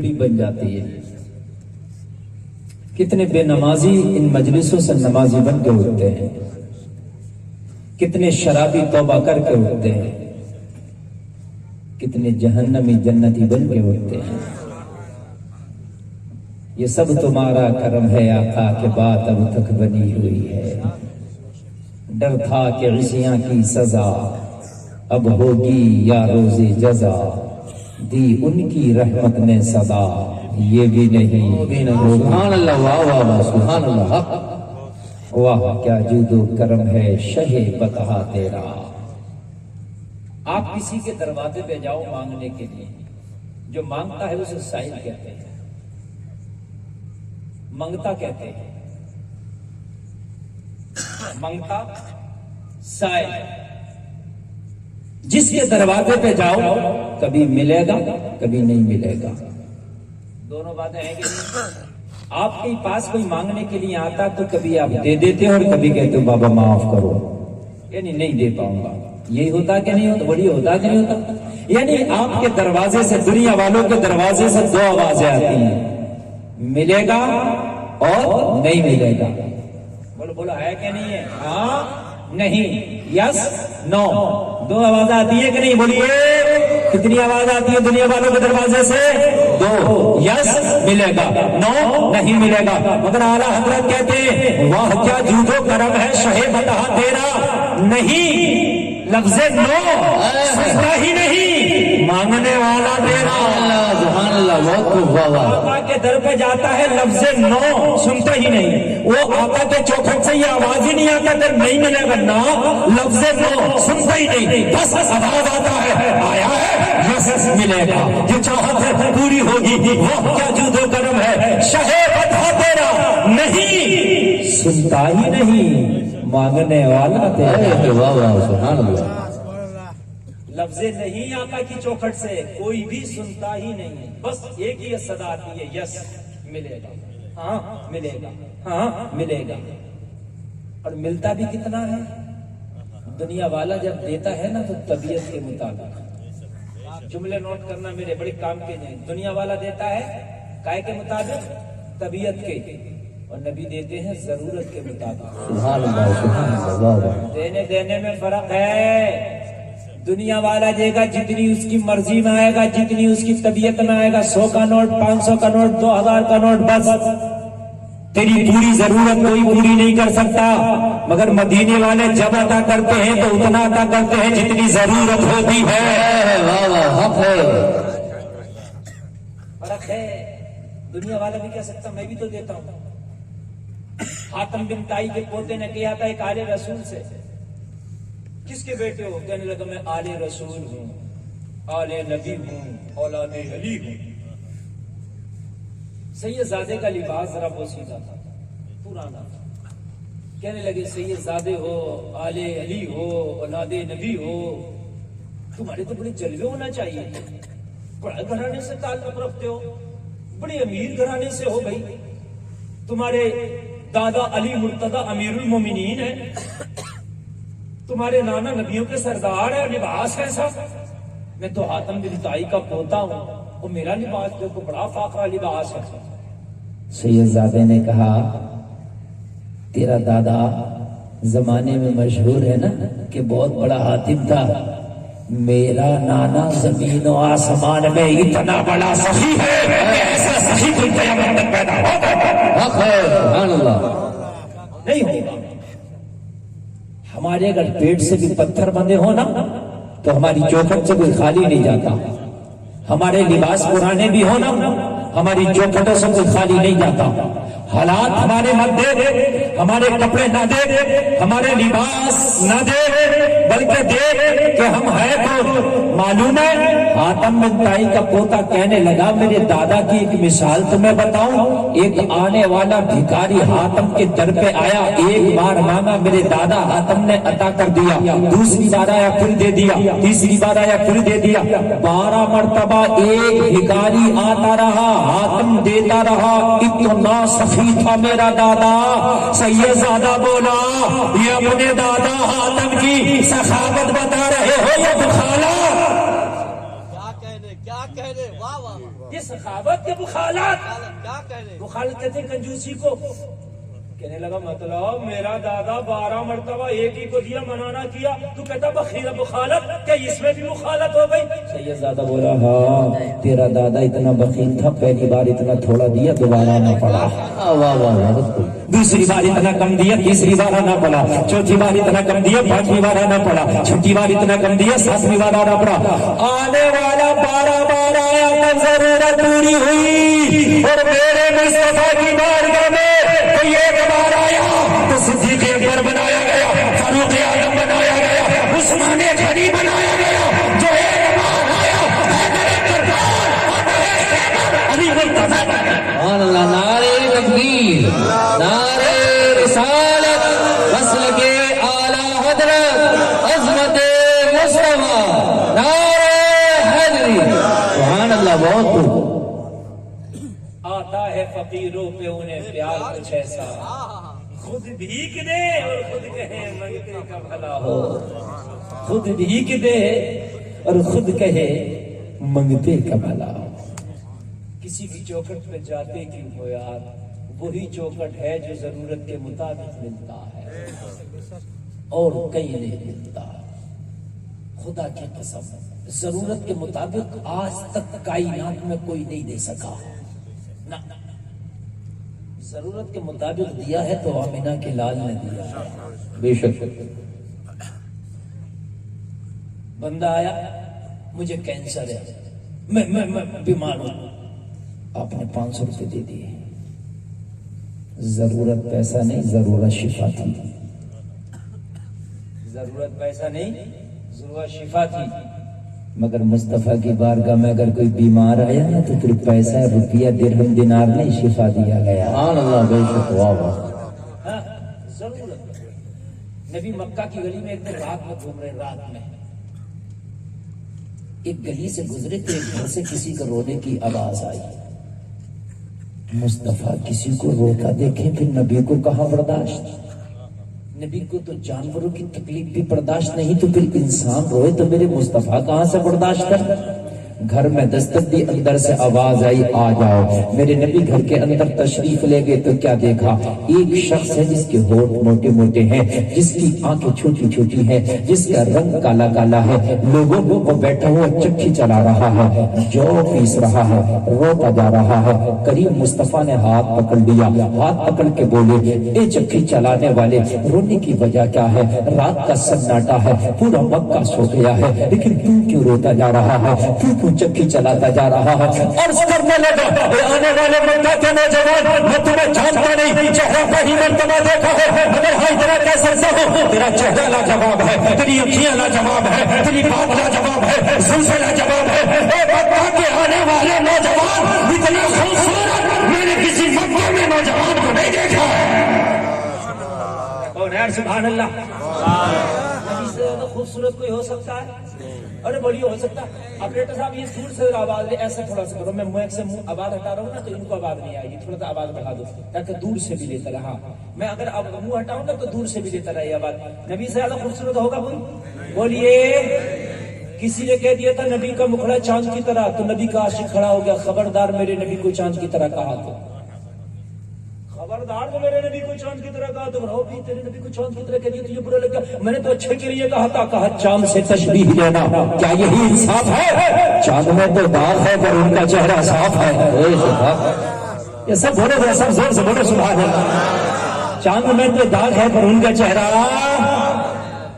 بگڑی بن جاتی ہے. کتنے بے نمازی ان مجلسوں سے نمازی بن کے اٹھتے ہیں، کتنے شرابی توبہ کر کے اٹھتے ہیں، کتنے جہنمی جنتی بن کے اٹھتے ہیں. یہ سب تمہارا کرم ہے آقا کہ بات اب تک بنی ہوئی ہے. ڈر تھا کہ عصیاں کی سزا اب ہوگی یا روز جزا، دی ان کی رحمت نے صدا یہ بھی نہیں. سبحان اللہ، واہ واہ واہ، سبحان اللہ. واہ کیا جود و کرم ہے شہ بتہا تیرا. آپ کسی کے دروازے پہ جاؤ مانگنے کے لیے، جو مانگتا ہے اسے سائل کہتے ہیں، منگتا کہتے ہیں، منگتا سائل. جس کے دروازے پہ جاؤ کبھی ملے گا کبھی نہیں ملے گا. دونوں باتیں ہیں کہ آپ کے پاس کوئی مانگنے کے لیے آتا تو کبھی آپ دے دیتے اور کبھی کہتے ہو بابا معاف کرو، یعنی نہیں دے پاؤں گا. یہی ہوتا کہ نہیں ہوتا؟ بڑی ہوتا کہ نہیں ہوتا؟ یعنی آپ کے دروازے سے، دنیا والوں کے دروازے سے دو آوازیں آتی ہیں، ملے گا اور نہیں ملے گا. بولو بولو، ہے کہ نہیں ہے؟ ہاں نہیں، یس نو. دو آواز آتی ہے کہ نہیں؟ بولیے کتنی آواز آتی ہے دنیا والوں کے دروازے سے؟ دو. یس ملے گا، نو نہیں ملے گا. مگر اعلیٰ حضرت کہتے ہیں واہ کیا جود و کرم ہے شہ بتہا تیرا. نہیں، لفظ نو سنتا ہی نہیں، مانگنے والا تیرا. سبحان اللہ، بہت خوب، واہ واہ. آقا کے در پہ جاتا ہے، لفظ نو سنتا ہی نہیں. وہ آقا کے چوکھٹ سے یہ آواز ہی نہیں آتا کہ نہیں ملے گا، نا لفظ نو سنتا ہی نہیں. بس آواز آتا ہے آیا ہے یس ملے گا. جو چاہت ہے پوری ہوگی، وہ کیا جود و کرم ہے شہ بتہا تیرا. نہیں، سنتا ہی نہیں، مانگنے والا تیرا. واہ واہ، سبحان اللہ. لفظ نہیں آقا کی چوکھٹ سے کوئی بھی سنتا ہی نہیں. بس ایک ہی صدا آتی ہے، یس ملے گا، ہاں ملے گا، ہاں ملے گا. اور ملتا بھی کتنا ہے؟ دنیا والا جب دیتا ہے نا تو طبیعت کے مطابق. جملے نوٹ کرنا میرے بڑے کام کے نہیں. دنیا والا دیتا ہے کائے کے مطابق؟ طبیعت کے. اور نبی دیتے ہیں ضرورت کے مطابق. سبحان اللہ، سبحان اللہ، واہ واہ. دینے میں فرق ہے. دنیا والا دے گا جتنی اس کی مرضی میں آئے گا، جتنی اس کی طبیعت میں آئے گا. 100 کا نوٹ، 500 کا نوٹ، 2000 کا نوٹ، بس تیری پوری ضرورت کوئی پوری نہیں کر سکتا. مگر مدینے والے جب عطا کرتے ہیں تو اتنا عطا کرتے ہیں جتنی ضرورت ہوتی ہے. واہ واہ، حق ہے. فرق ہے. دنیا والا بھی کہہ سکتا میں بھی تو دیتا ہوں. حاتم بن طائی کے پوتے نے کہا تھا ایک آل رسول سے، کس کے بیٹے ہو؟ کہنے لگا میں آل رسول ہوں، آل نبی ہوں، اولاد علی ہوں. سید زادے کا لباس ذرا بوسیدہ تھا، پرانا تھا. کہنے لگے سید زادے ہو، آل علی ہو، اولاد نبی ہو، تمہارے تو بڑے جلوے ہونا چاہیے. بڑے گھرانے سے تعلق رکھتے ہو، بڑے امیر گھرانے سے ہو بھائی. تمہارے دادا علی مرتضی امیر المومنین ہے، تمہارے نانا نبیوں کے سردار ہے، لباس کیسا؟ میں تو حاتم بن طائی کا پوتا ہوں اور میرا لباس دیکھو بڑا فاخرہ لباس ہے. سید زادے نے کہا تیرا دادا زمانے میں مشہور ہے نا کہ بہت بڑا حاتم تھا، میرا نانا زمین و آسمان میں اتنا بڑا سخی ہے کہ ایسا سخی کوئی قیامت تک پیدا ہوگا. سبحان اللہ. نہیں ہوگا. ہمارے اگر پیٹ سے بھی پتھر بندے ہو نا تو ہماری چوکھٹ سے کوئی خالی نہیں جاتا. ہمارے لباس پرانے بھی ہو نا ہماری چوکھٹوں سے کوئی خالی نہیں جاتا. حالات ہمارے مت دے، ہمارے کپڑے نہ دے، ہمارے لباس نہ دے، بلکہ دے کہ ہم ہے تو معلوم ہے. حاتم بن طائی کا پوتا کہنے لگا میرے دادا کی ایک مثال تمہیں بتاؤں. ایک آنے والا بھکاری حاتم کے در پہ آیا، ایک بار مانگا میرے دادا حاتم نے عطا کر دیا، دوسری بار آیا پھر دے دیا، تیسری بار آیا پھر دے دیا. 12 مرتبہ ایک بھکاری آتا رہا، حاتم دیتا رہا. اتنا سخی تھا میرا دادا. سید زادہ بولا یہ اپنے دادا حاتم کی سخاوت بتا رہے ہو یا بخالا؟ کیا کہنے، واہ واہ. یہ سخاوت کے مخالت کہتے ہیں کنجوسی کو. کہنے لگا مطلب میرا دادا 12 مرتبہ ایک ہی کو دیا منانا کیا, تو کہتا بخیل مخالت, کیا اس میں بھی مخالت ہو گئی؟ سید زادہ بولا ہاں تیرا دادا اتنا بخیل تھا, پہلی بار اتنا تھوڑا دیا دوبارہ نہ پڑا, واہ واہ واہ, دوسری بار اتنا کم دیا تیسری بار نہ پڑا, چوتھی بار اتنا کم دیا پانچویں بار نہ پڑا, چھٹی بار اتنا کم دیا ساتویں بار نہ پڑا. آنے والا 12 بار آیا تو ضرورت پوری ہوئی, اور میرے مصطفیٰ کی بارگاہ میں کوئی ایک بار آیا تو صدیق اکبر بنایا گیا, فاروق اعظم بنایا گیا, عثمان غنی بنایا گیا. جو ایک بار آیا علی مرتضیٰ. سبحان اللہ. نعرہ تکبیر, نعرہ رسالت, وصل کے اعلی حضرت عظمت مصطفیٰ, نعرہ حیدری. سبحان اللہ. بہت خوب. آتا ہے فقیروں پہ انہیں پیار کچھ ایسا, خود بھیک دے اور خود کہے منگتے کا بھلا ہو, خود بھیک دے اور خود کہے منگتے کا بھلا ہو. کسی بھی چوکٹ پہ جاتے کیوں ہو یار, وہی چوکٹ ہے جو ضرورت کے مطابق ملتا ہے اور کہیں نہیں ملتا. خدا کی قسم ضرورت کے مطابق آج تک کائنات میں کوئی نہیں دے سکا. ضرورت کے مطابق دیا ہے تو آمینہ کے لال نے دیا ہے. بے شک. بندہ آیا مجھے کینسر ہے, میں بیمار ہوں, آپ نے 500 روپے دے دیے. ضرورت پیسہ نہیں, ضرورت شفا تھی. ضرورت پیسہ نہیں, ضرورت شفا تھی. مگر مصطفیٰ کی بارگاہ میں اگر کوئی بیمار آیا نا تو پھر پیسہ روپیہ درہم دینار نہیں, شفا دیا گیا. سبحان اللہ. بے شک. واہ واہ. ضرورت. نبی مکہ کی گلی میں ایک دن رات میں گھوم رہے, رات میں ایک گلی سے گزرے تو ایک گھر سے کسی کا رونے کی آواز آئی. مصطفیٰ کسی کو روتا دیکھیں پھر نبی کو کہاں برداشت. نبی کو تو جانوروں کی تکلیف بھی برداشت نہیں, تو پھر انسان روئے تو میرے مصطفیٰ کہاں سے برداشت کر. گھر میں دستک دی, اندر سے آواز آئی آ جاؤ. میرے نبی گھر کے اندر تشریف لے گئے تو کیا دیکھا, ایک شخص ہے جس کے ہونٹ موٹے موٹے ہیں, جس کی آنکھیں چھوٹی چھوٹی ہیں, جس کا رنگ کالا کالا ہے. لوگوں کو وہ بیٹھا ہوا چکی چلا رہا ہے, جو پیس رہا ہے, روتا جا رہا ہے. قریب مصطفیٰ نے ہاتھ پکڑ لیا, ہاتھ پکڑ کے بولے اے چکی چلانے والے, رونے کی وجہ کیا ہے؟ رات کا سناٹا ہے, پورا مکہ سو گیا ہے, لیکن تو کیوں روتا جا رہا ہے, کیوں چکی چلاتا جا رہا ہے؟ عرض کرنے لگا اے آنے والے مکہ کے نوجوان, میں تمہیں جانتا نہیں, چہرہ پہلی مرتبہ دیکھا ہے, مگر ہائی طرح کیسے سے ہو. تیرا چہرہ لاجواب ہے, تیری اکھیاں لاجواب ہے, تیری بات لاجواب ہے, زلزلہ لاجواب ہے. اے مکہ کے آنے والے نوجوان, اتنا خوبصورت میں نے کسی مکہ میں نوجوان کو نہیں دیکھا ہے. اور یار سبحان اللہ, اس سے زیادہ خوبصورت کوئی ہو سکتا ہے؟ ارے بڑی ہو سکتا ہے. آپریٹر صاحب یہ دور سے آواز لے, ایسے تھوڑا سا کرو, میں منہ سے منہ آواز ہٹا رہا ہوں نا تو ان کو آواز نہیں آئے گی, تھوڑا سا آواز بڑھا دو تاکہ دور سے بھی لیتا رہا. میں اگر اب منہ ہٹاؤں نا تو دور سے بھی لیتا رہا یہ آواز. نبی سے زیادہ خوبصورت ہوگا کوئی؟ بولیے. کسی نے کہہ دیا تھا نبی کا مکھڑا چاند کی طرح, تو نبی کا عاشق کھڑا ہو گیا, خبردار میرے نبی کو چاند کی طرح کہا. تو خبردار, جو میرے نبی کو چاند کی طرح کہا تو رہو بھی تیرے نبی کو چاند کی طرح کہہ دیا تو یہ برا لگ گیا. میں نے تو اچھے کے لیے کہا تھا, کہا چاند سے تشبیہ لینا کیا یہی انصاف ہے؟ چاند میں تو داغ ہے پر ان کا چہرہ صاف ہے. یہ سب بولو گے, سب زور سے بولو سبحان اللہ. چاند میں تو داغ ہے پر ان کا چہرہ.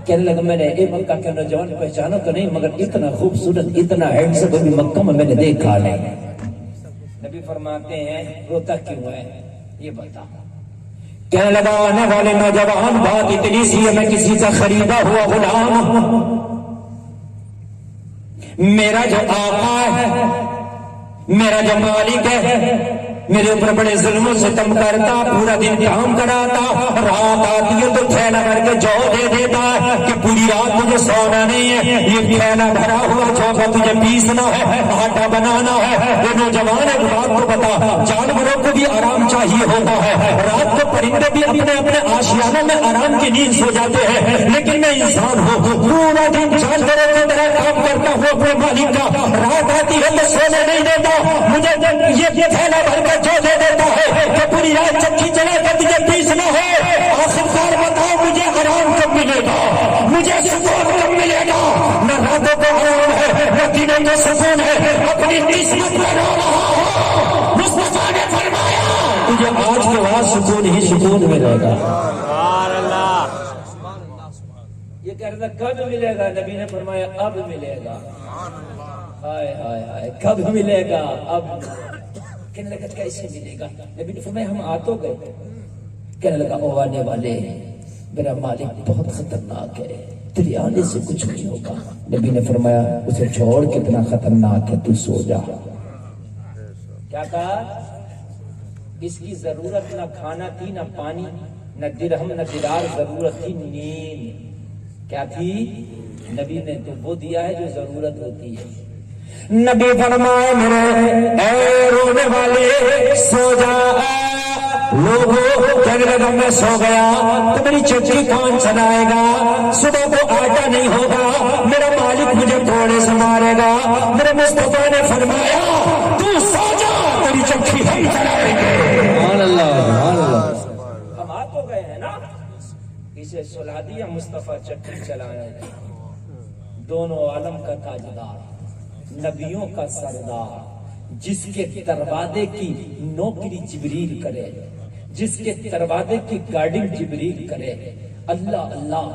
کہنے لگا میں نے اے مکہ کے نوجوان پہچانا تو نہیں, مگر اتنا خوبصورت, اتنا ہینڈسم ابھی مکہ میں نے دیکھا نہیں. نبی فرماتے ہیں روتا کیوں ہے یہ بتا. کہنے لگا آنے والے نوجوان, بات اتنی سی ہے, میں کسی کا خریدا ہوا غلام, میرا جو آقا ہے, میرا جو مالک ہے, میرے اوپر بڑے ظلم و ستم کرتا, پورا دن کام کراتا, رات آتی ہے تو تھیلا بھر کے جو دے دیتا ہے کہ پوری رات مجھے سونا نہیں ہے, یہ تھیلا بھرا ہوا جو کا تجھے پیسنا ہے, آٹا بنانا ہے. وہ نوجوان ایک بات کو بتا, جانوروں کو بھی آرام چاہیے ہوتا ہے, رات کو پرندے بھی اپنے اپنے آشیانوں میں آرام کی نیند سو جاتے ہیں، لیکن میں انسان ہوں، پورا دن جانوروں کی طرح کام کرتا ہوں اپنے مالک کا، رات آتی ہے تو سونے نہیں دیتا، مجھے یہ تھیلا بھر کر جو دے دیتا ہے کہ پوری رات چکی چلا کر تجھے پیسنا ہے، آخرکار بتاؤ مجھے آرام کب ملے گا، مجھے سکون کب ملے گا؟ نہ راتوں کو آرام ہے نہ دنوں کو سکون ہے، اپنی قسمت میں رو رہا ہوں۔ مصطفیٰ نے فرمایا تجھے آج کے بعد سکون ہی سکون ملے گا۔ یہ کہہ رہا تھا کب ملے گا، نبی نے فرمایا اب ملے گا۔ ہائے ہائے ہائے، کب ملے گا؟ اب۔ کہنے لگا کیسے ملے گا؟ نبی نے فرمایا ہم آ تو گئے۔ کہنے لگا او آنے والے، میرا مالک بہت خطرناک ہے، تیرے آنے سے کچھ نہیں ہوگا۔ نبی نے فرمایا اسے چھوڑ، کتنا خطرناک ہے، تو سو جا۔ کیا کہا؟ اس کی ضرورت نہ کھانا تھی، نہ پانی، نہ درہم، نہ دینار، ضرورت تھی نیند۔ کیا تھی؟ نبی نے تو وہ دیا ہے جو ضرورت ہوتی ہے۔ نبی فرمائے میرے اے رونے والے سو جا۔ لوگوں کہنے لگا میں سو گیا تو میری چکی کون چلائے گا؟ صبح کو آٹا نہیں ہوگا، میرا مالک مجھے کوڑے سے مارے گا۔ میرے مصطفیٰ نے فرمایا تو سو جا، تیری چکی ہم چلائیں گے۔ سبحان اللہ، سبحان اللہ۔ ہم آ تو گئے ہیں نا، اسے سلا دیا مصطفیٰ چکی چلانے۔ دونوں عالم کا تاجدار، نبیوں کا سردار، جس کے دروازے کی نوکری جبریل کرے، جس کے دروازے کی گارڈنگ جبریل کرے، اللہ اللہ،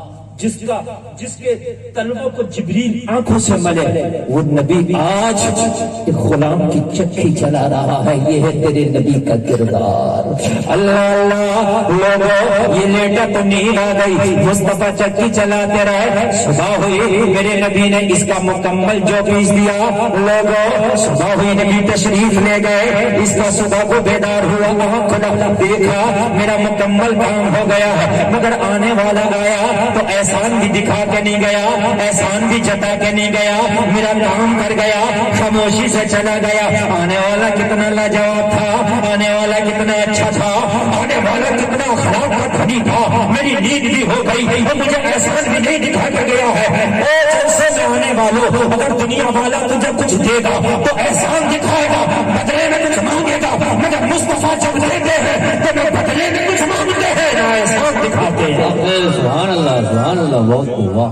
جس کے طلبوں کو جبریل آنکھوں سے ملے، وہ نبی آج ایک غلام کی چکی چلا رہا ہے۔ یہ ہے تیرے نبی کا کردار۔ اللہ اللہ، لوگوں یہ لیٹا تو نیند آ گئی، مصطفیٰ چکی چلاتے رہے، صبح ہوئی میرے نبی نے اس کا مکمل جو پیس دیا۔ لوگوں صبح ہوئی، نبی تشریف لے گئے، اس کا صبح کو بیدار ہوا، آنکھ کھلا، دیکھا میرا مکمل کام ہو گیا ہے، مگر آنے والا آیا تو احسان بھی دکھا کے نہیں گیا، احسان بھی جتا کے نہیں گیا، میرا کام کر گیا، خاموشی سے چلا گیا۔ آنے والا کتنا لاجواب تھا، آنے والا کتنا اچھا تھا، آنے والا کتنا اخلاق کا دھنی تھا، میری نیند بھی ہو گئی اور مجھے احسان بھی نہیں دکھا کے گیا ہے۔ اے جلسے میں آنے والوں، اگر دنیا والا تجھے کچھ دے گا تو احسان دکھائے گا، بدلے میں کچھ مانگے گا، مگر مصطفیٰ جب دیتے ہیں تو میں بدلے میں کچھ مانگتے ہیں نہ احسان دکھاتے ہیں۔ سبحان اللہ، سبحان اللہ، بہت ہوا۔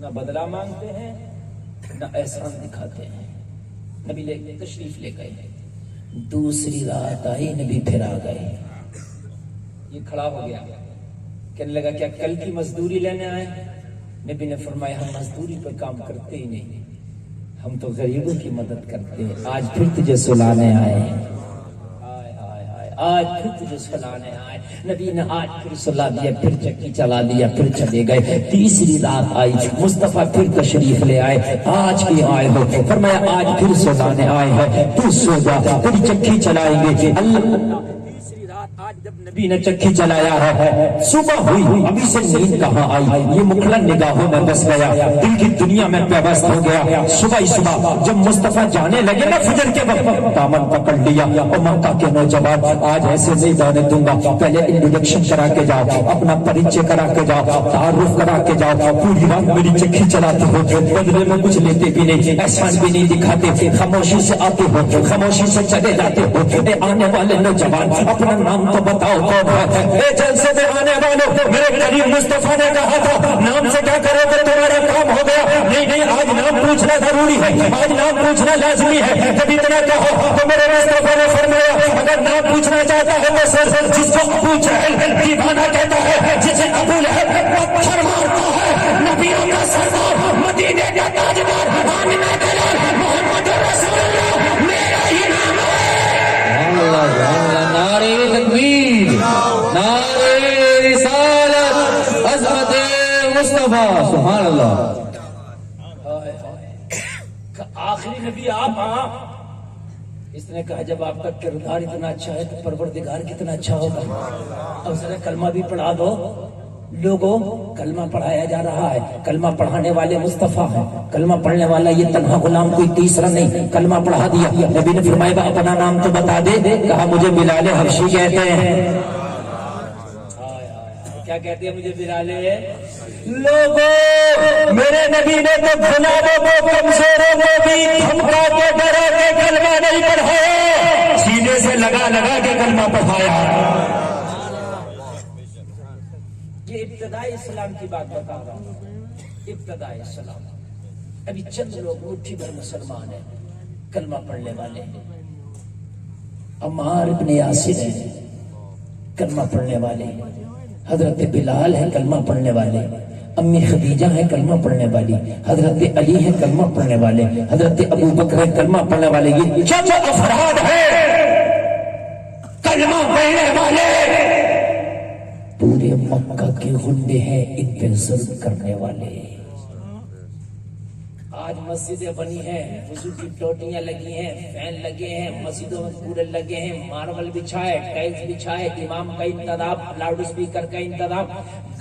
نہ بدلہ مانگتے ہیں نہ احسان دکھاتے ہیں۔ نبی لے تشریف لے گئے، دوسری رات آئی، نبی پھر آ گئے۔ یہ کھڑا ہو گیا، کہنے لگا کیا کل کی مزدوری لینے آئے؟ نبی نے فرمایا ہم مزدوری پر کام کرتے ہی نہیں، ہم تو غریبوں کی مدد کرتے ہیں۔ آج پھر تجھے سلانے آئے ہیں، آج پھر تجھے سلانے آئے۔ نبی نے آج پھر سلا دیا، پھر چکی چلا دیا، پھر چلے گئے۔ تیسری رات آئی، مصطفیٰ پھر تشریف لے آئے، آج بھی آئے ہو، فرمایا آج پھر سلانے آئے ہیں، تو سو جا، تیری چکی چلائیں گے۔ اللہ آج جب نبی نے چکی چلایا ہے، صبح ہوئی، ابھی سے نیند کہاں آئی، یہ مکھلن نگاہوں میں بس گیا، دل کی دنیا میں پیوست ہو گیا۔ صبح ہی صبح جب مصطفیٰ جانے لگے نا فجر کے وقت، دامن پکڑ لیا، اور مکہ کے نوجوان آج ایسے نہیں جانے دوں گا، پہلے انٹروڈکشن کرا کے جاؤ، اپنا پریچے کرا کے جاؤ، تعارف کرا کے جاؤ، پوری رات میری چکی چلاتے ہو، بدلے میں کچھ لیتے بھی نہیں، احسان بھی نہیں دکھاتے، خاموشی سے آتے ہو، خاموشی سے چلے جاتے ہو۔ اے آنے والے نوجوان اپنا نام تو بتاؤ کون ہے؟ اے جلسے میں آنے والوں، میرے کریم مصطفیٰ نے کہا تھا نام سے کیا کرو گے تمہارا کام ہو گیا؟ نہیں نہیں، آج نام پوچھنا ضروری ہے، آج نام پوچھنا لازمی ہے۔ جب اتنا کہو تو میرے مصطفیٰ نے فرمایا اگر نام پوچھنا چاہتا ہے تو سر جس کو ابو جہل دیوانہ کہتا ہے، جسے ابو لہب پتھر مارتا ہے، نبیوں کا سردار، مدینے کا تاجدار، آمنہ دلال، محمد رسول اللہ میرا ہی نام ہے۔ نعرے تکبیر، نعرے رسالت، عظمت مصطفیٰ، سبحان اللہ۔ آخری نبی آپ، ہاں اس نے کہا جب آپ کا کردار اتنا اچھا ہے تو پروردگار کتنا اچھا ہوگا۔ اب ذرا کلمہ بھی پڑھا دو، لوگوں کلمہ پڑھایا جا رہا ہے، کلمہ پڑھانے والے مصطفیٰ ہیں، کلمہ پڑھنے والا یہ تنہا غلام کوئی تیسرا نہیں، کلمہ پڑھا دیا۔ نبی نے فرمایا اپنا نام تو بتا دے، کہا مجھے بلال حبشی کہتے ہیں۔ کیا کہتے ہیں؟ مجھے بلال لوگوں میرے نبی نے تو غلاموں کو کمزوروں کو بھی دھمکا کے ڈرا کے کلمہ نہیں پڑھایا، سینے سے لگا لگا کے کلمہ پڑھایا۔ یہ ابتدائی اسلام کی بات بتا رہا ہوں، ابتدائی اسلام۔ ابھی چند لوگ مٹھی بھر مسلمان ہیں، کلمہ پڑھنے والے۔ عمار ابن یاسر ہیں، کلمہ پڑھنے والے۔ حضرت بلال ہے، کلمہ پڑھنے والے۔ امی خدیجہ ہے، کلمہ پڑھنے والی۔ حضرت علی ہے، کلمہ پڑھنے والے۔ حضرت ابو بکر ہے، کلمہ پڑھنے والے۔ یہ چند افراد ہیں کلمہ پڑھنے والے۔ پورے مکہ کے غنڈے ہیں ان پہ ظلم کرنے والے۔ آج مسجدیں بنی ہیں، وضو کی ٹوٹیاں لگی ہیں، فین لگے ہیں، مسجدوں میں کولر لگے ہیں، ماربل بچھائے، ٹائلز بچھائے، امام کا انتظام، لاؤڈ اسپیکر کا انتظام،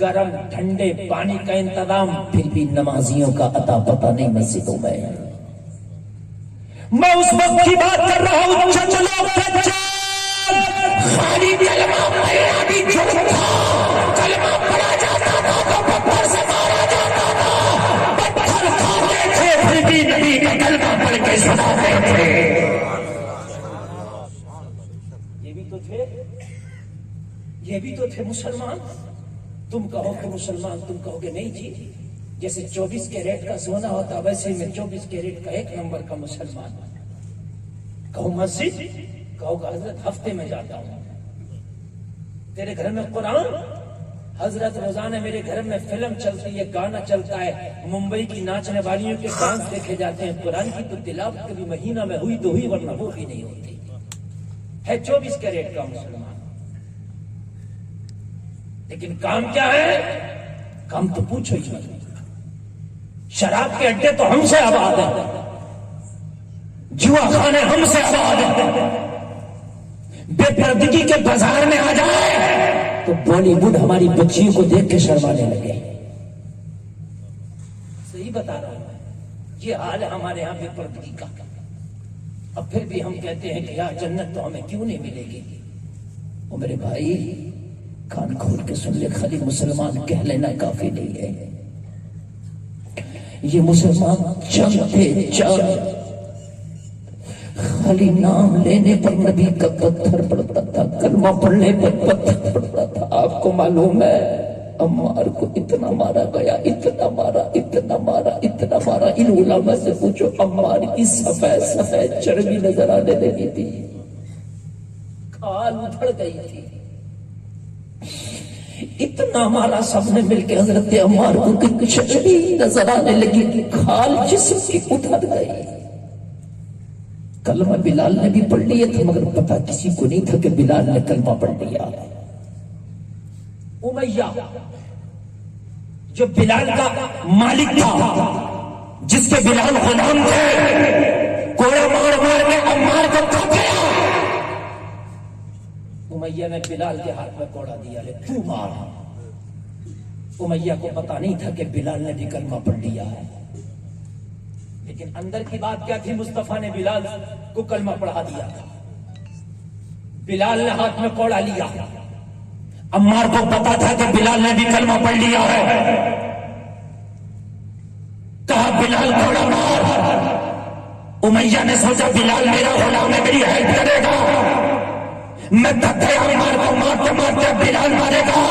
گرم ٹھنڈے پانی کا انتظام، پھر بھی نمازیوں کا عطا پتہ نہیں مسجدوں میں۔ میں اس وقت کی بات کر رہا ہوں چند لوگ خالی کلمہ پڑھنا بھی جرم تھا، کلمہ پڑھا جاتا تھا تو پتھر سے مارا جاتا تھا، پتھر کھاتے تھے پھر بھی نبی کا کلمہ پڑھ کے سناتے تھے۔ یہ بھی تو تھے مسلمان۔ تم کہو کہ مسلمان، تم کہو کہ نہیں جی، جیسے 24 کیرٹ کا سونا ہوتا ویسے میں 24 کیرٹ کا 1 نمبر کا مسلمان۔ کہو مسجد، کہو کہ حضرت ہفتے میں جاتا ہوں۔ تیرے گھر میں قرآن، حضرت روزانہ میرے گھر میں فلم چلتی ہے، گانا چلتا ہے، ممبئی کی ناچنے والیوں کے ڈانس دیکھے جاتے ہیں۔ قرآن کی تو تلاوت کبھی مہینہ میں ہوئی تو ہوئی، ورنہ وہ بھی نہیں ہوتی ہے۔ 24 کیرٹ کا مسلمان، لیکن کام کیا ہے؟ کام تو پوچھو ہی مت۔ شراب کے اڈے تو ہم سے آباد ہیں، جوا خانے ہم سے آباد ہیں۔ بے پردگی کے بازار میں آ جائے تو بالی ووڈ ہماری بچیوں کو دیکھ کے شرمانے لگے۔ صحیح بتا رہا ہوں، یہ حال ہے ہمارے یہاں بے پردگی کا۔ اب پھر بھی ہم کہتے ہیں کہ یار جنت تو ہمیں کیوں نہیں ملے گی؟ وہ میرے بھائی کان کھول کے سن لے، خالی مسلمان کہہ لینا کافی نہیں ہے۔ یہ مسلمان چند تھے، چند۔ خالی نام لینے پر نبی کا پتھر پڑتا تھا، کلمہ پڑھنے پر پتھر پڑتا تھا۔ آپ کو معلوم ہے عمار کو اتنا مارا گیا، اتنا مارا، اتنا مارا، اتنا مارا۔ ان علماء سے پوچھو، عمار کی سفید سفید چربی نظر آنے لگی تھی، کھال ادھڑ گئی تھی۔ اتنا مارا سب نے مل کے حضرت عمار کو کہ چربی نظر آنے لگی کہ کھال جسم کی ادھر گئی۔ کلمہ بلال نے بھی پڑھ لیا تھا، مگر پتا کسی کو نہیں تھا کہ بلال نے کلمہ پڑھ لیا۔ امیہ جو بلال کا مالک تھا، جس کے بلال غلام تھے، کوڑا مار مار کے عمار کو کھایا۔ امیہ نے بلال کے ہاتھ میں کوڑا دیا، لے تو مار۔ امیہ کو پتا نہیں تھا کہ بلال نے بھی کلمہ پڑھ لیا ہے، لیکن اندر کی بات کیا تھی؟ مصطفیٰ نے بلال کو کلمہ پڑھا دیا تھا۔ بلال نے ہاتھ میں کوڑا لیا، عمار کو پتا تھا کہ بلال نے بھی کلمہ پڑھ لیا ہے۔ کہا بلال کوڑا مار۔ امیہ نے سوچا بلال میرا غلام ہے، میری ہیلپ کرے گا، میں دھکے عمار کو مارتے مارتے بلال مارے گا۔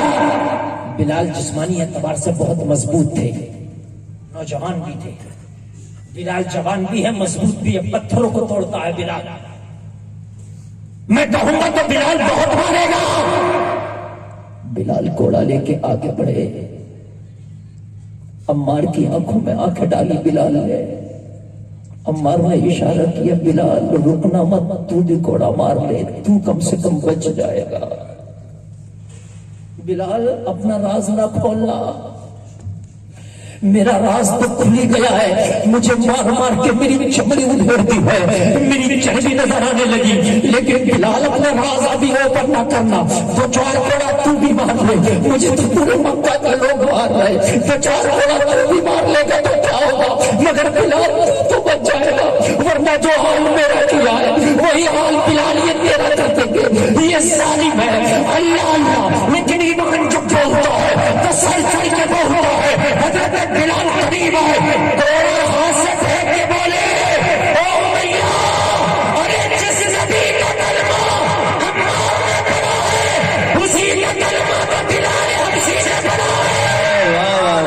بلال جسمانی اعتبار سے بہت مضبوط تھے، نوجوان بھی تھے۔ بلال جوان بھی ہے، مضبوط بھی ہے، پتھروں کو توڑتا ہے بلال۔ میں کہوں گا تو بلال بہت مارے گا۔ بلال کوڑا لے کے آگے بڑھے، عمار کی آنکھوں میں آنکھیں ڈالی بلال نے۔ عمار نے اشارہ کیا، بلال رکنا مت، تو بھی کوڑا مار لے، تو کم سے کم بچ جائے گا۔ بلال اپنا راز نہ کھولنا۔ میرا راز تو کھل گیا ہے، مجھے مار مار کے میری چمڑی ادھیڑتی ہے، میری چربی نظر آنے لگی، لیکن بلال اپنا راز ابھی اوپر نہ کرنا، تو چار کوڑا تو بھی مار لے، مجھے تو پورے مکہ کے لوگ مار رہے، تو چار کوڑا تو بھی مار لے گا تو کیا ہوگا، مگر بلال تو بچ جائے گا، ورنہ جو حال میرا کیا ہے وہی حال بلال یہ تیرا کر دیں گے۔ یہ ظالم ہے اللہ اللہ، لیکن ایمان جو بولتا ہے تو سر چڑھ کے بولتا ہے۔ حضرت بلال قریب آئے، کوڑا ہاتھ سے پھینک کے بولے، او میاں، ارے جس نبی کا کلمہ عمار نے پڑھا ہے اسی کا کلمہ تو بلال حبشی نے پڑھا ہے۔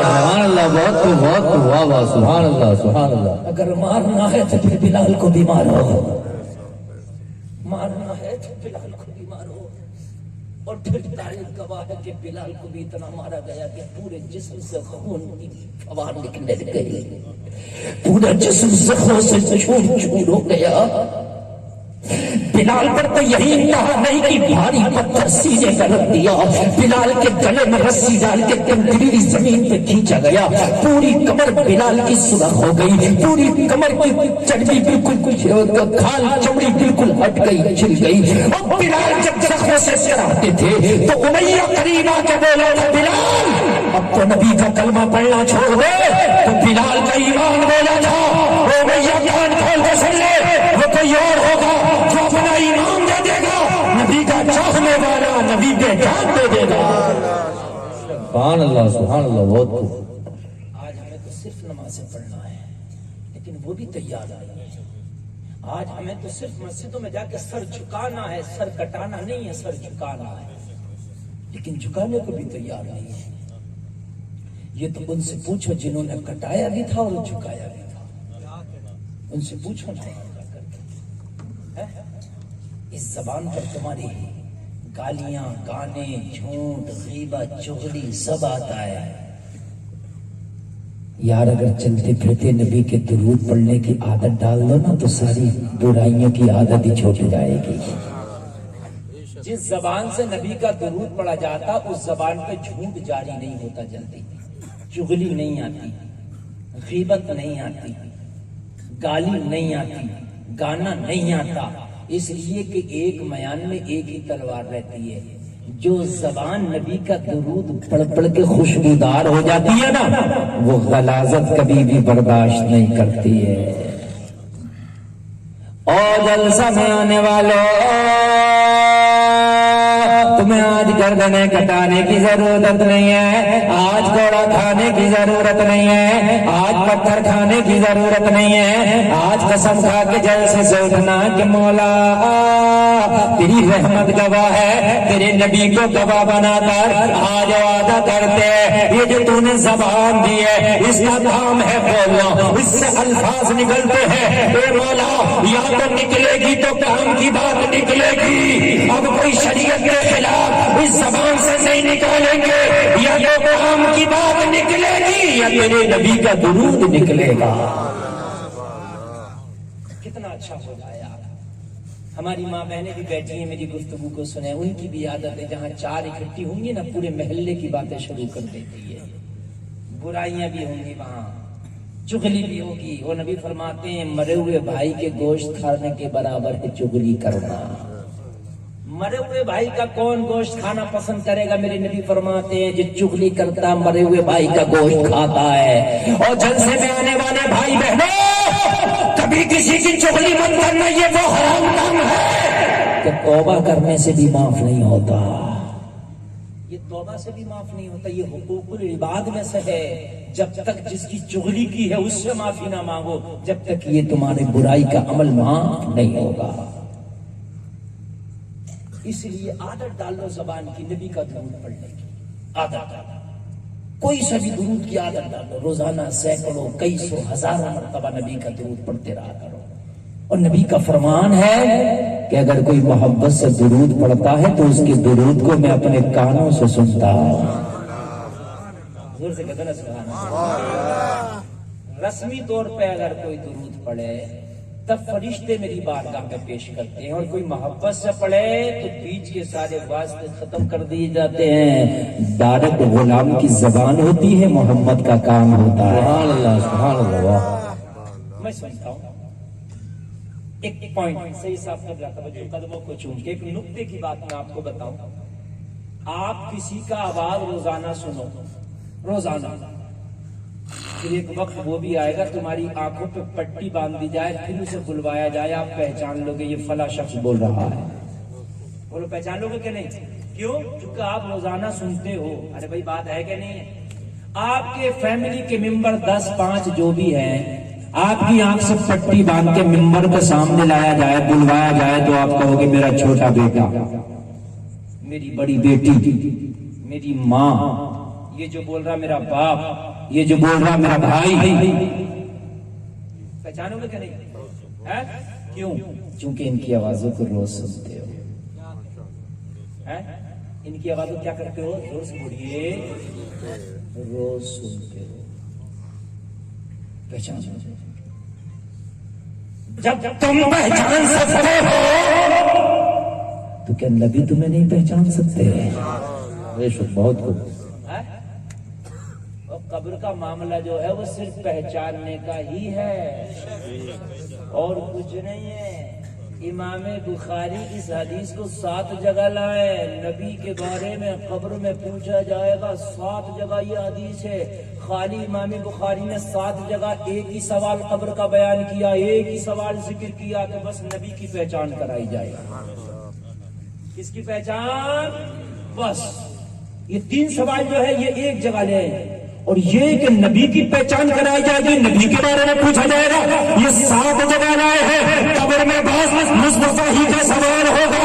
سبحان اللہ، بہت خوب، بہت خوب، واہ واہ، سبحان اللہ، سبحان اللہ۔ اگر مارنا ہے تو پھر بلال کو بھی مارو، مارنا ہے تو بلال کو بھی مارو۔ اور پھر تاریخ گواہ ہے کہ بلال کو بھی اتنا مارا گیا کہ پورے جسم سے خون کی فوار نکلنے گئی، پورا جسم زخموں سے چور چور ہو گیا۔ بلال پر تو یہی انتہا نہیں کہ بھاری پتھر سینے پر رکھ دیا، بلال کے گلے میں رسی ڈال کے تندری زمین پہ کھینچا گیا، پوری کمر بلال کی سرخ ہو گئی، پوری کمر کی چربی بالکل کھال چمڑی بالکل ہٹ گئی، چھل گئی۔ اور بلال جب زخموں سے سراہتے تھے تو امیہ قریب آ کے بولا تھا، بلال اب تو نبی کا کلمہ پڑھنا چھوڑ دے، تو بلال کا ایمان بولا تھا، امیہ کان کھول کے سن لے، وہ کوئی اور ہوگا جو اپنا ایمان دے دے گا، نبی کا چاہنے والا نبی پہ جان دے دے گا۔ سبحان اللہ، سبحان اللہ، بہت خوب۔ آج ہمیں تو صرف نمازیں پڑھنا ہے، لیکن وہ بھی تیار نہیں ہے۔ آج ہمیں تو صرف مسجدوں میں جا کے سر جھکانا ہے، سر کٹانا نہیں ہے، سر جھکانا ہے، لیکن جھکانے کو بھی تیار نہیں ہے۔ یہ تو ان سے پوچھو جنہوں نے کٹایا بھی تھا اور جھکایا بھی تھا، ان سے پوچھو نا۔ اس زبان پر تمہاری گالیاں، گانے، جھوٹ، غیبت، چغلی سب آتا ہے۔ یار اگر چلتے پھرتے نبی کے درود پڑھنے کی عادت ڈال دو نا تو ساری برائیوں کی عادت ہی چھوٹ جائے گی۔ جس زبان سے نبی کا درود پڑھا جاتا اس زبان پہ جھوٹ جاری نہیں ہوتا جلدی، چغلی نہیں آتی، غیبت نہیں آتی، گالی نہیں آتی، گانا نہیں آتا، اس لیے کہ ایک میان میں ایک ہی تلوار رہتی ہے۔ جو زبان نبی کا درود پڑھ پڑھ کے خوشبودار ہو جاتی ہے نا، وہ غلاظت کبھی بھی برداشت نہیں کرتی ہے۔ اور جلسہ میں آنے والوں، تمہیں آج گردنیں کٹانے کی ضرورت نہیں ہے، آج گوڑا کھانے کی ضرورت نہیں ہے، آج پتھر کھانے کی ضرورت نہیں ہے، آج قسم کھا کے جلسے سے اٹھنا کہ مولا تیری رحمت گواہ ہے، تیرے نبی کو گواہ بنا کر آج وعدہ کرتے، یہ جو تو نے زبان دی ہے اس کا کام ہے بولنا، اس سے الفاظ نکلتے ہیں، اے مولا یا تو نکلے گی تو کام کی بات نکلے گی، اب کوئی شریعت کے خلاف اس زبان سے نہیں نکالیں گے، یا تو کام کی بات نکلے گی یا تیرے نبی کا درود نکلے گا۔ کتنا اچھا ہو جائے یار، ہماری ماں بہنیں بھی بیٹھی ہیں میری گفتگو کو سنیں، ان کی بھی عادت ہے جہاں چار اکٹھی ہوں گی نا پورے محلے کی باتیں شروع کر دیتی ہے، برائیاں بھی ہوں گی وہاں، چغلی بھی ہوگی۔ وہ نبی فرماتے ہیں مرے ہوئے بھائی کے گوشت کھانے کے برابر ہے چغلی کرنا۔ مرے ہوئے بھائی کا کون گوشت کھانا پسند کرے گا؟ میرے نبی فرماتے ہیں جو چغلی کرتا مرے ہوئے بھائی کا گوشت کھاتا ہے۔ اور جلسے میں آنے والے بھائی بہنوں، کبھی کسی کی چغلی مت کرنا، یہ وہ حرام کام ہے کہ توبہ کرنے سے بھی معاف نہیں ہوتا، یہ توبہ سے بھی معاف نہیں ہوتا، یہ حقوق العباد میں سے ہے۔ جب تک جس کی چغلی کی ہے اس سے معافی نہ مانگو، جب تک یہ تمہارے برائی کا عمل معاف نہیں ہوگا۔ اس لیے عادت ڈال لو زبان کی، نبی کا درود پڑھنے کی عادت ڈالو، کوئی سا بھی درود کی عادت ڈالو، روزانہ سینکڑوں کئی سو ہزاروں مرتبہ نبی کا درود پڑھتے رہا کرو۔ اور نبی کا فرمان ہے کہ اگر کوئی محبت سے درود پڑھتا ہے تو اس کے درود کو میں اپنے کانوں سے سنتا ہوں۔ زور سے کہتے ہیں سبحان اللہ۔ رسمی طور پہ اگر کوئی درود پڑھے تب فرشتے میری بارگاہ میں پیش کرتے ہیں، اور کوئی محبت سے پڑھے تو بیچ کے سارے واسطے ختم کر دیے جاتے ہیں۔ ڈائریکٹ غلام کی زبان ہوتی ہے، محمد کا کام ہوتا ہے۔ سبحان اللہ سبحان اللہ واہ۔ میں سمجھتا ہوں ایک پوائنٹ صحیح صاف کر رہا تھا، جو قدموں کو چوم کے ایک نقطے کی بات میں آپ کو بتاؤں۔ آپ کسی کا آواز روزانہ سنو، روزانہ، پھر ایک وقت وہ بھی آئے گا تمہاری آنکھوں پہ پٹی باندھ دی جائے، پھر اسے بلوایا جائے، آپ پہچان لو گے یہ فلاں شخص بول رہا ہے۔ بولو پہچان لو گے کہ نہیں؟ کیوں؟ چونکہ آپ روزانہ سنتے ہو۔ ارے بھائی بات ہے کہ نہیں ہے؟ آپ کے فیملی کے ممبر 10-5 جو بھی ہیں، آپ کی آنکھ سے پٹی باندھ کے ممبر کے سامنے لایا جائے، بلوایا جائے، تو آپ کہو گے میرا چھوٹا بیٹا، میری بڑی بیٹی، میری ماں، یہ جو بول رہا میرا باپ، یہ جو بول رہا میرا بھائی۔ پہچانو گے کہ نہیں؟ کیوں؟ چونکہ ان کی آوازوں کو روز سنتے ہو۔ ان کی آوازوں کیا کرتے ہو؟ روز بولیے، روز سنتے ہو۔ پہچانو۔ جب تم پہچان سکتے ہو تو کیا نبی تمہیں نہیں پہچان سکتے؟ بے شک بہت خوب۔ قبر کا معاملہ جو ہے وہ صرف پہچاننے کا ہی ہے اور کچھ نہیں ہے۔ امام بخاری اس حدیث کو 7 جگہ لائے، نبی کے بارے میں قبر میں پوچھا جائے گا 7 جگہ یہ حدیث ہے۔ خالی امام بخاری نے 7 جگہ ایک ہی سوال قبر کا بیان کیا، ایک ہی سوال ذکر کیا کہ بس نبی کی پہچان کرائی جائے۔ کس کی پہچان؟ بس یہ 3 سوال جو ہے یہ ایک جگہ لے، اور یہ کہ نبی کی پہچان کرائی جائے گی، نبی کے بارے میں پوچھا جائے گا، یہ 7 جگہ لائے ہیں۔ قبر میں بس مصطفیٰ ہی کا سوال ہوگا۔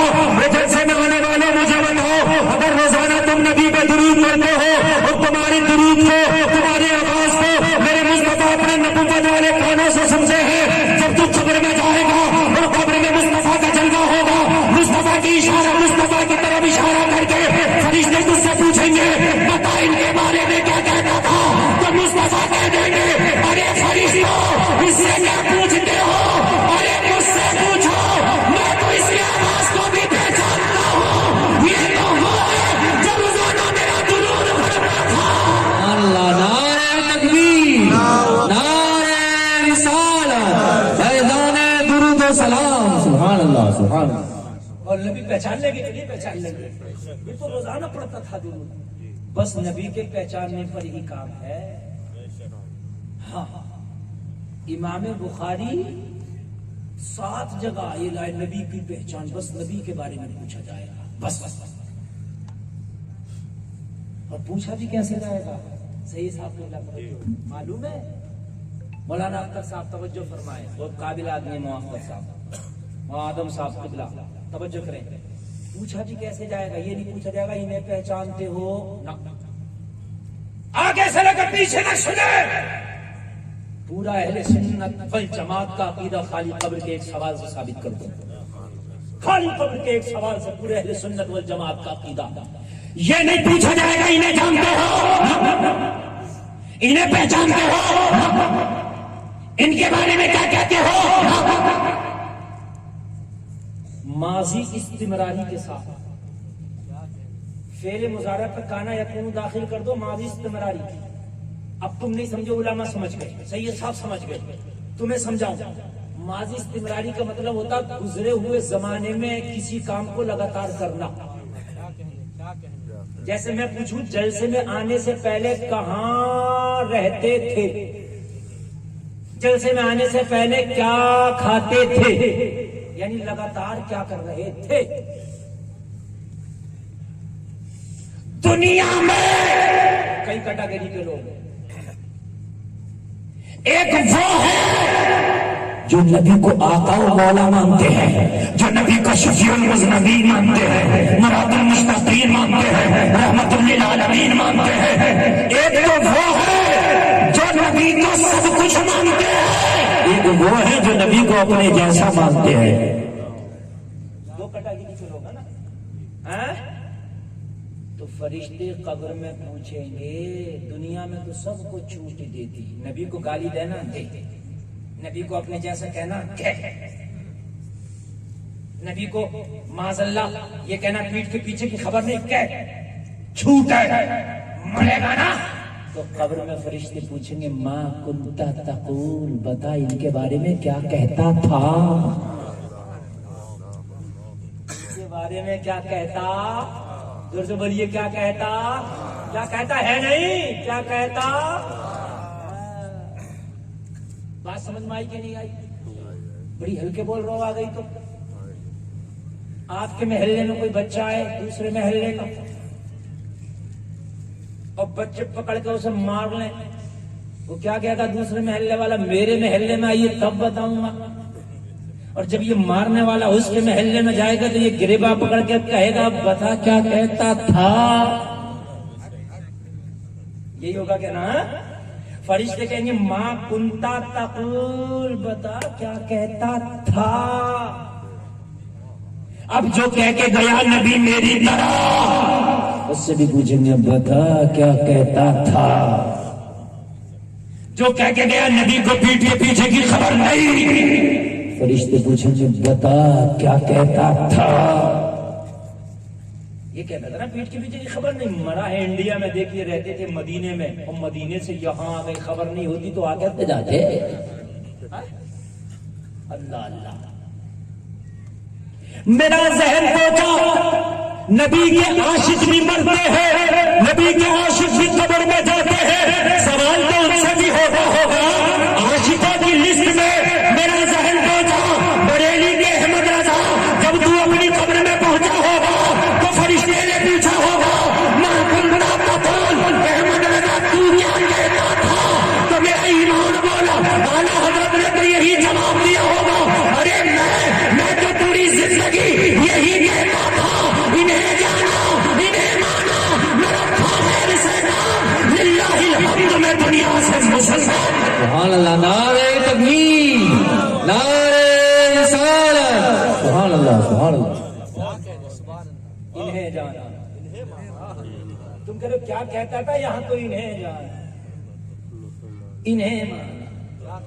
جلسے میں آنے والے مجھے بتاؤ، اگر روزانہ تم نبی پہ درود پڑھتے ہو اور تمہاری درود کو، تمہاری آواز کو میرے مصطفیٰ اپنے نبوت والے کانوں سے سمجھے ہیں، جب تو قبر میں جائے گا اور قبر میں مصطفیٰ کا جلوہ ہوگا، مصطفیٰ کی اشارہ، مصطفیٰ کی طرف اشارہ کر کے فرشتے تجھ سے پوچھیں گے بتا ان کے بارے میں کیا کہتا تھا، تو مصطفیٰ کہہ دیں گے ارے فرشتوں اس سے کیا پوچھتے ہو، ارے مجھ سے پوچھو، میں تو اس کی آواز کو بھی پہچانتا ہوں، یہ تو وہ ہے جو روزانہ میرا درود پڑھتا تھا۔ اللہ نعرہ تکبیر، نعرہ رسالت، فیضان درود و سلام۔ سبحان اللہ سبحان اللہ۔ اور نبی پہچان لیں گے کہ نہیں پہچان لیں گے؟ یہ تو روزانہ پڑھتا تھا درود، بس نبی کے پہچاننے پر ہی کام ہے۔ ہاں امام بخاری 7 جگہ یہ لائے نبی کی پہچان، بس نبی کے بارے میں پوچھا جائے گا، بس بس بس۔ اور پوچھا بھی کیسے جائے گا؟ صحیح صاحب معلوم ہے؟ مولانا اختر صاحب توجہ فرمائے، بہت قابل آدمی موافق صاحب، آدم صاحب قبلہ توجہ کریں۔ پوچھا بھی کیسے جائے گا؟ یہ نہیں پوچھا جائے گا انہیں پہچانتے ہو، آگے سے لے کر پیچھے نہ سنے۔ پورا اہل سنت والجماعت کا عقیدہ خالی قبر کے ایک سوال سے ثابت کر دو، خالی قبر کے ایک سوال سے پورے اہل سنت والجماعت کا عقیدہ۔ یہ نہیں پوچھا جائے گا انہیں جانتے ہو، انہیں پہچانتے ہو، ان کے بارے میں کیا کہتے ہو۔ ماضی استمراری کے ساتھ فعل مضارع پر کانا یکون داخل کر دو، ماضی استمراری۔ اب تم نہیں سمجھو، علماء سمجھ گئے، سید صاحب سمجھ گئے، تمہیں سمجھاؤں۔ ماضی استمراری کا مطلب ہوتا گزرے ہوئے زمانے میں کسی کام کو لگاتار کرنا۔ جیسے میں پوچھوں جلسے میں آنے سے پہلے کہاں رہتے تھے، جلسے میں آنے سے پہلے کیا کھاتے تھے، یعنی لگاتار کیا کر رہے تھے۔ دنیا میں کئی کیٹیگری کے لوگ ہیں، ایک وہ ہے جو نبی کو آقا و مولا مانتے ہیں، جو نبی کو شفیع المذنبین مانتے ہیں، مراد المشتاقین مانتے ہیں، رحمت للعالمین مانتے ہیں۔ ایک تو وہ ہے جو نبی کو سب کچھ مانتے ہیں، ایک وہ ہے جو نبی کو اپنے جیسا مانتے ہیں۔ دو کیٹیگری کے لوگ ہیں نا۔ تو فرشتے قبر میں پوچھیں گے، دنیا میں تو سب کو چھوٹ دیتی، نبی کو گالی دینا دے، نبی کو اپنے جیسا کہنا نبی کو معاذ اللہ یہ کہنا پیٹھ کے پیچھے کی خبر نہیں جھوٹ ہے مرے گا نا تو قبر میں فرشتے پوچھیں گے ما کنت تقول بتا ان کے بارے میں کیا کہتا تھا ان کے بارے میں کیا کہتا زور سے بولیے کیا کہتا ہے نہیں کیا کہتا بات سمجھ میں آئی کہ نہیں آئی بڑی ہلکے بول رہا ہو آ گئی تو آپ کے محلے میں کوئی بچہ آئے دوسرے محلے کا اور بچے پکڑ کے اسے مار لیں وہ کیا کہتا دوسرے محلے والا میرے محلے میں آئیے تب بتاؤں گا اور جب یہ مارنے والا اس کے محلے میں جائے گا تو یہ گریباں پکڑ کے کہے گا بتا کیا کہتا تھا یہی ہوگا کہ نا فرشتے کہیں گے ماں کنتا تقول بتا کیا کہتا تھا اب جو کہہ کے گیا نبی میری طرح اس سے بھی پوچھیں گے بتا کیا کہتا تھا جو کہہ کے گیا نبی کو پیٹھ کے پیچھے کی خبر نہیں فرشتے پوچھیں گے بتا کیا کہتا تھا یہ کہتا تھا نا پیٹھ کے پیچھے کی خبر نہیں مرا ہے انڈیا میں دیکھیے رہتے تھے مدینے میں اور مدینے سے یہاں آ گئی خبر نہیں ہوتی تو آگے جاتے اللہ اللہ میرا ذہن پہنچا نبی کے عاشق بھی مرتے ہیں نبی کے عاشق بھی قبر میں جاتے ہیں سوال تو ان سے بھی ہوگا عاشقوں کی لسٹ میں میرا ذہن پہنچا بریلی کے احمد رضا جب تو اپنی قبر میں پہنچا ہوگا تو فرشتے نے پوچھا ہوگا ماں کنتا تقول احمد رضا تو کیا کہتا تھا تو میرا ایمان بولا اعلیٰ حضرت نے تو یہی جواب دیا ہوگا ارے میں تو پوری زندگی یہی کہتا تھا انہیں جانا انہیں مانا میرا خیر سے کام للہ الحمد میں دنیا سے مسلمان سبحان اللہ نعرہ تکبیر نعرہ رسالت سبحان اللہ سبحان اللہ انہیں جانا تم کہہ رہے ہو کیا کہتا تھا یہاں تو انہیں جانا انہیں مانا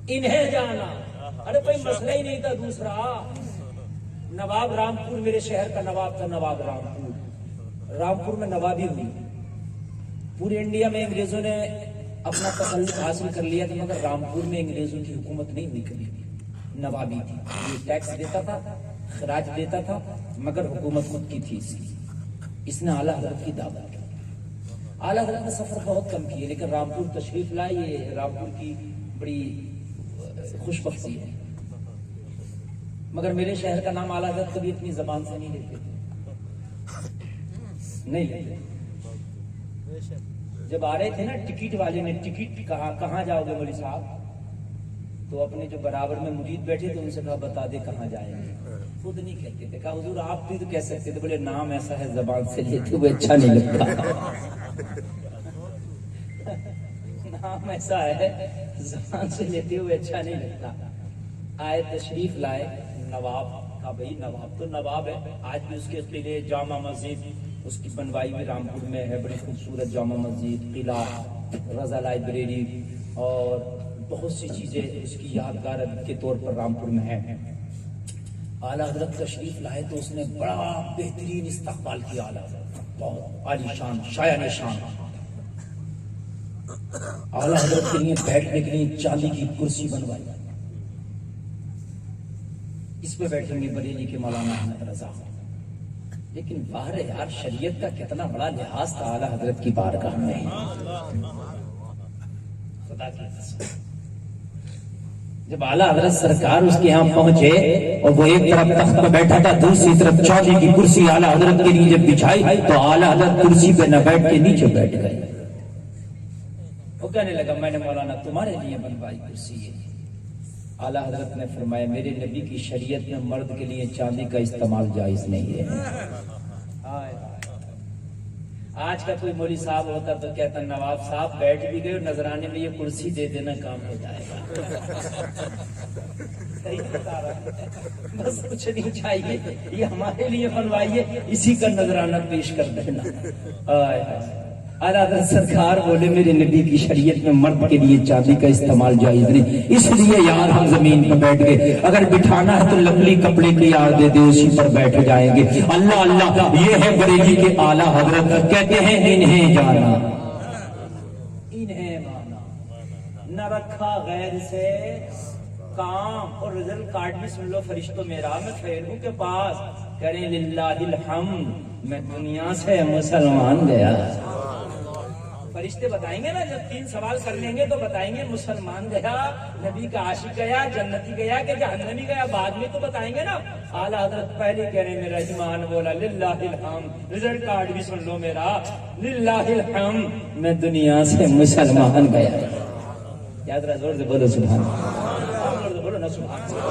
انہیں جانا ارے کوئی مسئلہ ہی نہیں تھا دوسرا نواب رامپور میرے شہر کا نواب تھا نواب رامپور میں نوابی ہوئی پورے انڈیا میں انگریزوں نے اپنا تسلط حاصل کر لیا تھا مگر رامپور میں انگریزوں کی حکومت نہیں ہوئی کبھی نوابی تھی یہ ٹیکس دیتا تھا خراج دیتا تھا مگر حکومت خود کی تھی اس نے اعلیٰ حضرت کی دعوت کی اعلیٰ حضرت نے سفر بہت کم کیے لیکن رامپور تشریف لائے یہ رامپور کی بڑی خوش بختی ہے مگر میرے شہر کا نام اعلیٰ حضرت کبھی اپنی زبان سے نہیں لیتے نہیں لیتے جب آ رہے تھے نا ٹکٹ والے نے ٹکٹ کہاں جاؤ گے مولوی صاحب تو اپنے جو برابر میں مرید بیٹھے تھے ان سے کہا بتا دے کہاں جائیں گے خود نہیں کہتے تھے کہا حضور آپ بھی تو کہہ سکتے تھے بولے نام ایسا ہے زبان سے لیتے ہوئے اچھا نہیں لگتا نام ایسا ہے زبان سے لیتے ہوئے اچھا نہیں لگتا آئے تشریف لائے نواب کا بھائی نواب تو نواب ہے آج بھی اس کے قلعے جامع مسجد اس کی بنوائی میں رامپور میں ہے بڑی خوبصورت جامع مسجد قلعہ رضا لائبریری اور بہت سی چیزیں اس کی یادگار کے طور پر رامپور میں ہے اعلیٰ حضرت تشریف لائے تو اس نے بڑا بہترین استقبال کیا اعلیٰ حضرت بہت عالی شان شایان شان اعلیٰ حضرت کے لیے بیٹھنے کے لیے چاندی کی کرسی بنوائی اس پہ بیٹھیں گے بریلی کے مولانا احمد رضا لیکن باہر یار شریعت کا کتنا بڑا لحاظ تھا اعلیٰ حضرت کی بارگاہ میں خدا کی قسم جب اعلیٰ حضرت سرکار اس کے یہاں پہنچے اور وہ ایک طرف تخت پہ بیٹھا تھا دوسری طرف چاندی کی کرسی اعلیٰ حضرت کے لیے جب بچھائی تو اعلیٰ حضرت کرسی پہ نہ بیٹھ کے نیچے بیٹھ گئے وہ کہنے لگا میں نے مولانا تمہارے لیے بنوائی کرسی ہے اعلیٰ حضرت نے فرمایا میرے نبی کی شریعت میں مرد کے لیے چاندی کا استعمال جائز نہیں ہے آج کا کوئی مولوی صاحب ہوتا تو کہتا نواب صاحب بیٹھ بھی گئے اور نذرانے میں یہ کرسی دے دینا کام ہو جائے گا بس کچھ نہیں چاہیے یہ ہمارے لیے بنوائیے اسی کا نذرانہ پیش کر دینا اعلیٰ حضرت سرکار بولے میرے نبی کی شریعت میں مرد کے لیے چاندی کا استعمال جائز نہیں، اس لیے یار ہم زمین پر بیٹھ گئے، اگر بٹھانا ہے تو لکڑی کپڑے کی یار دے دے، اسی پر بیٹھ جائیں گے۔ اللہ اللہ، یہ ہے بریلی کے اعلیٰ حضرت، کہتے ہیں انہیں جانا انہیں مانا، نہ رکھا غیر سے کام، اور رزلٹ کارڈ بھی سن لو فرشتوں میرا، میں پھیروں کے پاس کریں للہ الحمد، میں دنیا سے مسلمان گیا۔ فرشتے بتائیں گے نا، جب 3 سوال کر لیں گے تو بتائیں گے مسلمان گیا، نبی کا عاشق گیا، جنتی گیا کہ جہنمی گیا، بعد میں تو بتائیں گے نا۔ اعلیٰ حضرت پہلے کہہ رہے میرا ایمان بولا للہ الحمد، رزلٹ کارڈ بھی سن لو میرا، للہ الحمد، میں دنیا سے مسلمان گیا۔ یاد رہا، زور سے بولو سبحان اللہ، زور سے بولو نا سبحان اللہ۔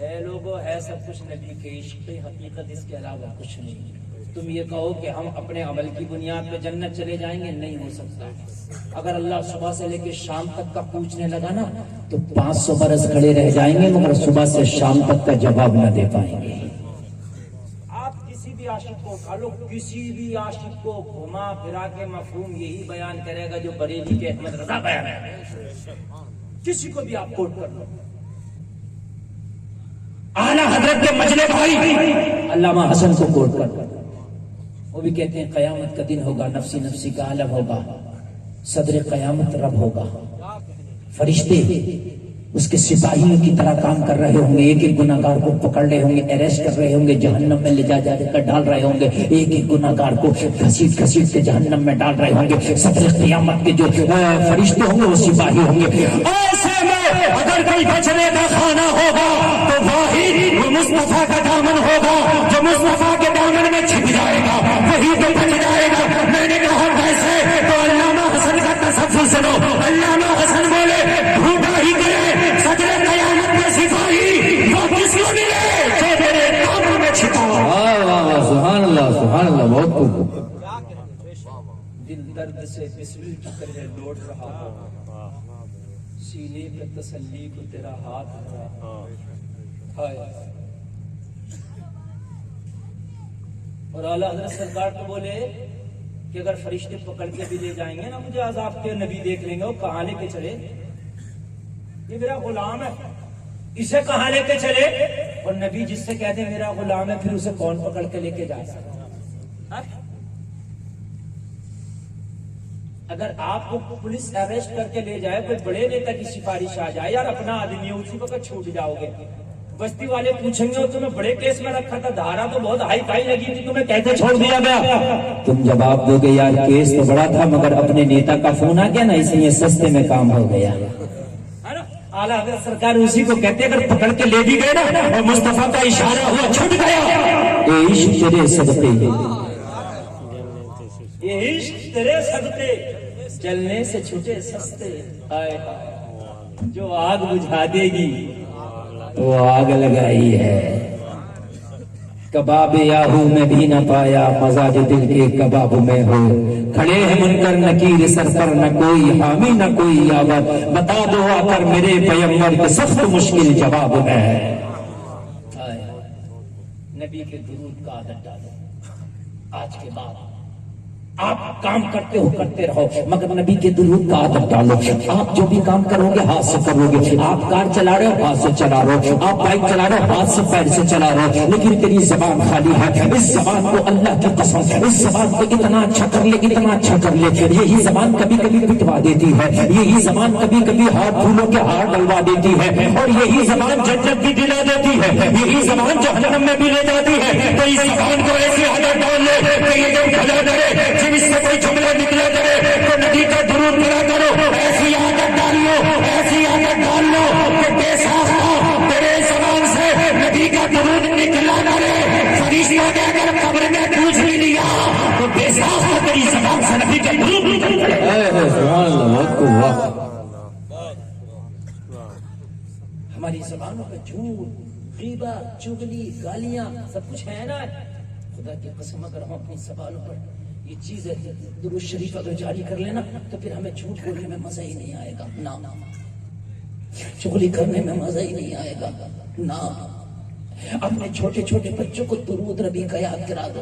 اے لوگو، ہے سب کچھ نبی کے عشق، حقیقت اس کے علاوہ کچھ نہیں۔ تم یہ کہو کہ ہم اپنے عمل کی بنیاد پہ جنت چلے جائیں گے، نہیں ہو سکتا۔ اگر اللہ صبح سے لے کے شام تک کا پوچھنے لگا نا تو 500 برس کھڑے رہ جائیں گے، مگر صبح سے شام تک کا جواب نہ دے پائیں گے۔ آپ کسی بھی عاشق کو اٹھا لو، کسی بھی عاشق کو گھما پھرا کے مفہوم یہی بیان کرے گا جو بریلی کے احمد رضا بیان ہے، کسی کو بھی آپ کوٹ کر لو۔ اعلیٰ حضرت کے مجلے بھائی علامہ حسن کو کوٹ کر لو، وہ بھی کہتے ہیں قیامت کا دن ہوگا، نفسی نفسی کا عالم ہوگا، صدر قیامت رب ہوگا، فرشتے اس کے سپاہیوں کی طرح کام کر رہے ہوں گے، ایک ایک گناہگار کو پکڑ رہے ہوں گے، اریسٹ کر رہے ہوں گے، جہنم میں لے جا کر ڈال رہے ہوں گے، ایک ایک گناہگار کو گھسیٹ گھسیٹ کے جہنم میں ڈال رہے ہوں گے۔ صدر قیامت کے جو فرشتے ہوں گے وہ سپاہی ہوں گے۔ ایسے میں اگر کوئی بچنے کا خانہ ہوگا تو واحد وہ مصطفیٰ کا دامن ہوگا، جو مصطفیٰ کے دامن میں چھپ جائے گا وہی تو بچ جائے گا۔ میں نے کہا کیسے؟ تو علامہ حسن کا تصور سنو۔ علامہ حسن بولے ڈھونڈا ہی کرے صدر قیامت میں سپاہی، وہ کس کو ملے جو میرے دامن میں چھپا۔ واہ واہ واہ، سبحان اللہ سبحان اللہ، بہت خوب۔ دل درد سے بسمل کی طرح لوٹ رہا ہو، سینے پہ تسلی کو تیرا ہاتھ ہائے۔ اور اعلیٰ حضرت سرکار تو بولے کہ اگر فرشتے پکڑ کے بھی لے جائیں گے نا مجھے عذاب کے، نبی دیکھ لیں گے، وہ کہاں لے کے چلے؟ یہ میرا غلام ہے، اسے کہاں لے کے چلے؟ اور نبی جس سے کہتے ہیں میرا غلام ہے، پھر اسے کون پکڑ کے لے کے جا سکتا؟ اگر آپ کو پولیس اریسٹ کر کے لے جائے، کوئی بڑے نیتا کی سفارش آ جائے، یار اپنا آدمی ہے، اسی وقت چھوٹ جاؤ گے۔ بستی والے پوچھیں گے تمہیں بڑے کیس میں رکھا تھا، دھارا تو بہت ہائی فائی لگی تھی، تمہیں کیسے چھوڑ دیا گیا؟ تم جواب دو گے یار کیس تو بڑا تھا، مگر اپنے نیتا کا فون آ گیا نا، اس لیے سستے میں کام ہو گیا۔ اعلیٰ حضرت سرکار اسی کو کہتے ہیں اگر پکڑ کے لے بھی گئے نا اور مصطفیٰ کا اشارہ ہوا چھوٹ گیا، اے عشق تیرے صدقے، یہ عشق تیرے صدقے، جلنے سے چھوٹے سستے، ہائے جو آگ بجھا دے گی وہ آگ لگائی ہے۔ کباب یاہو میں بھی نہ پایا، مزہ جو دل کے کباب میں ہو، کھڑے ہیں منکر نکیر سر پر، نہ کوئی حامی نہ کوئی یاور، بتا دو آ کر میرے پیغمبر کے سخت مشکل جواب ہے۔ نبی کے درود کا عادت ڈالو، آج کے بعد آپ کام کرتے ہو کرتے رہو، مگر نبی کے درود کا عادت ڈالو۔ آپ جو بھی کام کرو گے ہاتھ سے کرو گے، آپ کار چلا رہے ہو ہاتھ سے چلا رہے ہو، آپ بائک چلا رہے ہو ہاتھ سے پیر سے چلا رہے ہو، لیکن تیری زبان خالی ہے۔ اس زبان کو اللہ کی قسم، اس زبان کو اتنا اچھا کر لے، اتنا اچھا کر لے، یہی زبان کبھی کبھی پٹوا دیتی ہے، یہی زبان کبھی کبھی ہاتھ پھولوں کے ہار ڈلوا دیتی ہے، اور یہی زبان جنت بھی دلا دیتی ہے، یہی زبان جہنم میں بھی لے جاتی ہے۔ تو اس زبان کو ایسی عادت ڈال لے کہ یہ جب کھلا کرے، جب اس سے کوئی جملہ نکلا کرے تو نبی کا درود پڑھا کرو۔ ایسی عادت ڈالو، ایسی عادت ڈال لو کہ بے ساختہ تیرے زبان سے نبی کا درود نکلا کرے، فرشتوں نے اگر قبر میں پوچھ بھی لیا تو بے ساختہ تیری زبان سے نبی کا درود نکل کرے۔ سبحان اللہ، بہت خوب، واہ۔ ہماری زبانوں پہ جھوٹ، غیبت، چغلی، گالیاں سب کچھ ہے نا۔ خدا کی قسم اگر ہم اپنی زبانوں پر یہ چیز ہے، درود شریف اگر جاری کر لینا تو پھر ہمیں جھوٹ بولنے میں مزہ ہی نہیں آئے گا، نہ چغلی کرنے میں مزہ ہی نہیں آئے گا، نہ۔ اپنے چھوٹے چھوٹے بچوں کو درود نبی کا یاد کرا دو،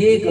1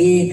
1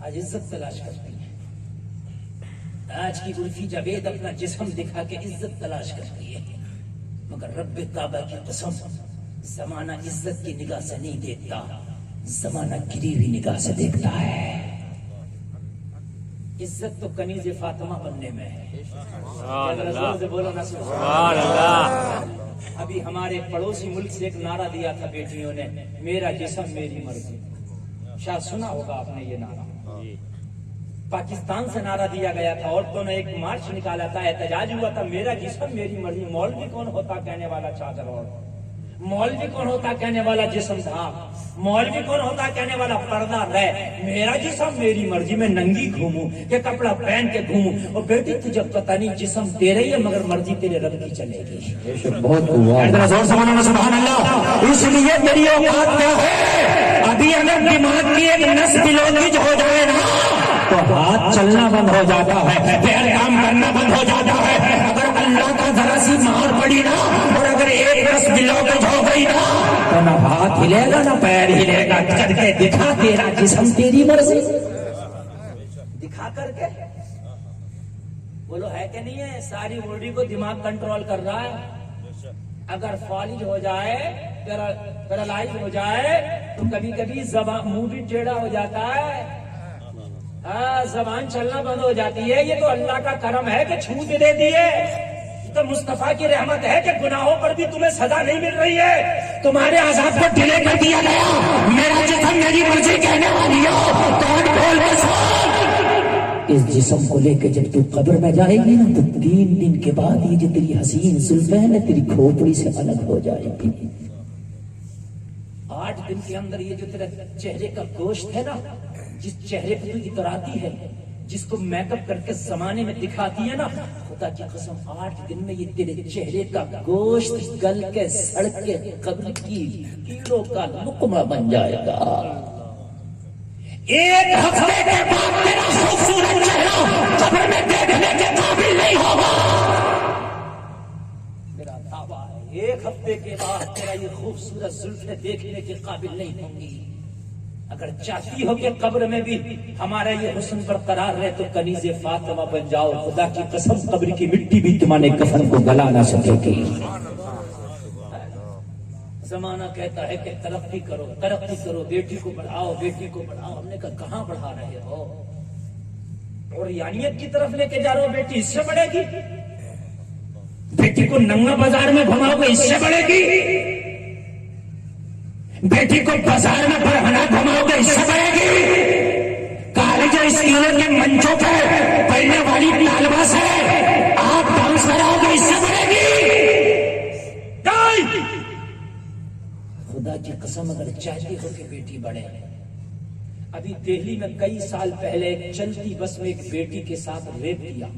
آج عزت تلاش کرتی ہے. آج کی عرفی جاوید اپنا جسم دکھا کے عزت تلاش کرتی ہے، مگر رب کعبہ کی قسم زمانہ عزت کی نگاہ سے نہیں دیکھتا، زمانہ گری ہوئی نگاہ سے دیکھتا ہے. عزت تو کنیز فاطمہ بننے میں ہے. زور سے بولو نا سبحان اللہ. ابھی ہمارے پڑوسی ملک سے ایک نعرہ دیا تھا بیٹیوں نے، میرا جسم میری مرضی. شاید سنا ہوگا آپ نے یہ نعرہ. پاکستان سے نعرہ دیا گیا تھا، عورتوں نے ایک مارچ نکالا تھا، احتجاج ہوا تھا، میرا جسم میری مرضی. مولوی کون ہوتا کہنے والا چادر اور، مولوی کون ہوتا کہنے والا جسم تھا، مولوی کون ہوتا کہنے والا پردہ رہ. میرا جسم میری مرضی، میں ننگی گھوموں کہ کپڑا پہن کے گھوموں. اور بیٹی تجھے پتہ نہیں جسم تیرے ہی ہے مگر مرضی تیرے رب کی چلے گی. بہت ہوا. ذرا زور سے بولو سبحان اللہ. اس لیے میری اوقات کیا ہے، ابھی اگر دماغ کی ایک نس بلوکیج ہو جائے نا تو ہاتھ چلنا بند ہو جاتا ہے، پیر کام کرنا بند ہو جاتا ہے. اگر اللہ کا ذرا سی مار پڑی نا اور اگر ایک نس بلوکیج ہو گئی نا تو نہ ہاتھ ہلے گا نہ پیر ہلے گا. کر کے دکھا تیرا جسم تیری مرضی. دکھا کر کے بولو ہے کہ نہیں ہے. ساری باڈی کو دماغ کنٹرول کر رہا ہے. اگر فالج ہو جائے، پیرالائز ہو جائے تو کبھی کبھی زبان منہ بھی ٹیڑھا ہو جاتا ہے، زبان چلنا بند ہو جاتی ہے. یہ تو اللہ کا کرم ہے کہ چھوٹ دے دیے. تو مصطفیٰ کی رحمت ہے کہ گناہوں پر بھی تمہیں سزا نہیں مل رہی ہے، تمہارے عذاب کو ڈیلے کر دیا گیا. میرا جسم میری مرضی کہنے والی ہو کون بول کے سن. اس جسم کو لے کے جب تو قبر میں جائے گی نا تو 3 دن کے بعد یہ جو تیری حسین زلفیں ہیں تیری کھوپڑی سے الگ ہو جائے گی. 8 دن کے اندر یہ جو تیرے چہرے کا گوشت ہے نا، جس چہرے پہ تو اتراتی ہے، جس کو میک اپ کر کے زمانے میں دکھاتی ہے نا، خدا کی قسم 8 دن میں یہ تیرے چہرے کا گوشت گل کے سڑ کے قبر کی کیڑوں کا لقمہ بن جائے گا. ایک ہفتے کے بعد میرا خوبصورت چہرہ قبر میں دیکھنے کے قابل نہیں ہوگا. میرا دعویٰ ہے 1 ہفتے کے بعد تیرا یہ خوبصورت زلفیں دیکھنے کے قابل نہیں ہوں گی. اگر چاہتی ہو کہ قبر میں بھی ہمارا یہ حسن برقرار رہے تو کنیز فاطمہ بن جاؤ. خدا کی قسم قبر کی مٹی بھی تمہارے کفن کو گلا نہ سکے گی. زمانہ کہتا ہے کہ ترقی کرو ترقی کرو، بیٹی کو بڑھاؤ بیٹی کو بڑھاؤ. ہم نے کہا کہاں بڑھا رہے ہو؟ اور یانیت کی طرف لے کے جا رہے ہو، بیٹی اس سے بڑھے گی. بیٹی کو ننگا بازار میں گھماؤ گے اس سے بڑھے گی. بیٹی کو بازار میں پرہنا گھماؤ گے اس سے بڑھے گی. کالج اسکولوں کے منچوں پہ پڑھنے والی طالبہ سے آپ ڈانس کراؤ گے اس سے بڑھے گی. خدا کی قسم اگر چاہتی ہو کہ بیٹی بڑھے. ابھی دہلی میں کئی سال پہلے ایک چلتی بس میں ایک بیٹی کے ساتھ ریپ کیا،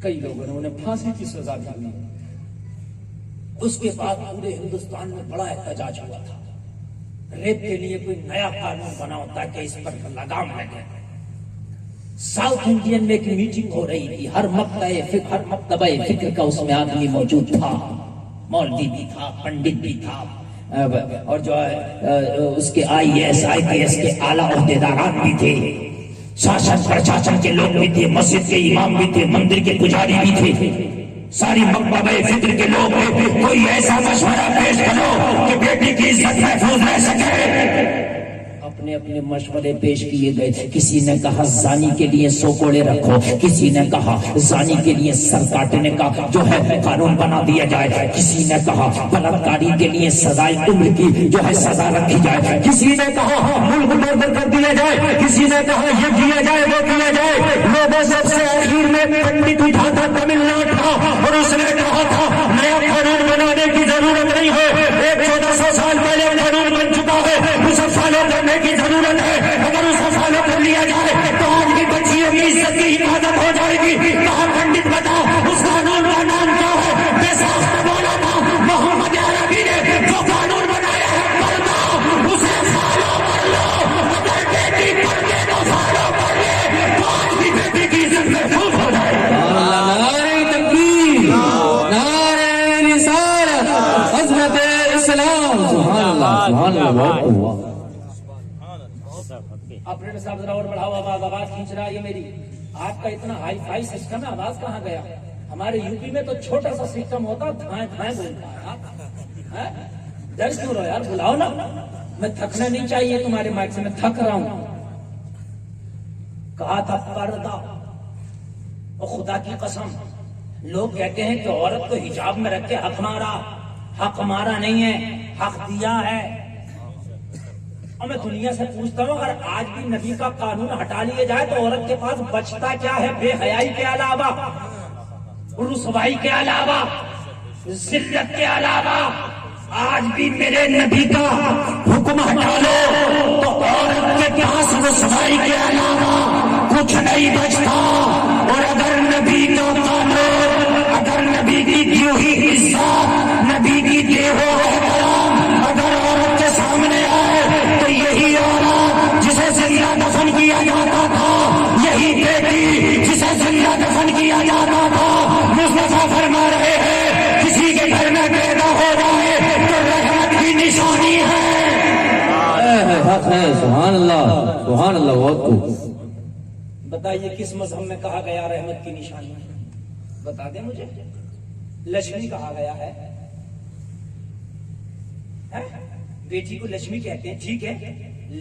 کئی لوگوں نے انہیں پھانسی کی سزا دی. اس کے بعد پورے ہندوستان میں بڑا احتجاج ہوا تھا. ریپ کے لیے کوئی نیا قانون بناؤ تاکہ اس پر لگام لگے. ساؤتھ انڈین میں ایک میٹنگ ہو رہی تھی، ہر مکتبہ فکر کا اس میں آدمی موجود تھا، مولوی بھی تھا، پنڈت بھی تھا، اور جو اس کے IAS IPS کے اعلیٰ عہدیداران بھی تھے، شاشن پرشاسن کے لوگ بھی تھے، مسجد کے امام بھی تھے، مندر کے پجاری بھی تھے، ساری مکتبہ فکر کے لوگ. کوئی ایسا مشورہ پیش کرو کہ بیٹی کی عزت محفوظ رہ سکے. اپنے اپنے مشورے پیش کیے گئے. کسی نے کہا زانی کے لیے 100 کوڑے رکھو، کسی نے کہا زانی کے لیے سر کاٹنے کا جو ہے قانون بنا دیا جائے، کسی نے کہا بلاکاری کے لیے سزائے عمر کی جو ہے سزا رکھی جائے، کسی نے کہا ملک بدر کر دیا جائے، کسی نے کہا یہ کیا جائے وہ کیا جائے. لوگوں سب سے اخیر میں پنڈت اٹھا تھا تمل ناڈو کا، اور اس نے کہا تھا نیا قانون بنانے کی ضرورت نہیں ہے. 1400 سال پہلے قانون بن چکا ہے، اسے فالو کرنے کی ضرورت ہے. اگر اسے فالو کر لیا جائے تو آج کی بچیوں کی عزت کی حفاظت ہو جائے گی. کہا پنڈت بتاؤ اس قانون کا نام کیا ہے؟ بے ساخت بولا تھا محمد عربی نے جو قانون بنایا ہے پردہ، اسے فالو کر لو. اگر بیٹی پردے کو فالو کر لے تو آج کی بیٹی کی عزت محفوظ ہو جائے گی. نعرہ تکبیر، نعرہ رسالت، عظمت السلام. سبحان اللہ سبحان اللہ. بہت ہوا. آپریٹر صاحب ذرا اور بڑھاؤ آواز کھینچ رہا ہے یہ میری. آپ کا اتنا ہائی فائی سسٹم ہے, آواز کہاں گیا؟ ہمارے یو پی میں تو چھوٹا سا سسٹم ہوتا, دھائیں دھائیں بولتا ہے. درج کیوں رہو یار, بلاؤ نا. میں تھکنا نہیں چاہیے تمہارے مائک سے, میں تھک رہا ہوں. کہا تھا پردہ, اور خدا کی قسم لوگ کہتے ہیں کہ عورت کو حجاب میں رکھ کے حق مارا. حق مارا نہیں ہے, حق دیا ہے. اور میں دنیا سے پوچھتا ہوں, اگر آج بھی نبی کا قانون ہٹا لیا جائے تو عورت کے پاس بچتا کیا ہے؟ بے حیائی کے علاوہ, رسوائی کے علاوہ, ذلت کے علاوہ. آج بھی میرے نبی کا حکم ہٹا لو تو عورت کے پاس رسوائی کے علاوہ کچھ نہیں بچتا. اور اگر نبی کا قانون, اگر نبی کی دی ہوئی عزت, نبی کی دی ہوئے احترام اگر عورت کے سامنے آئے تو یہی عورت جسے زندہ دفن کیا جاتا تھا, یہی بیٹی جسے زندہ دفن کیا جاتا تھا, مصطفیٰ فرما رہے ہیں کسی کے گھر میں پیدا ہو جائے تو رحمت کی نشانی ہے. حق ہے. سبحان اللہ سبحان اللہ. بہت خوب. بتائیے کس مذہب میں کہا گیا رحمت کی نشانی؟ بتا دیں مجھے. لکشمی کہا گیا ہے. بیٹی کو لکشمی کہتے ہیں, ٹھیک ہے,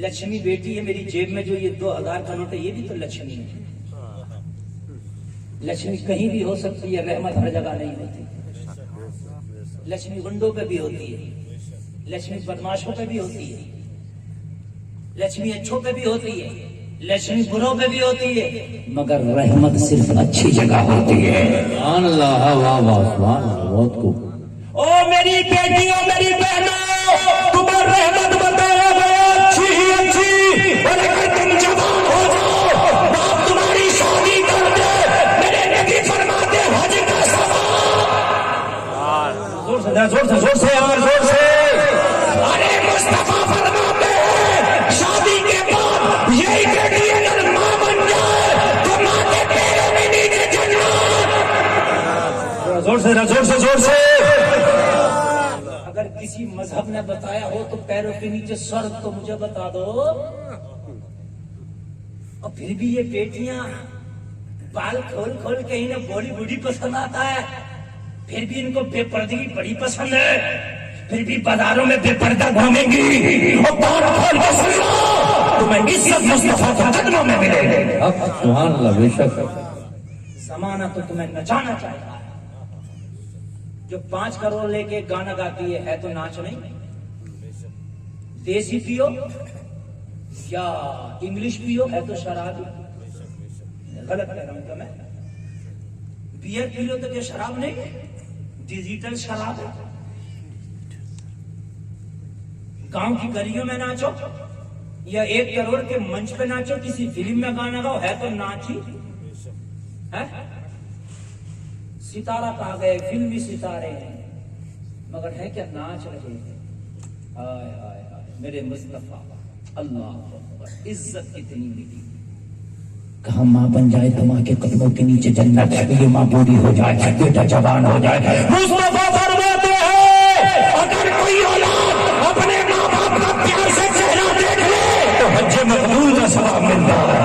لکشمی بیٹی ہے. میری جیب میں جو یہ 2000 کا نوٹ ہے یہ بھی تو لکشمی ہے. لکشمی کہیں بھی ہو سکتی ہے, رحمت ہر جگہ نہیں ہوتی. لکشمی گنڈوں پہ بھی ہوتی ہے, لکشمی بدماشوں پہ بھی ہوتی ہے, لکشمی اچھوں پہ بھی ہوتی ہے, لکشمی بروں پہ بھی ہوتی ہے, مگر رحمت صرف اچھی جگہ ہوتی ہے. سبحان اللہ. واہ واہ سبحان اللہ. بہت خوب. او میری بیٹیوں, میری بہنوں, تمہیں رحمت بتایا گیا اچھی ہی اچھی. اور اگر تم جوان ہو جاؤ, باپ تمہاری شادی کر دے, میرے نبی فرماتے حج کا ثواب. زور سے یار, زور سے. ارے مصطفیٰ فرماتے ہیں شادی کے بعد یہی بیٹی اگر ماں بن جائے تو ماں کے پیروں میں نیچے جنت. زور سے. اگر کسی مذہب نے بتایا ہو تو پیروں کے نیچے سرد تو مجھے بتا دو. اور پھر بھی یہ بیٹیاں بال کھول کھول کے انہیں بالی ووڈ پسند آتا ہے, پھر بھی ان کو بے پردگی بڑی پسند ہے, پھر بھی بازاروں میں بے پردہ گھومیں گی. اور کان کھول کے سن لو, تمہیں عزت مصطفیٰ کے قدموں میں ملے گی. سبحان اللہ. بے شک. زمانہ تو تمہیں نچانا چاہتا ہے. جو 5 کروڑ لے کے گانا گاتی ہے تو ناچ نہیں. دیسی پیو یا انگلش پیو ہے تو شراب. غلط کہہ رہا ہوں کیا میں؟ بیئر پی لو تو کیا شراب نہیں؟ ڈیجیٹل شراب ہے. گاؤں کی گلیوں میں ناچو یا 1 کروڑ کے منچ پہ ناچو, کسی فلم میں گانا گاؤ, ہے تو ناچ ہی. ستارہ کہا گئے, فلمی ستارے ہیں, مگر ہے کیا ناچ رہے ہیں. ہائے ہائے ہائے میرے مصطفیٰ, اللہ اکبر, عزت کتنی ملی. کہاں ماں بن جائے تو ماں کے قدموں کے نیچے جنت ہے. یہ ماں بوڑھی ہو جائے, بیٹا جوان ہو جائے. مصطفیٰ فرماتے ہیں اگر کوئی اولاد اپنے ماں باپ کا پیار سے چہرہ دیکھ لے تو حج مقبول کا ثواب ملتا ہے.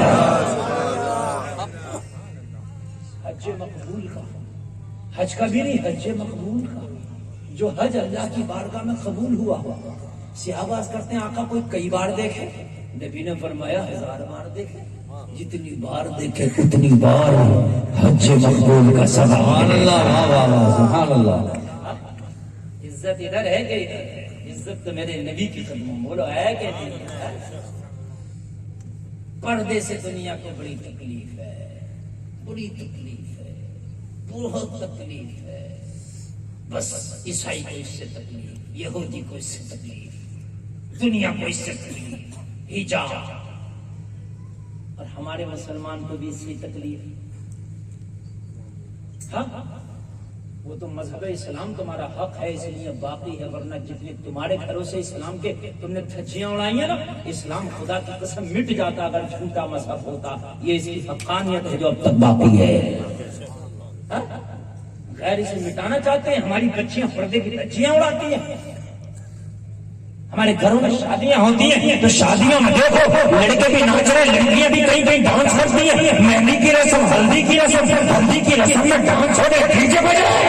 حج مقبول کا, حج کا بھی نہیں, حج مقبول کا. جو حج اللہ کی بارگاہ میں قبول ہوا. صحابہ کرتے ہیں آقا کوئی کئی بار دیکھے؟ نبی نے فرمایا 1000 بار دیکھے. جتنی بار دیکھے اتنی بار حج مقبول کا ثواب. سبحان اللہ. واہ واہ واہ. سبحان اللہ. عزت ادھر ہے کہ ادھر ہے؟ عزت تو میرے نبی کی قدموں. بولو ہے کہ نہیں ہے؟ پردے سے دنیا کو بڑی تکلیف ہے, بڑی تکلیف ہے, بہت تکلیف ہے. بس عیسائی کو اس سے تکلیف, یہودی کو اس سے تکلیف, دنیا کو اس سے تکلیف, حجاب. اور ہمارے مسلمان کو بھی اس کی تکلیف. ہاں وہ تو مذہب اسلام تمہارا حق ہے اس لیے باقی ہے, ورنہ جتنے تمہارے گھروں سے اسلام کے تم نے دھجیاں اڑائی ہیں نا, اسلام خدا کی قسم مٹ جاتا اگر جھوٹا مذہب ہوتا. یہ اس کی حقانیت ہے جو اب تک باقی ہے. غیر اسے مٹانا چاہتے ہیں, ہماری بچیاں پردے کی دھجیاں اڑاتی ہیں. ہمارے گھروں میں شادیاں ہوتی ہیں تو شادیوں میں دیکھو لڑکے بھی ناچ رہے، لڑکیاں بھی کئی کئی ڈانس کرتی ہیں، مہندی کی رسم، ہلدی کی رسم، ہلدی کی رسم میں ڈانس ہو رہے، ڈی جے بج رہے۔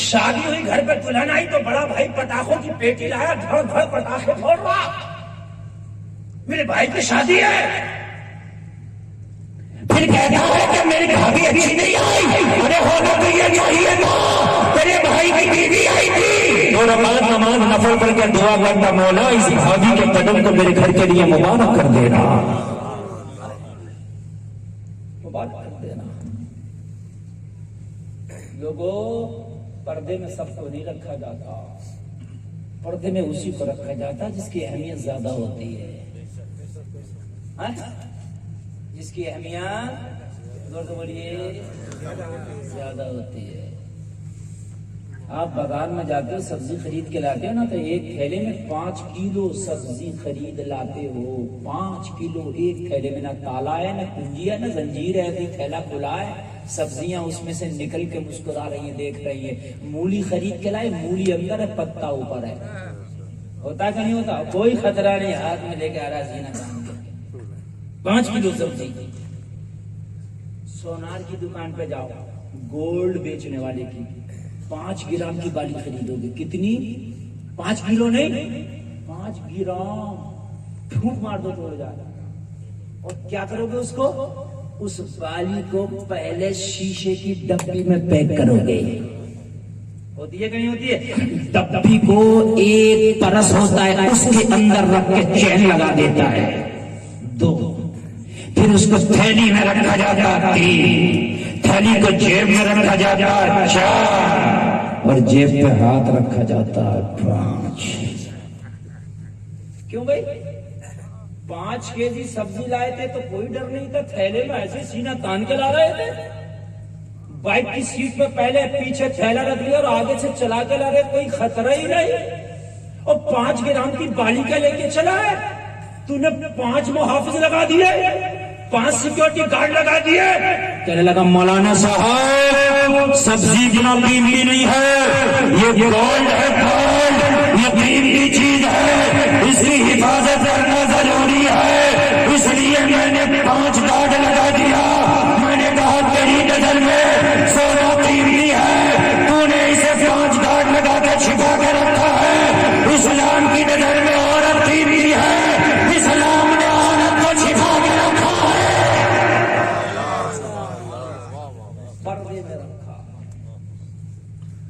شادی ہوئی، گھر پہ دلہن آئی تو بڑا بھائی پٹاخوں کی پیٹی لایا، دھڑ دھڑ پٹاخے پھوڑ رہا، میرے بھائی کی شادی ہے۔ پھر کہتا ہے کہ میری بھابھی اچھی نہیں آئی، ارے ہونا تو یہ چاہیے تھا تیرے بھائی کی بیوی آئی تھی۔ اور رکعت نماز نفل پڑھ کے دعا کرتا، مولا اس بھابھی کے قدم کو میرے گھر کے لیے مبارک کر دینا، مبارک کر دینا۔ لوگوں، پردے میں سب کو نہیں رکھا جاتا، پردے میں اسی کو رکھا جاتا جس کی اہمیت زیادہ ہوتی ہے، جس کی اہمیت زور سے بولیے زیادہ ہوتی ہے۔ آپ بازار میں جاتے ہو سبزی خرید کے لاتے ہو نا، تو ایک تھیلے میں 5 کلو سبزی خرید لاتے ہو، 5 کلو ایک تھیلے میں، نہ تالا ہے نہ کنجی ہے نہ زنجیر ہے، تھیلا کھلا ہے، سبزیاں اس میں سے نکل کے مسکرا رہی ہیں، دیکھ رہی ہیں۔ مولی خرید کے لائے، مولی اندر ہے، پتا اوپر ہے، ہوتا کہ نہیں ہوتا؟ کوئی خطرہ نہیں، ہاتھ میں لے کے آ رہا سینہ کام کے 5 کلو سبزی۔ سونار کی دکان پہ جاؤ، گولڈ بیچنے والے کی 5 گرام کی بالی خریدو گے، کتنی؟ 5 کلو نہیں، 5 گرام، پھوک مار دو توڑ جائے۔ اور کیا کرو گے اس کو؟ اس بالی کو پہلے شیشے کی ڈبی میں پیک کرو گے، ہوتی ہے کہ نہیں ہوتی ہے؟ ڈبی کو ایک پرس ہوتا ہے، اس کے اندر رکھ کے چین لگا دیتا ہے 2، پھر اس کو تھیلی میں رکھا جاتا ہے 3، تھیلی کو جیب میں رکھا جاتا ہے 4، اور جیب پہ ہاتھ رکھا جاتا ہے 5۔ کیوں بھائی؟ 5 کیجی سبزی لائے تھے تو کوئی ڈر نہیں تھا، تھیلے میں ایسے سینہ تان کے لا رہے تھے، بائک کی سیٹ پہ پہلے پیچھے تھیلا رکھ لیا اور آگے سے چلا کے لا رہے، کوئی خطرہ ہی نہیں۔ اور 5 گرام کی بالی کا لے کے چلا ہے، تو نے 5 محافظ لگا دیے، 5 سیکیورٹی گارڈ لگا دیے۔ کہنے لگا مولانا صاحب سبزی اتنا قیمتی نہیں ہے، یہ گولڈ ہے، گولڈ یہ قیمتی چیز ہے، اس کی حفاظت کرنا ضروری ہے، اس لیے میں نے 5 گارڈ لگا دیا۔ میں نے کہا تیری نظر میں سونا قیمتی ہے، تو نے اسے 5 گارڈ لگا کے چھپا کے رکھا ہے۔ اسلام کی نظر میں عورت قیمتی ہے، اسلام نے عورت کو چھپا کے رکھا ہے، پردے میں رکھا۔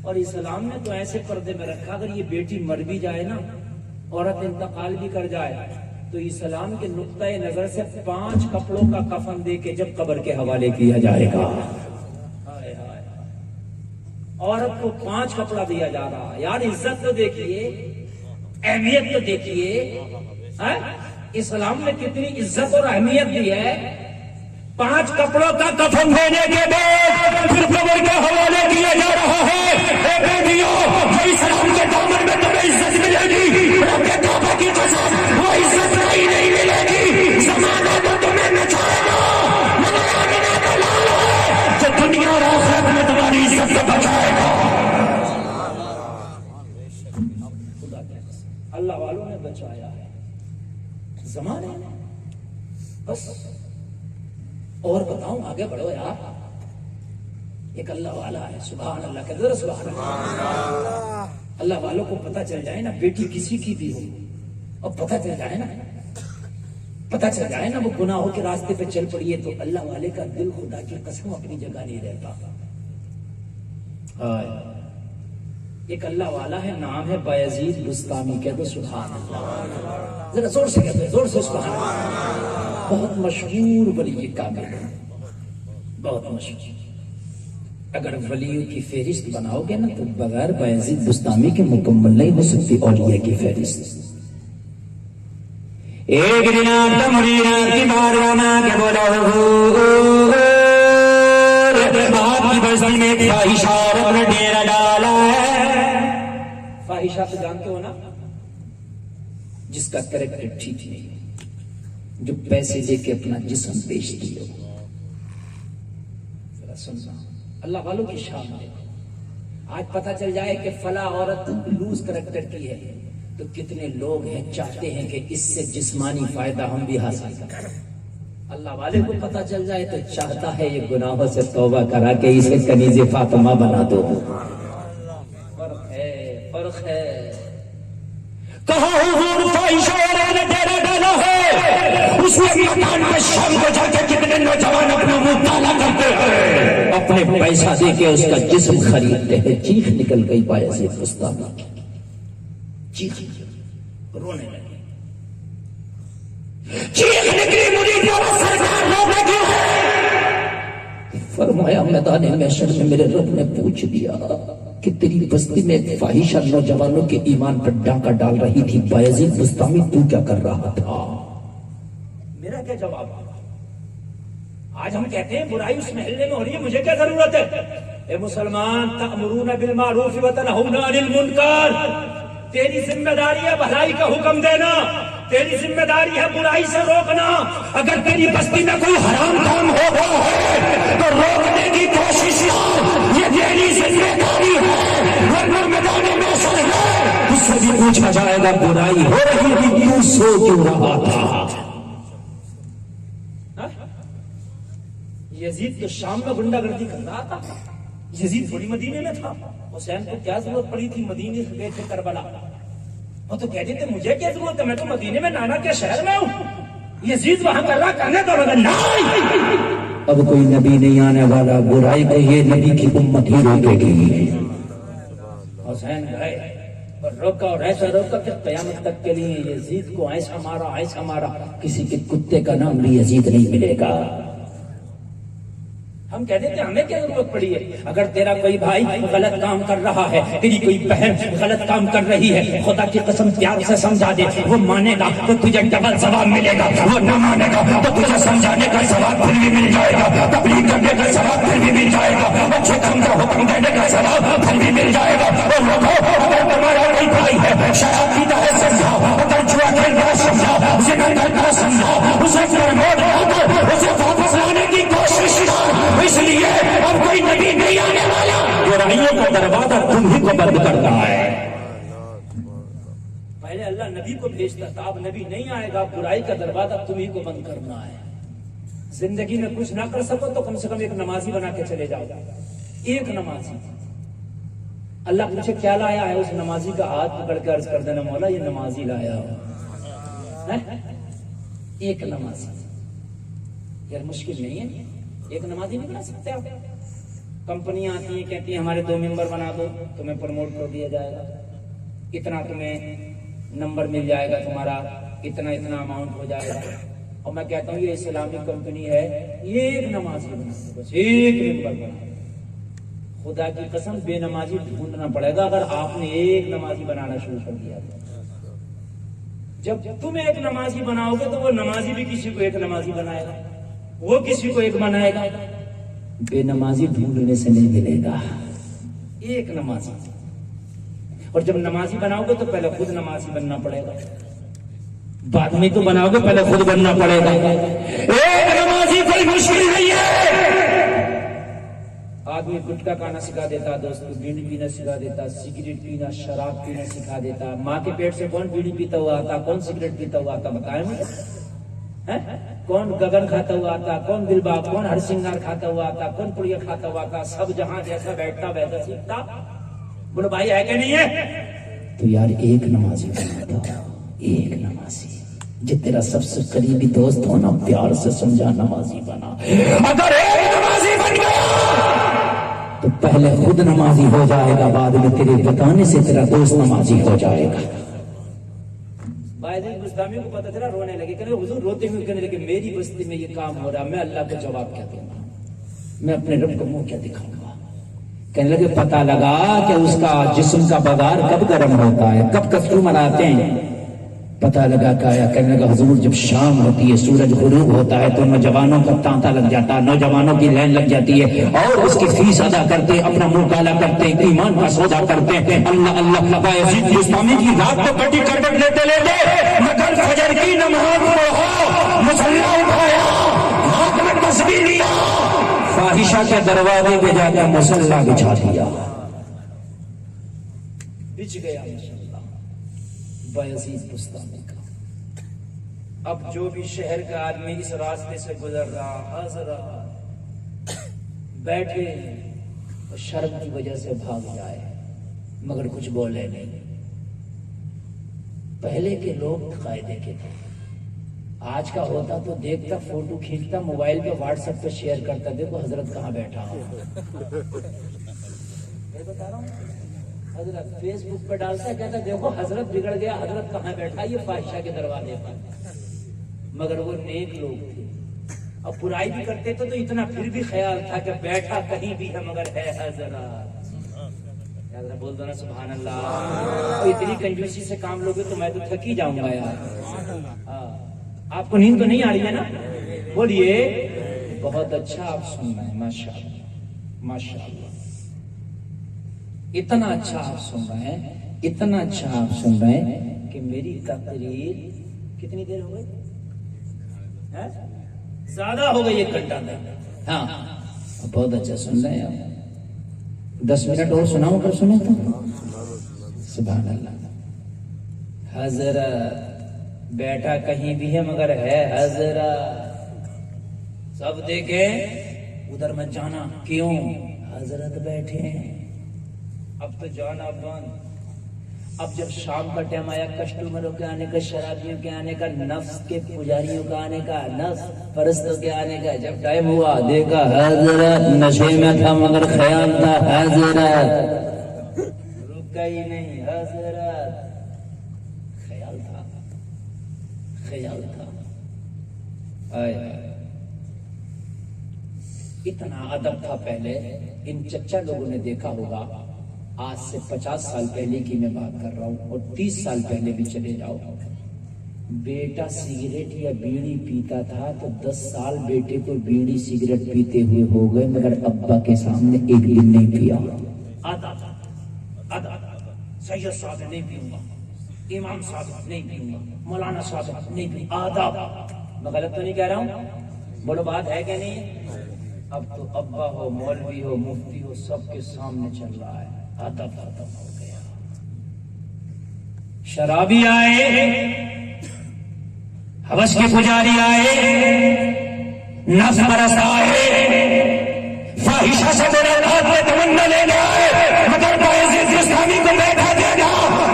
اور اسلام نے تو ایسے پردے میں رکھا، اگر یہ بیٹی مر بھی جائے نا، عورت انتقال بھی کر جائے، تو اسلام کے نقطۂ نظر سے 5 کپڑوں کا کفن دے کے جب قبر کے حوالے کیا جائے گا، عورت کو 5 کپڑا دیا جا رہا۔ یار عزت تو دیکھیے، اہمیت تو دیکھیے، اسلام نے کتنی عزت اور اہمیت دی ہے۔ 5 کپڑوں کا کفن دینے کے بعد پھر قبر کے حوالے کیا جا رہا ہے۔ اے بیٹیوں، یہ اسلام کے دامن میں تمہیں عزت ملے گی، رب کے کعبہ کی قسم وہ عزت نہیں ملے گی۔ زمانہ تو تمہیں نچائے گا، مگر آمنہ کا لال ہے جو دنیا اور آخرت میں تمہاری عزت سے بچائے گا۔ اللہ والوں نے بچایا ہے زمانے میں، بس۔ اور بتاؤں، آگے بڑھو یار۔ ایک اللہ والا ہے، سبحان اللہ، کہتے ہیں سبحان اللہ۔ اللہ والوں کو پتہ چل جائے نا، بیٹی کسی کی بھی ہو، اور پتہ چل جائے نا وہ گناہوں کے راستے پہ چل پڑی ہے، تو اللہ والے کا دل خدا کی قسم اپنی جگہ نہیں رہتا۔ ایک اللہ والا ہے، نام ہے بایزید بستامی، کہتے سبحان اللہ، ذرا زور سے کہتے، زور سے سبحان اللہ۔ بہت مشہور ولی کامل ہے، بہت مشہور۔ اگر ولیوں کی فہرست بناؤ گے نا تو بغیر بایزید بستامی کے مکمل نہیں ہو سکتی اولیاء کی فہرست۔ ایک دن آپ مرید کی بارگاہ میں آ کے بولا، آپ کی بستی میں ایک فاحشہ عورت نے ڈیرا ڈالا ہے۔ فاحشہ تو جانتے ہو نا، جس کا کریکٹر ٹھیک نہیں، جو پیسے دے کے اپنا جسم بیچتی ہو۔ ذرا سننا، اللہ والوں کی شان دیکھو۔ آج پتہ چل جائے کہ فلاں عورت لوز کریکٹر کی ہے تو کتنے لوگ ہیں چاہتے ہیں کہ اس سے جسمانی فائدہ ہم بھی حاصل کریں. اللہ والے کو پتہ چل جائے تو چاہتا ہے یہ گناہوں سے توبہ کرا کے اسے کنیز فاطمہ بنا دو. فرق ہے. کہا حضور فاحشہ نے ڈیرا ڈالا ہے، اس مکان میں شام کو جا کے کتنے نوجوان اپنا منہ کالا کرتے ہیں، اپنے پیسہ دے کے اس کا جسم خریدتے ہیں. چیخ نکل گئی بایزید بستامی کی، چیخ رونے لگے. چیخ نکلی مرید والا سرکار رونے کیوں ہے؟ فرمایا میدان محشر میں میرے رب نے پوچھ دیا کہ تیری بستی میں ایک فاحشہ نوجوانوں کے ایمان پر ڈاکہ ڈال رہی تھی، بایزید بستامی تو کیا کر رہا تھا؟ میرا کیا جواب؟ آج ہم کہتے ہیں برائی اس محلے میں ہو رہی ہے، مجھے کیا ضرورت ہے؟ اے مسلمان، تأمرون بالمعروف وتنہون عن المنکر، تیری ذمہ داری ہے بھلائی کا حکم دینا، تیری ذمہ داری ہے برائی سے روکنا. اگر تیری بستی میں کوئی حرام کام ہو رہا ہے تو روکنے کی کوشش کر، یہ تیری ذمہ داری ہے. ورنہ میدان محشر ہے، اس سے بھی پوچھا جائے گا برائی ہو رہی تھی کیوں سو کیوں رہا تھا. یزید تو شام میں گنڈا گردی کر رہا تھا، یزید تھوڑی مدینے میں تھا. حسین کو کیا ضرورت پڑی تھی مدینے سے گئے تھے کربلا؟ وہ تو کہتے تھے مجھے کیا ضرورت ہے، میں تو مدینے میں نانا کے شہر میں ہوں. یزید وہاں کر رہا کرنے تو لگا نہیں. اب کوئی نبی نہیں آنے والا، برائی کو یہ نبی کی امت ہی روکے گی. حسین گئے اور روکا اور ایسا روکا کہ قیامت تک کے لیے یزید کو ایسا مارا. کسی کے کتے کا نام بھی یزید نہیں ملے گا. ہم کہتے تھے ہمیں کیا ضرورت پڑی ہے؟ اگر تیرا کوئی بھائی غلط کام کر رہا ہے، تیری کوئی بہن غلط کام کر رہی ہے، خدا کی قسم پیار سے سمجھا دے. وہ مانے گا تو تجھے ڈبل ثواب ملے گا، وہ نہ مانے گا تو تجھے سمجھانے کا ثواب پھر بھی مل جائے گا، تبلیغ کرنے کا ثواب پھر بھی مل جائے گا، اچھے کام کا حکم دینے کا ثواب پھر بھی مل جائے گا. اگر تمہارا کوئی بھائی ہے شراب پیتا ہے سمجھاؤ، اگر جوا کھیلتا ہے سمجھاؤ، زنا کرتا ہے سمجھاؤ، اسے پروموٹ کر، اسے واپس لانے کی کوشش کر. اس لیے اب کوئی نبی نہیں آنے والا، برائیوں کا دروازہ تم ہی کو بند کرتا ہے. پہلے اللہ نبی کو بھیجتا تھا، اب نبی نہیں آئے گا، برائی کا دروازہ تم ہی کو بند کرنا ہے. زندگی میں کچھ نہ کر سکو تو کم سے کم ایک نمازی بنا کے چلے جاؤ. ایک نمازی. اللہ پوچھے کیا لایا ہے، اس نمازی کا ہاتھ پکڑ کے عرض کر دینا مولا یہ نمازی لایا ہو. ایک نمازی یار مشکل نہیں ہے، ایک نمازی نہیں بنا سکتے آپ. کمپنیاں آتی ہیں کہتی ہیں ہمارے 2 ممبر بنا دو، تمہیں پروموٹ کر دیا جائے گا، اتنا تمہیں نمبر مل جائے گا، تمہارا اتنا اماؤنٹ ہو جائے گا. اور میں کہتا ہوں یہ اسلامی کمپنی ہے، یہ ایک نمازی بنا دو، بس ایک ممبر بنا دو. خدا کی قسم بے نمازی ڈھونڈنا پڑے گا اگر آپ نے ایک نمازی بنانا شروع کر دیا. جب تم ایک نمازی بناؤ گے تو وہ نمازی بھی کسی کو ایک نمازی بنائے گا، وہ کسی کو ایک بنائے گا. بے نمازی ڈھونڈنے سے نہیں ملے گا، ایک نمازی. اور جب نمازی بناؤ گے تو پہلے خود نمازی بننا پڑے گا، بعد میں تو بناؤ گے پہلے خود بننا پڑے گا. ایک نمازی کوئی مشکل نہیں ہے. آدمی گٹکا کھانا سکھا دیتا، دوست کو بیڑی پینا سکھا دیتا، سگریٹ پینا، شراب پینا سکھا دیتا. ماں کے پیٹ سے کون بیڑی پیتا ہوا آتا، کون سگریٹ پیتا ہوا آتا، بتائیں مجھے. کون گگن کھاتا ہوا آتا، کون دل باغ، کون ہر سنگار کھاتا ہوا آتا، کون پڑیا کھاتا ہوا آتا. سب جہاں جیسا بیٹھتا ویسا سیکھتا. بولو بھائی ہے کہ نہیں ہے؟ تو یار ایک نمازی بنا تھا، ایک نمازی جو تیرا سب سے قریبی دوست ہو نا، پیار سے سمجھا نمازی بنا. اگر ایک نمازی بن گیا تو پہلے خود نمازی ہو جائے گا، بعد میں تیرے بتانے سے تیرا دوست نمازی ہو جائے گا. بایزید بستامی کو پتہ چلا، رونے لگے کہ حضور روتے ہوئے کہنے لگے میری بستی میں یہ کام ہو رہا، میں اللہ کو جواب کیا دوں گا، میں اپنے رب کو منہ کیا دکھاؤں گا. کہنے لگے پتہ لگا کہ اس کا جسم کا بازار کب گرم ہوتا ہے، کب کسٹمر آتے ہیں. پتہ لگا کہا، کہنے لگا حضور جب شام ہوتی ہے، سورج غروب ہوتا ہے تو نوجوانوں کا تانتا لگ جاتا ہے، نوجوانوں کی لائن لگ جاتی ہے اور اس کی فیس ادا کرتے ہیں، اپنا منہ کالا کرتے ہیں، ایمان کا سودا کرتے ہیں. اللہ اللہ. بایزید بستامی کی رات کو کٹی کر لیتے مگر فجر کی نماز پڑھا، مصلی اٹھایا، ہاتھ میں تسبیح لیا، فاحشہ کے دروازے پہ جا کر مصلی بچھا دیا. بچ گیا ماشاءاللہ بایزید بستانی کا۔ اب جو بھی شہر کا آدمی اس راستے سے گزر رہا حضرات بیٹھے اور شرم کی وجہ سے بھاگ جائے مگر کچھ بولے نہیں۔ پہلے کے لوگ قاعدے کے تھے، آج کا ہوتا تو دیکھتا فوٹو کھینچتا موبائل پہ واٹس ایپ پہ شیئر کرتا، دیکھو حضرت کہاں بیٹھا ہو، میں بتا رہا ہوں حضرت فیس بک پہ ڈالتا کہتا دیکھو حضرت بگڑ گیا، حضرت کہاں بیٹھا یہ فاحشہ کے دروازے پر۔ مگر وہ نیک لوگ تھے، اب برائی بھی کرتے تھے تو اتنا پھر بھی خیال تھا کہ بیٹھا کہیں بھی ہے مگر ہے حضرت۔ بول دو نا سبحان اللہ۔ اتنی کنجوسی سے کام لوگے تو میں تو تھک ہی جاؤں گا یار۔ آپ کو نیند تو نہیں آ رہی ہے نا؟ بولیے بہت اچھا آپ سن رہے ہیں، ماشاء اللہ ماشاء اللہ، اتنا اچھا آپ سن رہے ہیں، اتنا اچھا آپ سن رہے ہیں کہ میری تقریر کتنی دیر ہو گئی؟ زیادہ ہو گئی 1 گھنٹہ میں۔ ہاں بہت اچھا سن رہے ہیں آپ، 10 منٹ اور سناؤں کر سنیں تو سبحان اللہ۔ حضرت بیٹا کہیں بھی ہے مگر ہے حضرت، سب دیکھیں ادھر مت جانا، کیوں؟ حضرت بیٹھے ہیں۔ اب تو جانا بند۔ اب جب شام کا ٹائم آیا کسٹمروں کے آنے کا، شرابیوں کے آنے کا، نفس کے پجاریوں کا آنے کا، نفس پرستوں کے آنے کا، جب ٹائم ہوا دیکھا حضرت نشے میں تھا مگر خیال تھا حضرت، رکا ہی نہیں حضرت، خیال تھا خیال تھا۔ اتنا ادب تھا پہلے، ان چچا لوگوں نے دیکھا ہوگا، آج سے 50 سال پہلے کی میں بات کر رہا ہوں، اور 30 سال پہلے بھی چلے جاؤ، بیٹا سگریٹ یا بیڑی پیتا تھا تو 10 سال بیٹے کو بیڑی سگریٹ پیتے ہوئے ہو گئے مگر ابا کے سامنے ایک دن نہیں پیا۔ سید صاحب نہیں پیوں گا، امام صاحب نہیں پیوں گا، مولانا صاحب نہیں پیوں گا، آداب۔ میں غلط تو نہیں کہہ رہا ہوں؟ بولو بات ہے کہ نہیں؟ اب تو ابا ہو، مولوی ہو، مفتی ہو، سب کے سامنے چل رہا ہے، ادب ختم ہو گیا۔ شرابی آئے، حوث کے پجاری آئے، نفس پرست آئے، فاحشہ سے میرے ہاتھ میں تمنا لینے آئے، مگر بایزید بستانی کو بیٹھا دینا،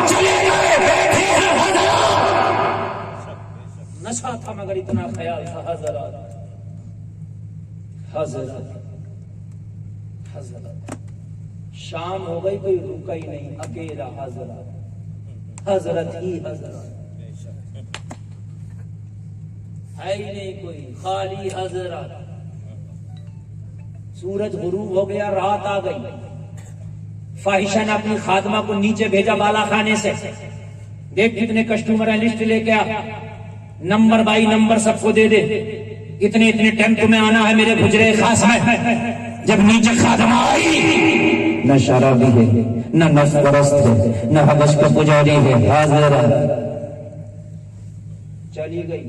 چلے گئے بیٹھے ہیں حضرت۔ نشہ تھا مگر اتنا خیال تھا حضرت، حضرت حضرت۔ شام ہو گئی کوئی رکا ہی نہیں، اکیلا حضرت، حضرت ہی حضرت، ہے ہی نہیں کوئی، خالی حضرت۔ سورج غروب ہو گیا، رات آ گئی، فاحشہ نے اپنی خادمہ کو نیچے بھیجا بالا خانے سے، دیکھ کتنے کسٹمر ہیں، لسٹ لے کے آ، نمبر بائی نمبر سب کو دے دے، اتنے ٹائم تمہیں آنا ہے میرے حجرے خاص میں۔ جب نیچے خادمہ آئی، نہ شرابی ہے، نہ نفس پرست ہے، نہ حوث کا پجاری ہے، حاضر چلی گئی،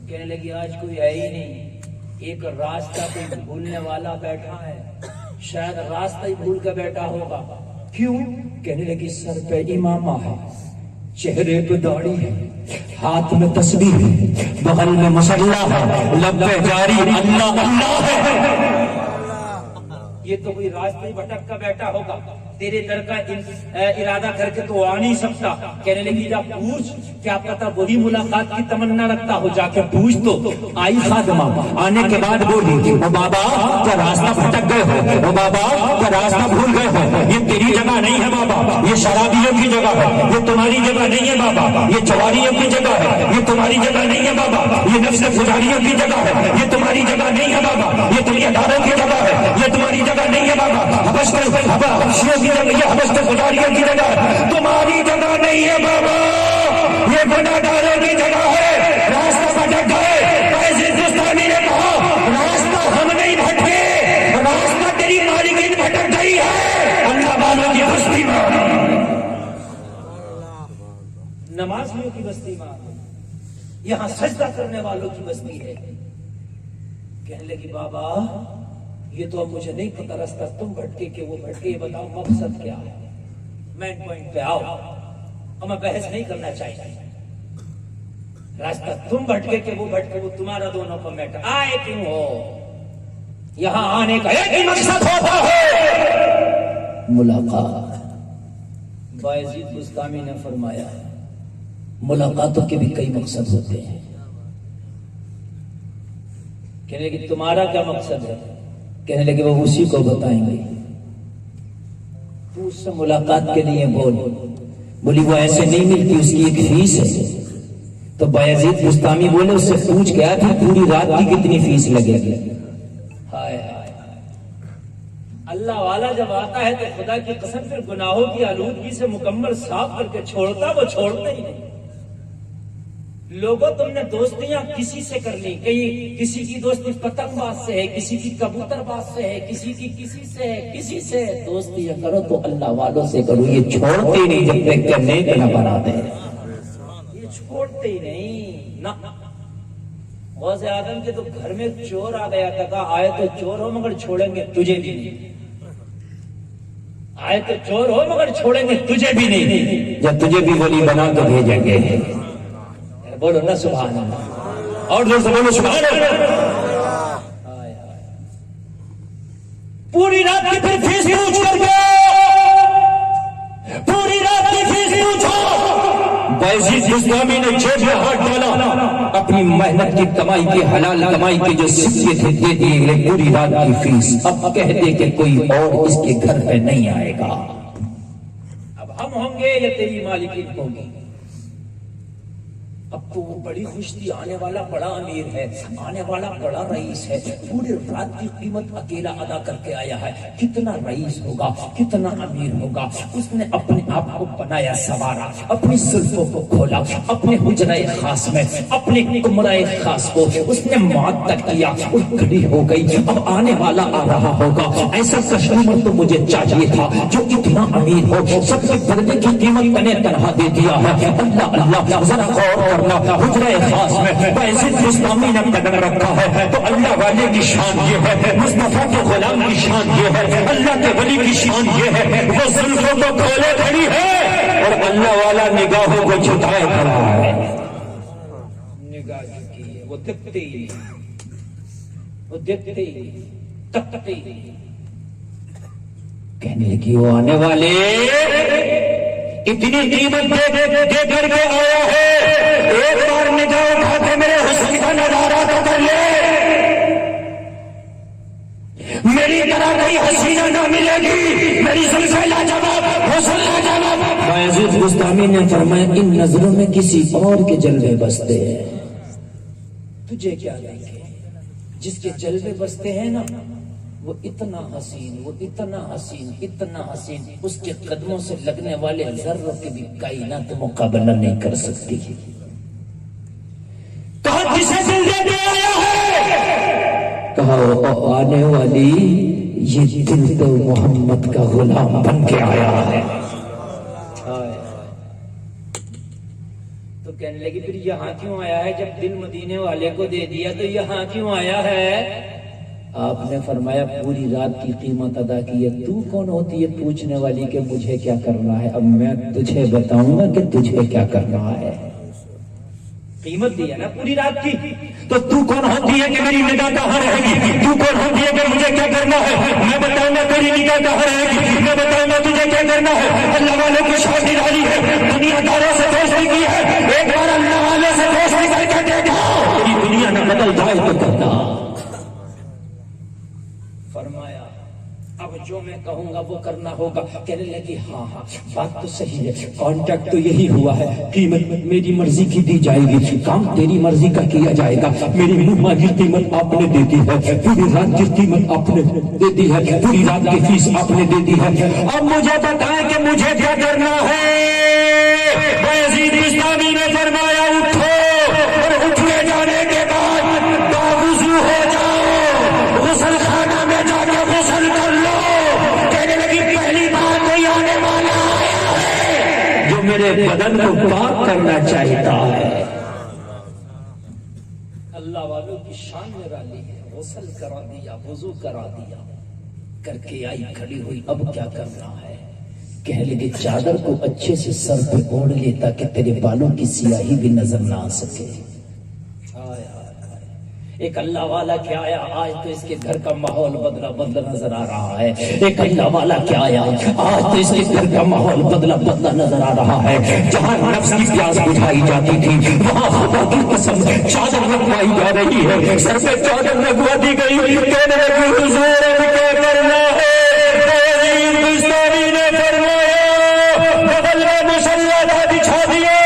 کہنے لگی آج کوئی ہے ہی نہیں، ایک راستہ کوئی بھولنے والا بیٹھا ہے، شاید راستہ ہی بھول کے بیٹھا ہوگا۔ کیوں؟ کہنے لگی سر پہ امامہ ہے، چہرے پہ داڑھی ہے، ہاتھ میں تسبیح ہے، بغل میں مصلا ہے، لب پہ جاری اللہ اللہ ہے۔ یہ تو کوئی راستہ ہی بھٹک کا بیٹھا ہوگا، تیرے در کا ارادہ کر کے تو آ نہیں سکتا۔ کہنے لگی جا پوچھ، کیا پتا وہی ملاقات کی تمنا رکھتا ہو، جا کے پوچھ تو۔ آئی خادمہ، آنے کے بعد بولی وہ بابا کا راستہ بھٹک گئے ہو، وہ بابا کا راستہ بھول گئے ہو، یہ تیری جگہ نہیں ہے بابا، یہ شرابیوں کی جگہ ہے، یہ تمہاری جگہ نہیں ہے بابا، یہ چواریوں کی جگہ ہے، یہ تمہاری جگہ نہیں ہے بابا، یہ نفس پجاریوں کی جگہ ہے، یہ تمہاری جگہ نہیں ہے بابا، یہ دنیاداروں کی جگہ ہے، یہ تمہاری جگہ نہیں ہے بابا، حبشیوں کی جگہ، یہ حبش پجاریوں کی جگہ ہے، تمہاری جگہ نہیں ہے بابا، یہ گناہگاروں کی جگہ ہے، راستہ بھٹک گئے۔ بایزید بستانی نے کہا راستہ ہم نہیں بھٹکے، راستہ تیری مالکین بھٹک گئی ہے، اللہ والوں کی بستی میں، نمازیوں کی بستی میں، یہاں سجدہ کرنے والوں کی بستی ہے۔ کہنے لگی بابا یہ تو اب مجھے نہیں پتا راستہ تم بھٹکے کہ وہ بھٹکے، یہ بتاؤ مقصد کیا ہے؟ مین پوائنٹ پہ آؤ، اور میں بحث نہیں کرنا چاہتا، راستہ تم بھٹکے کہ وہ بھٹکے، وہ تمہارا دونوں کا میٹر۔ آئے کیوں ہو؟ یہاں آنے کا ایک ہی مقصد ہوتا ہے، ملاقات۔ بایزید بستامی نے فرمایا ملاقاتوں کے بھی کئی مقصد ہوتے ہیں۔ کہنے لگے تمہارا کیا مقصد ہے؟ کہنے لگے وہ اسی کو بتائیں گے، تو اس سے ملاقات کے لیے بول۔ بولی وہ ایسے نہیں ملتی، اس کی ایک فیس ہے۔ تو بایزید بستامی بولے اس سے پوچھ گیا تھی پوری رات کی کتنی فیس لگے گی؟ ہائے ہائے، اللہ والا جب آتا ہے تو خدا کی قسم پھر گناہوں کی آلودگی سے مکمل صاف کر کے چھوڑتا، وہ چھوڑتا ہی نہیں۔ لوگوں تم نے دوستیاں کسی سے کر لی، کہیں کسی کی دوستی پتنگ باز سے ہے، کسی کی کبوتر باز سے ہے، کسی کی کسی سے ہے، کسی سے دوستیاں کرو تو اللہ والوں سے کرو، یہ چھوڑتے نہیں جب تک کہ نیک نہ بنا دے، یہ چھوڑتے ہی نہیں نہ۔ غوث اعظم کے تو گھر میں چور آ گیا تھا، کہا آئے تو چور ہو مگر چھوڑیں گے تجھے بھی نہیں، آئے تو چور ہو مگر چھوڑیں گے تجھے بھی نہیں، جب تجھے بھی ولی بنا تو بھیجیں گے۔ بولو نا سبحان اللہ، اور زور سے بولو سبحان اللہ۔ پوری رات کی پھر فیس پوچھ کر کے، پوری رات کی فیس پوچھو۔ بایزید بستامی نے جیب میں ہاتھ ڈالا، اپنی محنت کی کمائی کی حلال کمائی کے جو سکے تھے دے دیے گئے، پوری رات کی فیس۔ اب کہہ دے کہ کوئی اور اس کے گھر پہ نہیں آئے گا، اب ہم ہوں گے یا تیری مالکین ہوگی؟ اب تو وہ بڑی خوش تھی، آنے والا بڑا امیر ہے، آنے والا بڑا رئیس ہے، پوری رات کی قیمت اکیلا ادا کر کے آیا ہے، کتنا رئیس ہوگا، کتنا امیر ہوگا۔ اس نے اپنے آپ کو بنایا سوارا، اپنی زلفوں کو کھولا، اپنے حجرہ خاص میں اپنے کمرہ خاص کو اس نے معطل کیا، اور کھڑی ہو گئی۔ اب آنے والا آ رہا ہوگا، ایسا کسٹمر تو مجھے چاہیے تھا جو اتنا امیر ہو، سب کے پردے کی قیمت میں نے طرح دے دیا ہے۔ اللہ اللہ، ذرا غور کرنا، حجرہ خاص میں بایزید بستامی نے قدم رکھا ہے تو اللہ والے کی شان یہ ہے، مصطفیٰ کے غلام کی شان یہ ہے، اللہ کے ولی کی شان یہ ہے، وہ زلفوں کو کھولے کھڑی ہے اور اللہ والا نگاہوں کو جھکائے کھڑا ہے۔ نگاہ کی ہے، وہ دیکھتے ہی نہیں، وہ دیکھتے ہی نہیں، تکتے ہی نہیں۔ کہنے لگی وہ آنے والے اتنی قیمت دے کر کے آیا ہے، ایک بار نگاہ اٹھا کے میرے حسن کا نظارہ تو کر لے، میری طرح کوئی حسینہ نہ ملے گی، میری زلفیں لاجواب، حسن لاجواب۔ بایزید بستامی نے فرمایا ان نظروں میں کسی اور کے جلوے بستے ہیں، تجھے کیا لیں گے؟ جس کے جلوے بستے ہیں نا، وہ اتنا حسین، وہ اتنا حسین، اتنا حسین، اس کے قدموں سے لگنے والے ذروں کی بھی کائنات مقابلہ نہیں کر سکتی۔ کہا کسے دل دے کے آیا ہے؟ کہا وہ آنے والی یہ دل تو محمد کا غلام بن کے آیا ہے۔ تو کہنے لگی پھر یہاں کیوں آیا ہے؟ جب دل مدینے والے کو دے دیا تو یہاں کیوں آیا ہے؟ آپ نے فرمایا پوری رات کی قیمت ادا کی ہے، تو کون ہوتی ہے پوچھنے والی کہ مجھے کیا کرنا ہے؟ اب میں تجھے بتاؤں گا کہ تجھے کیا کرنا ہے۔ قیمت دی ہے نا پوری رات کی، تو کون ہوتی ہے کہ میری نگاہ کہاں رہے گی؟ تو کون ہوتی ہے کہ مجھے کیا کرنا ہے؟ میں بتاؤں گا تیری نگاہ کہاں رہے گی، میں بتاؤں گا تجھے کیا کرنا ہے۔ اللہ والوں کی شان نرالی ہے، دنیا داروں سے دوستی کی ہے، ایک بار اللہ والے سے دوستی کر کے دیکھو، تیری دنیا نہ بدل جائے تو کرنا۔ فرمایا اب جو میں کہوں گا وہ کرنا ہوگا۔ کہنے لگی ہاں ہاں بات تو صحیح ہے، کانٹیکٹ تو یہی ہوا ہے، قیمت میری مرضی کی دی جائے گی، کام تیری مرضی کا کیا جائے گا۔ میری منہ مانگی قیمت آپ نے دے دی ہے، پوری رات کی قیمت آپ نے دے دی ہے، پوری رات کی فیس آپ نے دے دی ہے۔ اب مجھے بتائیں کہ مجھے کیا کرنا ہے؟ بایزید بستامی نے فرمایا اٹھو، اور اٹھنے جانے کے بعد باوضو ہو جاؤ، غسل خانہ میں جا کے غسل کر لو۔ کہنے لگی پہلی بار کوئی آنے والا آیا ہے جو میرے بدن کو پاک کرنا چاہتا ہے۔ اللہ والوں کی شان نرالی ہے، غسل کرا دیا، وضو کرا دیا، کر کے آئی، کھڑی ہوئی، اب کیا کرنا ہے؟ کہنے لگے چادر کو اچھے سے سر پہ اوڑھ لے تاکہ تیرے بالوں کی سیاہی بھی نظر نہ آ سکے. ایک اللہ والا کیا آیا, آج تو اس کے گھر کا ماحول بدلا نظر آ رہا ہے. ایک اللہ والا کیا آیا, آج تو اس کے گھر کا ماحول بدلا نظر آ رہا ہے. جہاں نفس کی پیاس بجھائی جاتی تھی وہاں خدا کی قسم چادر لگوائی جا رہی ہے. سر پہ چادر لگوا دی گئی. کہنے لگی حضور کیا کرنا ہے. نے فرمایا بغل میں مصلی تھا بچھا دیا.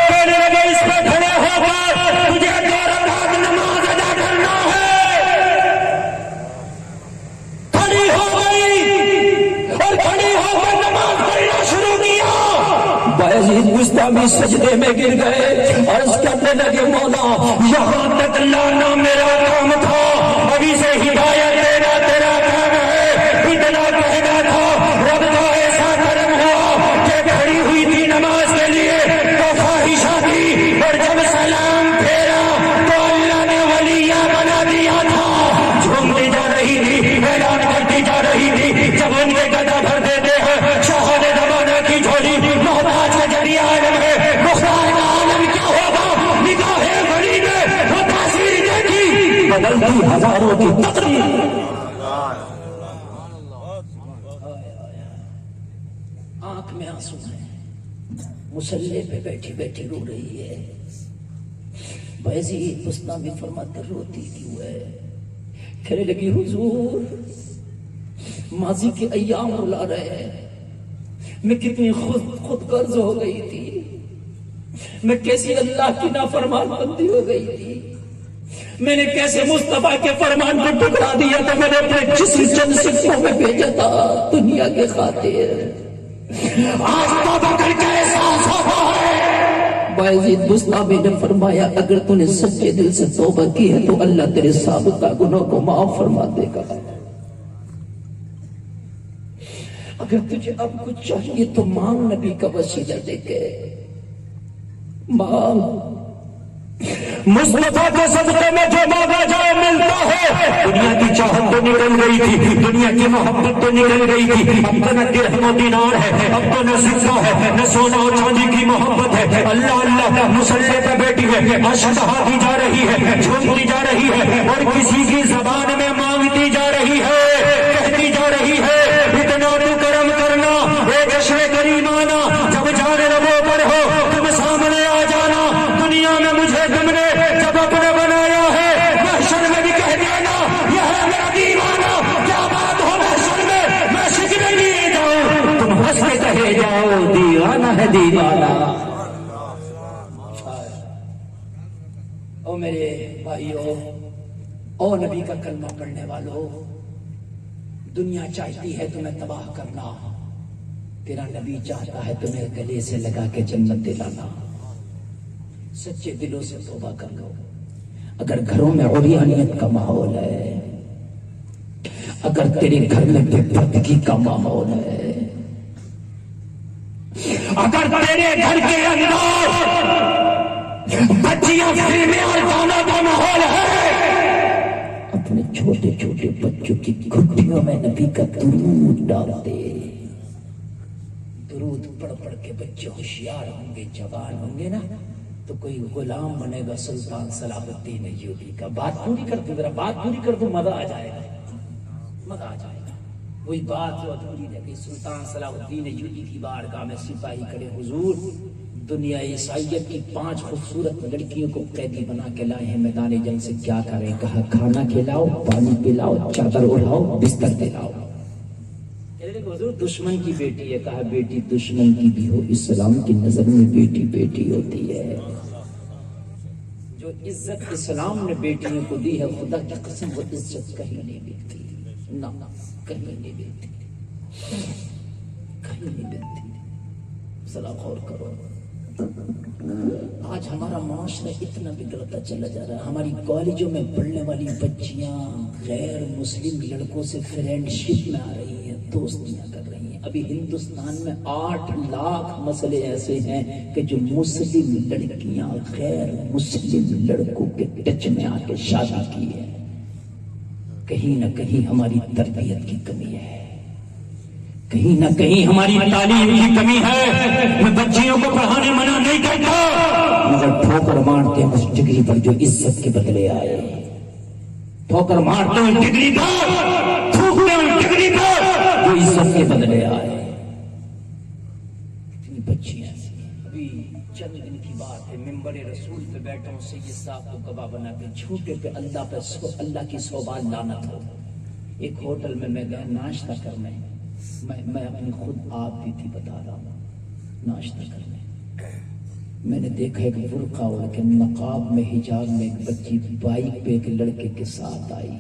کہنے لگے اس پہ کھڑے ہو کر تجھے 2 رکعت نماز ادا کرنا ہے. کھڑی ہو گئی اور کھڑی ہو کر نماز پڑھنا شروع کیا. بایزید بستامی سجدے میں گر گئے. عرض کرنے لگے مولا یہاں تک لانا میرا کام تھا, ابھی سے ہدایت دینا تیرا کام ہے. اتنا کہنا تھا رب کا ایسا کرم ہوا کہ کھڑی ہوئی تھی نماز کے لیے تو خواہشہ تھی, اور جب سلام پھیرا تو اللہ نے ولیہ بنا دیا تھا. جھومتی جا رہی تھی, اعلان کرتی جا رہی تھی. جب ان کے گدا بھر دیتے ہیں شاہد زمانہ کی جھولی, محتاج کا ذریعہ عالم ہے, مختار کا عالم کیا ہوگا. نگاہ بڑی میں وہ تاثیر دیکھی بدلتی ہزاروں کی تقریر. آنکھ میں آنسو ہیں, مصلی پہ بیٹھی بیٹھی رو رہی ہے. بایزید بستامی فرماتا روتی کیوں ہے. کہنے لگی حضور ماضی کے ایام رلا رہے ہیں. میں کتنی خود غرض ہو گئی تھی, میں کیسی اللہ کی نافرمان بندی ہو گئی تھی. میں نے کیسے مصطفیٰ کے فرمان کو ٹکرا دیا تھا. میں نے اپنے جسم چند سکوں میں بھیجا تھا دنیا کے خاطر. آج توبہ کر کے احساس ہوتا ہے. بایزید بستامی نے فرمایا اگر تو نے سچے دل سے توبہ کی ہے تو اللہ تیرے سابقہ گناہوں کو معاف فرما دے گا. اگر تجھے اب کچھ چاہیے تو مانگ نبی کا وسیلہ دے کے مانگ. مصطفیٰ کے صدقے میں جو مانگا جائے ملتا ہے. دنیا کی چاہت تو نکل گئی تھی, دنیا کی محبت تو نکل گئی تھی. اب تو نہ درہم و دینار ہے, اب تو نہ سکہ ہے, نہ سونا اور چاندی کی محبت ہے. اللہ اللہ مصلی پہ بیٹھی ہے, اشک بہاتی جا رہی ہے, جھومتی جا رہی ہے, اور کسی کی زبان میں مانگتی جا رہی ہے, کہتی جا رہی ہے اتنا تو کرم کرنا اے جشن کریمانہ. جب جانے لبوں پر ہو تم سامنے آ جانا. دنیا میں مجھے تم نے جب اپنے بنایا ہے محشر میں بھی کہہ دینا یہ ہے میرا دیوانہ. کیا بات ہو محشر میں شکر لیے جاؤں, تم ہنس کے کہے جاؤ دیوانہ ہے دیوانہ. او میرے بھائیو, او نبی کا کلمہ پڑھنے والوں, دنیا چاہتی ہے تمہیں تباہ کرنا, تیرا نبی چاہتا ہے تمہیں گلے سے لگا کے جنت دلانا. سچے دلوں سے توبہ کر لو. اگر گھروں میں عریانیت کا ماحول ہے, اگر تیرے گھر میں بے پردگی کا ماحول ہے, اگر تیرے گھر کے اندر بچیاں فلمیں اور گانا کا ماحول ہے, اپنے چھوٹے چھوٹے بچوں کی گھٹیوں میں نبی کا درود ڈال دے. درود پڑھ پڑھ کے بچے ہوشیار ہوں گے, جوان ہوں گے نا تو کوئی غلام بنے گا سلطان صلاح الدین ایوبی کا. بات پوری کر دو, ذرا بات پوری کر دو, مزہ آ جائے گا, مزہ آ جائے گا. وہی بات جو ادھوری رہ گئی, سلطان صلاح الدین ایوبی کی بارگاہ میں سپاہی کرے حضور دنیا عیسائیت کی 5 خوبصورت لڑکیوں کو قیدی بنا کے لائے ہیں میدان جنگ سے, کیا کریں. کہا کھانا کھلاؤ, پانی پلاؤ, چادر اڑاؤ, بستر دلاؤ. حضور دشمن کی بیٹی ہے. کہا بیٹی دشمن کی بھی ہو, اسلام کی نظر میں بیٹی بیٹی ہوتی ہے. جو عزت اسلام نے بیٹیوں کو دی ہے خدا کی قسم وہ عزت کہیں نہیں ملتی, نہ کہیں نہیں ملتی, کہیں نہیں ملتی. ذرا غور کرو. آج ہمارا معاشرہ اتنا بگڑتا چلا جا رہا ہے. ہماری کالجوں میں پڑھنے والی بچیاں غیر مسلم لڑکوں سے فرینڈ شپ میں آ رہی ہیں, دوستیاں کر رہی ہیں. ابھی ہندوستان میں 8 لاکھ مسئلے ایسے ہیں کہ جو مسلم لڑکیاں غیر مسلم لڑکوں کے ٹچ میں آ کے شادی کی ہے. کہیں نہ کہیں ہماری تربیت کی کمی ہے, کہیں نہ کہیں ہماری تعلیم کی کمی ہے. میں بچیوں کو پڑھانے منع نہیں کرتا، مگر ٹھوکر مارتے ہیں اس ڈگری پر جو عزت کے بدلے آئے. ٹھوکر مارتے ہیں ڈگری پر، تھوکتے ہیں ڈگری پر جو عزت کے بدلے آئے. اتنی بچیاں ابھی چند دن کی بات ہے، ممبر رسول پہ بیٹھا ہوں، سید صاحب کو گواہ بنا کے جھوٹے پہ اللہ کی 100 بار لعنت ہو. ایک ہوٹل میں گیا ناشتہ کرنے، میں اپنی خود آپ بھی تھی بتا رہا ہوں، ناشتہ کرنے میں نے دیکھا ایک برقع اوڑھ کے نقاب میں حجاب میں ایک بچی بائک پہ ایک لڑکے کے ساتھ آئی،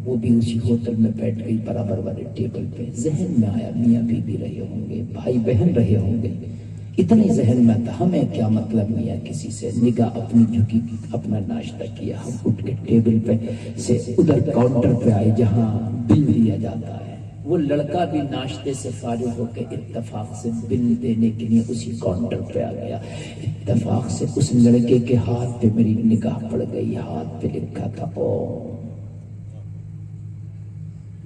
وہ بھی اسی ہوٹل میں بیٹھ گئی برابر والے ٹیبل پہ. ذہن میں آیا میاں بیوی رہے ہوں گے، بھائی بہن رہے ہوں گے، اتنے ذہن میں تھا ہمیں کیا مطلب میاں کسی سے. نگاہ اپنی جھکی، اپنا ناشتہ کیا. ہم اٹھ کے ٹیبل پہ سے ادھر کاؤنٹر پہ آئے جہاں بل دیا جاتا ہے. وہ لڑکا بھی ناشتے سے فارغ ہو کے اتفاق سے بل دینے کے لیے اسی کاؤنٹر پہ آ گیا. اتفاق سے اس لڑکے کے ہاتھ پہ میری نگاہ پڑ گئی، ہاتھ پہ لکھا تھا او.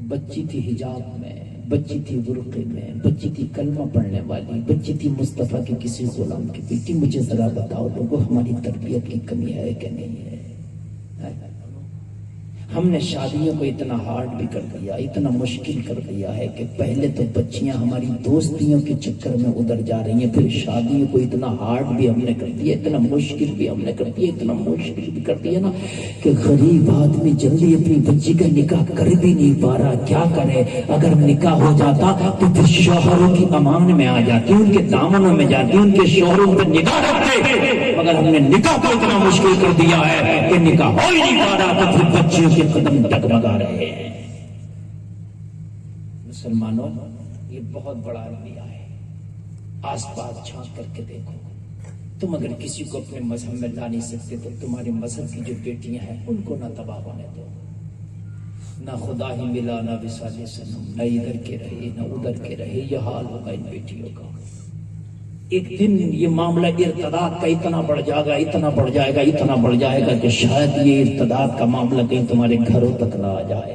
بچی تھی حجاب میں، بچی تھی برقعے میں، بچی تھی کلمہ پڑھنے والی، بچی تھی مصطفیٰ کے کسی غلام کی بیٹی. مجھے ذرا بتاؤ لوگوں ہماری تربیت کی کمی ہے کہ نہیں ہے؟ ہم نے شادیوں کو اتنا ہارڈ بھی کر دیا، اتنا مشکل کر دیا ہے کہ پہلے تو بچیاں ہماری دوستیوں کے چکر میں ادھر جا رہی ہیں، پھر شادیوں کو اتنا ہارڈ بھی ہم نے کر دیا، اتنا مشکل بھی ہم نے کر دیا، اتنا مشکل بھی کر دیا نا کہ غریب آدمی جلدی اپنی بچی کا نکاح کر بھی نہیں پا رہا. کیا کرے؟ اگر نکاح ہو جاتا تو پھر شوہروں کی امان میں آ جاتی، ان کے دامنوں میں جاتی، ان کے شوہروں پر نگاہ رکھتے. مگر ہم نے نکاح کو اتنا مشکل کر دیا ہے کہ نکاح ہو ہی نہیں پا رہا تو پھر بچیوں کے قدم ڈگمگا رہے ہیں. مسلمانوں یہ بہت بڑا رویہ ہے. آس پاس جھانک کر کے دیکھو. تم اگر کسی کو اپنے مذہب میں لا نہیں سکتے تو تمہارے مذہب کی جو بیٹیاں ہیں ان کو نہ تباہ ہونے دو. نہ خدا ہی ملا نہ وصال صنم، نہ ادھر کے رہے نہ ادھر کے رہے. یہ حال ہوگا ان بیٹیوں کا. ایک دن یہ معاملہ ارتداد کا اتنا بڑھ جائے گا، اتنا بڑھ جائے گا، اتنا بڑھ جائے گا کہ شاید یہ ارتداد کا معاملہ کہیں تمہارے گھروں تک نہ آ جائے.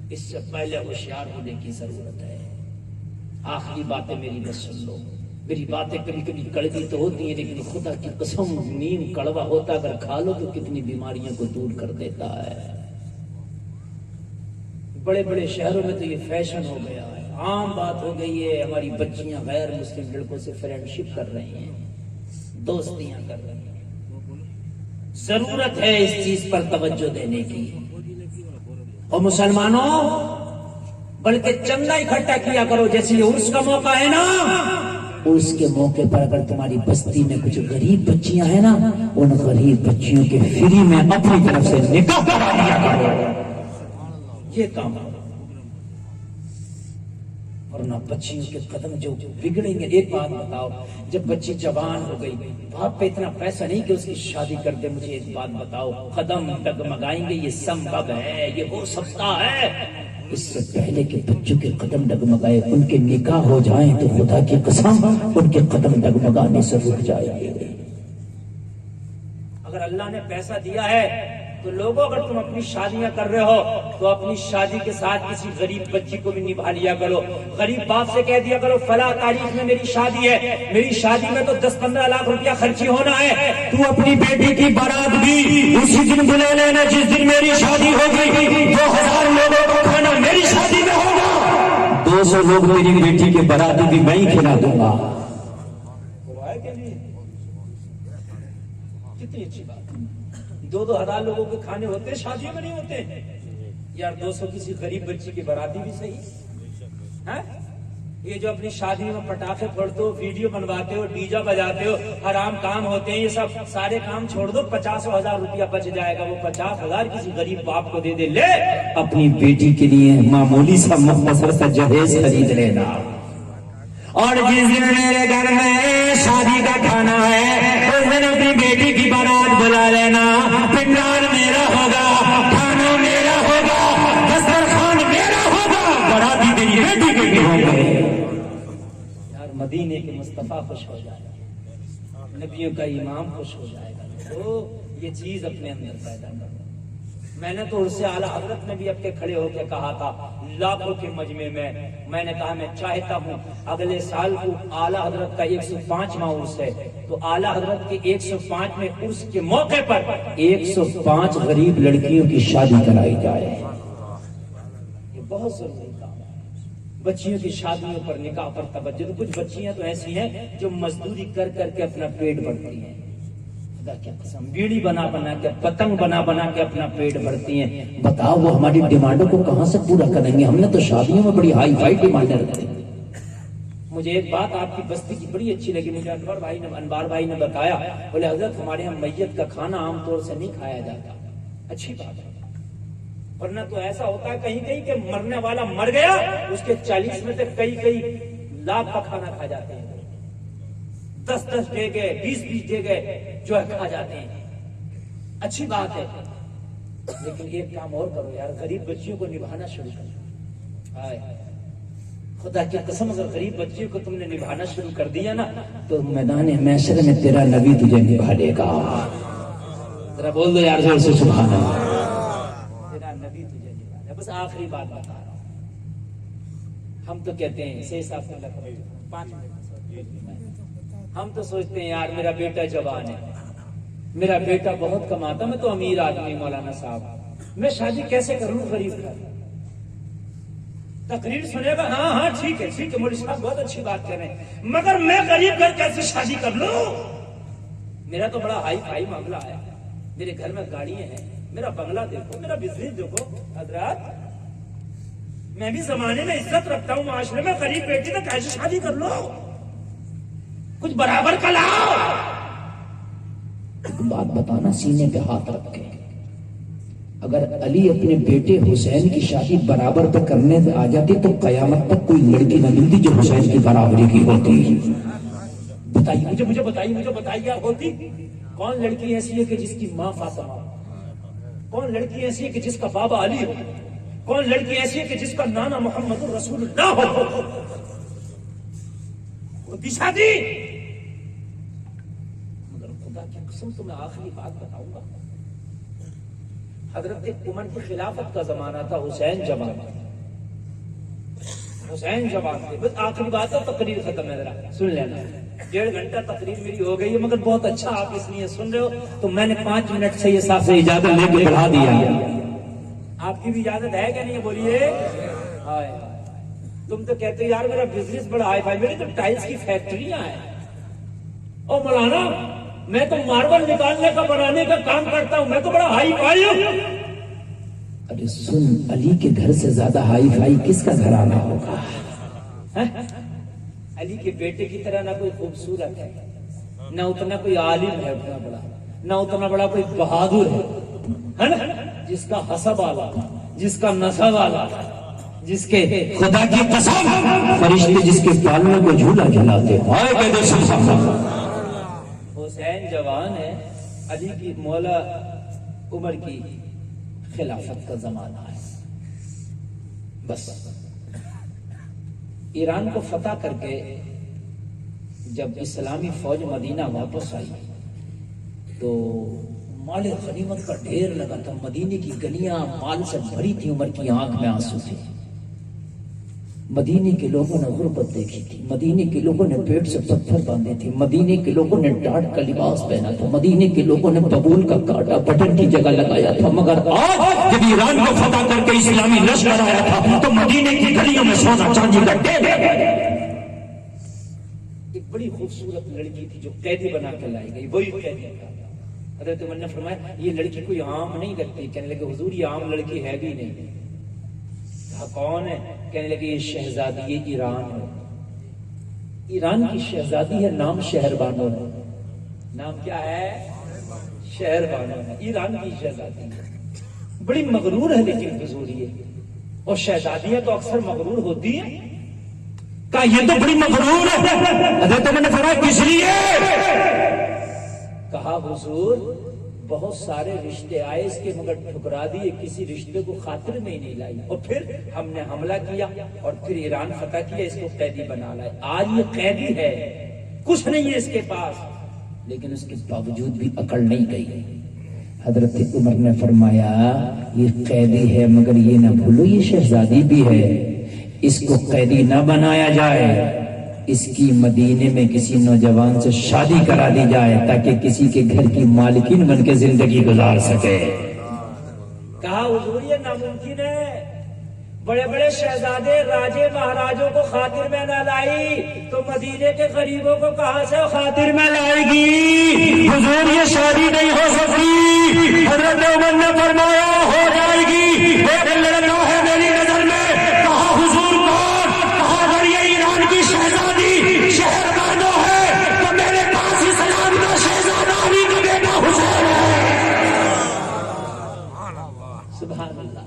اس سے پہلے ہوشیار ہونے کی ضرورت ہے. آخری باتیں میری بس سن لو. میری باتیں کبھی کبھی کڑوی تو ہوتی ہیں لیکن خدا کی قسم نیم کڑوا ہوتا اگر کھا لو تو کتنی بیماریوں کو دور کر دیتا ہے. بڑے بڑے شہروں میں تو یہ فیشن ہو گیا ہے، عام بات ہو گئی ہے. ہماری بچیاں غیر مسلم لڑکوں سے فرینڈ شپ کر رہی ہیں، دوستیاں کر رہی ہیں. ضرورت ہے اس چیز پر توجہ دینے کی. اور مسلمانوں بلکہ چندہ اکٹھا کیا کرو. جیسے یہ عرس کا موقع ہے نا، عرس کے موقع پر اگر تمہاری بستی میں کچھ غریب بچیاں ہیں نا، ان غریب بچیوں کے فری میں اپنی طرف سے نکاح کرا دیا کرو. یہ کام ورنہ بچیوں کے قدم جو بگڑیں گے. ایک بات بتاؤ، جب بچی جوان ہو گئی باپ پہ اتنا پیسہ نہیں کہ اس کی شادی کر دے. مجھے ایک بات بتاؤ، قدم ڈگمگائیں گے. یہ سمبھو ہے، یہ ہو سکتا ہے. اس سے پہلے کہ بچوں کے قدم ڈگمگائے ان کے نکاح ہو جائیں تو خدا کی قسم ان کے قدم ڈگمگانے سے رک جائے گے. اگر اللہ نے پیسہ دیا ہے تو لوگوں اگر تم اپنی شادیاں کر رہے ہو تو اپنی شادی کے ساتھ کسی غریب بچی کو بھی نبھا لیا کرو. غریب باپ سے کہہ دیا کرو فلاں تاریخ میں میری شادی ہے، میری شادی میں تو 10-15 لاکھ روپیہ خرچی ہونا ہے. تو اپنی بیٹی کی بارات بھی اسی دن بلا لینا جس دن میری شادی ہوگی. 2000 لوگوں کو کھانا میری شادی میں ہوگا. 200 لوگ میری بیٹی کے بارات بھی میں ہی کھلا دوں گا. کتنی اچھی بات. 2,000 لوگوں کے کھانے ہوتے ہیں، شادیوں میں نہیں ہوتے یار. 200 کسی غریب بچی کی باراتی بھی صحیح ہے. یہ جو اپنی شادی میں پٹاخے پھوڑتے ہو، ویڈیو بنواتے ہو، ڈی جے بجاتے ہو، حرام کام ہوتے ہیں. یہ سب سارے کام چھوڑ دو. 50,000 روپیہ بچ جائے گا. وہ 50,000 کسی غریب باپ کو دے دے. لے اپنی بیٹی کے لیے معمولی سا مختصر سا جہیز خرید لینا. اور جس دن میرے گھر میں شادی کا کھانا ہے اس دن اپنی بیٹی کی بارات بلا لینا. پنڈال میرا ہوگا، کھانا میرا ہوگا، دسترخوان میرا ہوگا، باراتی تیری بیٹی کے بھی ہوں گے. یار مدینے کے مصطفیٰ خوش ہو جائے گا، نبیوں کا امام خوش ہو جائے گا. تو یہ چیز اپنے اندر پیدا کرو. میں نے تو اس سے اعلیٰ حضرت نے بھی اب کے کھڑے ہو کے کہا تھا لاکھوں کے مجمع میں نے کہا میں چاہتا ہوں اگلے سال کو اعلیٰ حضرت کا 105واں عرس ہے تو اعلیٰ حضرت کے 105 میں عرس کے موقع پر 105 غریب لڑکیوں کی شادی کرائی جائے. یہ بہت ضروری کام ہے. بچیوں کی شادیوں پر نکاح پر توجہ. کچھ بچیاں تو ایسی ہیں جو مزدوری کر کر کے اپنا پیٹ بھرتی ہیں. خدا کی قسم بیڑی بنا بنا کے پتنگ بنا بنا کے اپنا پیٹ بھرتی ہیں. بتاؤ وہ ہماری ڈیمانڈوں کو کہاں سے پورا کریں گے؟ ہم نے تو شادیوں میں بڑی ہائی فائی ڈیمانڈیں رکھتے ہیں. مجھے ایک بات آپ کی بستی کی بڑی اچھی لگی. مجھے انوار بھائی نے بتایا بولے حضرت ہمارے یہاں میت کا کھانا عام طور سے نہیں کھایا جاتا. اچھی بات ہے ورنہ تو ایسا ہوتا ہے کہیں کہیں کہ مرنے والا مر گیا اس کے 40 میں سے کئی لاکھ کا کھانا کھا جاتے ہیں. 10 دے گئے 20 دے گئے جو ہے کھا جاتے ہیں. اچھی بات ہے لیکن ایک کام اور کرو یار غریب بچیوں کو نبھانا شروع کرو. خدا کی قسم اگر غریب بچیوں کو تم نے نبھانا شروع کر دیا نا تو میدان محشر میں تیرا نبی تجھے نبھا لے گا. ذرا بول دو یار زور سے سبحان اللہ. تیرا نبی تجھے نبھا لے. بس آخری بات بتا رہا ہوں. ہم تو کہتے ہیں سے حساب سے 5 منٹ ہم تو سوچتے ہیں یار میرا بیٹا جوان ہے میرا بیٹا بہت کماتا میں تو امیر آدمی مولانا صاحب میں شادی کیسے کروں غریب کا. تقریر سنے گا ہاں ٹھیک ہے مولوی صاحب بہت اچھی بات کر رہے ہیں مگر میں غریب گھر کیسے شادی کر لوں. میرا تو بڑا ہائی فائی معاملہ ہے. میرے گھر میں گاڑیاں ہیں میرا بنگلہ دیکھو میرا بزنس دیکھو. حضرات میں بھی زمانے میں عزت رکھتا ہوں معاشرے میں. غریب بیٹی تو کیسے شادی کر لو کچھ برابر کا لاؤ. ایک بات بتانا سینے پہ ہاتھ رکھ کے اگر علی اپنے بیٹے حسین کی شادی برابر پہ کرنے آ جاتی تو قیامت تک کوئی لڑکی نہ ملتی جو حسین کی برابری کی ہوتی. بتائیے مجھے بتائیے ہوتی کون لڑکی ایسی ہے کہ جس کی ماں فاطمہ کون لڑکی ایسی ہے کہ جس کا بابا علی ہو کون لڑکی ایسی ہے کہ جس کا نانا محمد رسول اللہ ہو ہوتی شادی. مگر خدا کی قسم تو میں آخری بات بتاؤں گا. حضرت عمر کی خلافت کا زمانہ تھا. حسین جوان تھے. بس آخری بات ہے تقریر ختم ہے ذرا سن لینا. 1.5 گھنٹہ تقریر میری ہو گئی ہے مگر بہت اچھا آپ اس لیے سن رہے ہو تو میں نے 5 منٹ سے یہ صاحب سے اجازت لے کے بڑھا دیا. آپ کی بھی اجازت ہے کہ نہیں بولیے. تم تو کہتے ہو یار میرا بزنس بڑا ہائی فائی. میری تو ٹائلز کی فیکٹریاں ہیں. اور مولانا میں تو ماربل نکالنے کا بنانے کا کام کرتا ہوں. میں تو بڑا ہائی فائی ہوں. ارے سن علی کے گھر سے زیادہ ہائی فائی کس کا گھرانہ ہوگا؟ علی کے بیٹے کی طرح نہ کوئی خوبصورت ہے نہ اتنا کوئی عالم ہے اتنا بڑا نہ اتنا بڑا کوئی بہادر ہے نا جس کا حسب والا جس کا نسب والا جس کے خدا کی قسم فرشتے جس کے پالنے کو جھولا جھلاتے حسین جوان ہے. علی کی مولا عمر کی خلافت کا زمانہ ہے. بس ایران کو فتح کر کے جب اسلامی فوج مدینہ واپس آئی تو مال غنیمت کا ڈھیر لگا تھا. مدینے کی گلیاں مال سے بھری تھی. عمر کی آنکھ میں آنسو تھے. مدینے کے لوگوں نے غربت دیکھی تھی. مدینے کے لوگوں نے پیٹ سے پتھر باندھے تھے. مدینے کے لوگوں نے ڈاٹ کا لباس پہنا تھا. مدینے کے لوگوں نے ببول کا کاٹا بٹن کی جگہ لگایا تھا. مگر آج جب ایران کو فتح کر کے اسلامی لشکر آیا تھا تو مدینے کی گلیوں میں سونا چاندی کا ڈھیر. ایک بڑی خوبصورت لڑکی تھی جو قیدی بنا کے لائی گئی. وہی قیدی تھا. حضرت عمر نے فرمایا یہ لڑکی کوئی عام نہیں لگتی. کہنے لگے حضور یہ عام لڑکی ہے بھی نہیں. کون ہے؟ کہنے لگے یہ شہزادی ایران ہے. ایران کی شہزادی ہے. نام شہر بانو ہے. نام کیا ہے؟ شہر بانو ہے. ایران کی شہزادی ہے. بڑی مغرور ہے لیکن فضولی ہے. اور شہزادیاں تو اکثر مغرور ہوتی ہیں. کہا یہ تو بڑی مغرور ہے. حضرت میں نے فرمایا کس لیے؟ کہا حضور بہت سارے رشتے آئے اس کے مگر ٹھکرا دیے. کسی رشتے کو خاطر میں ہی نہیں لائی. اور پھر ہم نے حملہ کیا اور پھر ایران فتح کیا. اس کو قیدی بنا لائے. آج یہ قیدی ہے. کچھ نہیں ہے اس کے پاس. لیکن اس کے باوجود بھی اکڑ نہیں گئی. حضرت عمر نے فرمایا یہ قیدی ہے مگر یہ نہ بھولو یہ شہزادی بھی ہے، اس کو قیدی نہ بنایا جائے، اس کی مدینے میں کسی نوجوان سے شادی کرا دی جائے تاکہ کسی کے گھر کی مالکین بن کے زندگی گزار سکے۔ کہا حضور یہ ناممکن ہے، بڑے بڑے شہزادے راجے مہاراجوں کو خاطر میں نہ لائی تو مدینے کے غریبوں کو کہاں سے خاطر میں لائے گی؟ حضور یہ شادی نہیں ہو سکتی۔ حضرت عمر نے فرمایا ہو جائے گی، ایک لڑکا ہے میری نظر میں۔ کہا حضور کون؟ کہا اگر یہ ایران کی شہزادی شہر بانو ہے تو میرے پاس اسلام کا شہزادہ علی کا بیٹا حسین ہے۔ سبحان اللہ۔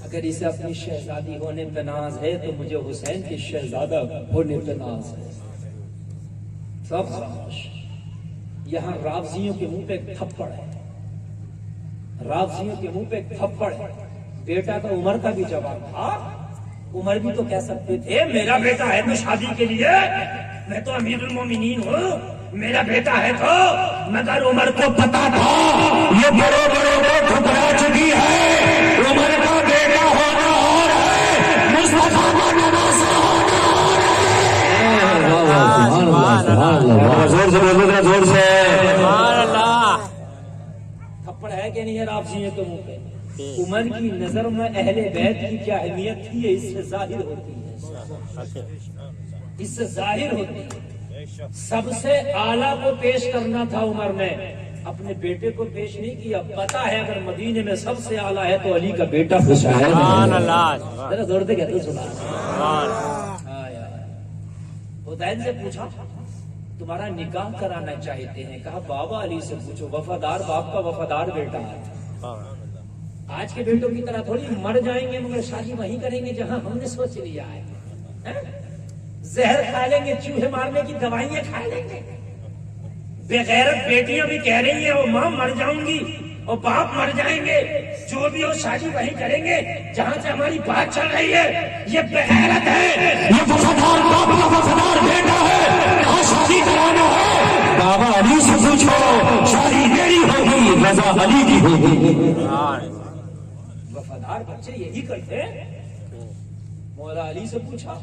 اگر اسے اپنی شہزادی ہونے پہ ناز ہے تو مجھے حسین کی شہزادہ ہونے پہ ناز ہے۔ سب خاموش۔ یہاں رافضیوں کے منہ پہ ایک تھپڑ ہے، رافضیوں کے منہ پہ ایک تھپڑ ہے۔ بیٹا تو عمر کا بھی جواب تھا، عمر بھی تو کہہ سکتے تھے میرا بیٹا ہے تو شادی کے لیے، میں تو امیر المومنین ہوں، میرا بیٹا ہے تو، مگر عمر کو پتا تھا یہ بڑے بڑے کو ٹھکرا چکی ہے۔ عمر کا بیٹا ہونا اور ہے، مصطفیٰ کا نواسا ہونا اور ہے۔ زور سے بولو ذرا، زور سے۔ تھپڑ ہے کہ نہیں ہے رافضیوں کے منہ پہ؟ عمر کی نظر میں اہل بیت کی کیا اہمیت تھی اس سے ظاہر ہوتی ہے، اس سے ظاہر ہوتی ہے۔ سب سے اعلیٰ کو پیش کرنا تھا عمر نے، اپنے بیٹے کو پیش نہیں کیا۔ پتا ہے اگر مدینے میں سب سے اعلیٰ ہے تو علی کا بیٹا حسین ہے۔ ذرا زور سے کہتے سبحان اللہ۔ حسین سے پوچھا تمہارا نکاح کرانا چاہتے ہیں، کہا بابا علی سے پوچھو، وفادار باپ کا وفادار بیٹا ہے۔ آج کے بیٹوں کی طرح تھوڑی مر جائیں گے مگر شادی وہیں کریں گے جہاں ہم نے سوچ لیا ہے۔ زہر کھا لیں گے، چوہے مارنے کی دوائیاں کھا لیں گے۔ بغیرت بیٹیاں بھی کہہ رہی ہیں اور ماں مر جاؤں گی اور باپ مر جائیں گے، جو بھی ہو شادی وہیں کریں گے جہاں سے ہماری بات چل رہی ہے۔ یہ بغیرت ہے، یہ وفادار باپ کا وفادار بیٹا ہے، کہاں شادی کرانا ہے؟ بابا علی سے پوچھو، شادی میری ہوگی، رضا علی کی ہوگی۔ وفادار بچے یہی کرتے ہیں۔ مولا علی سے پوچھا،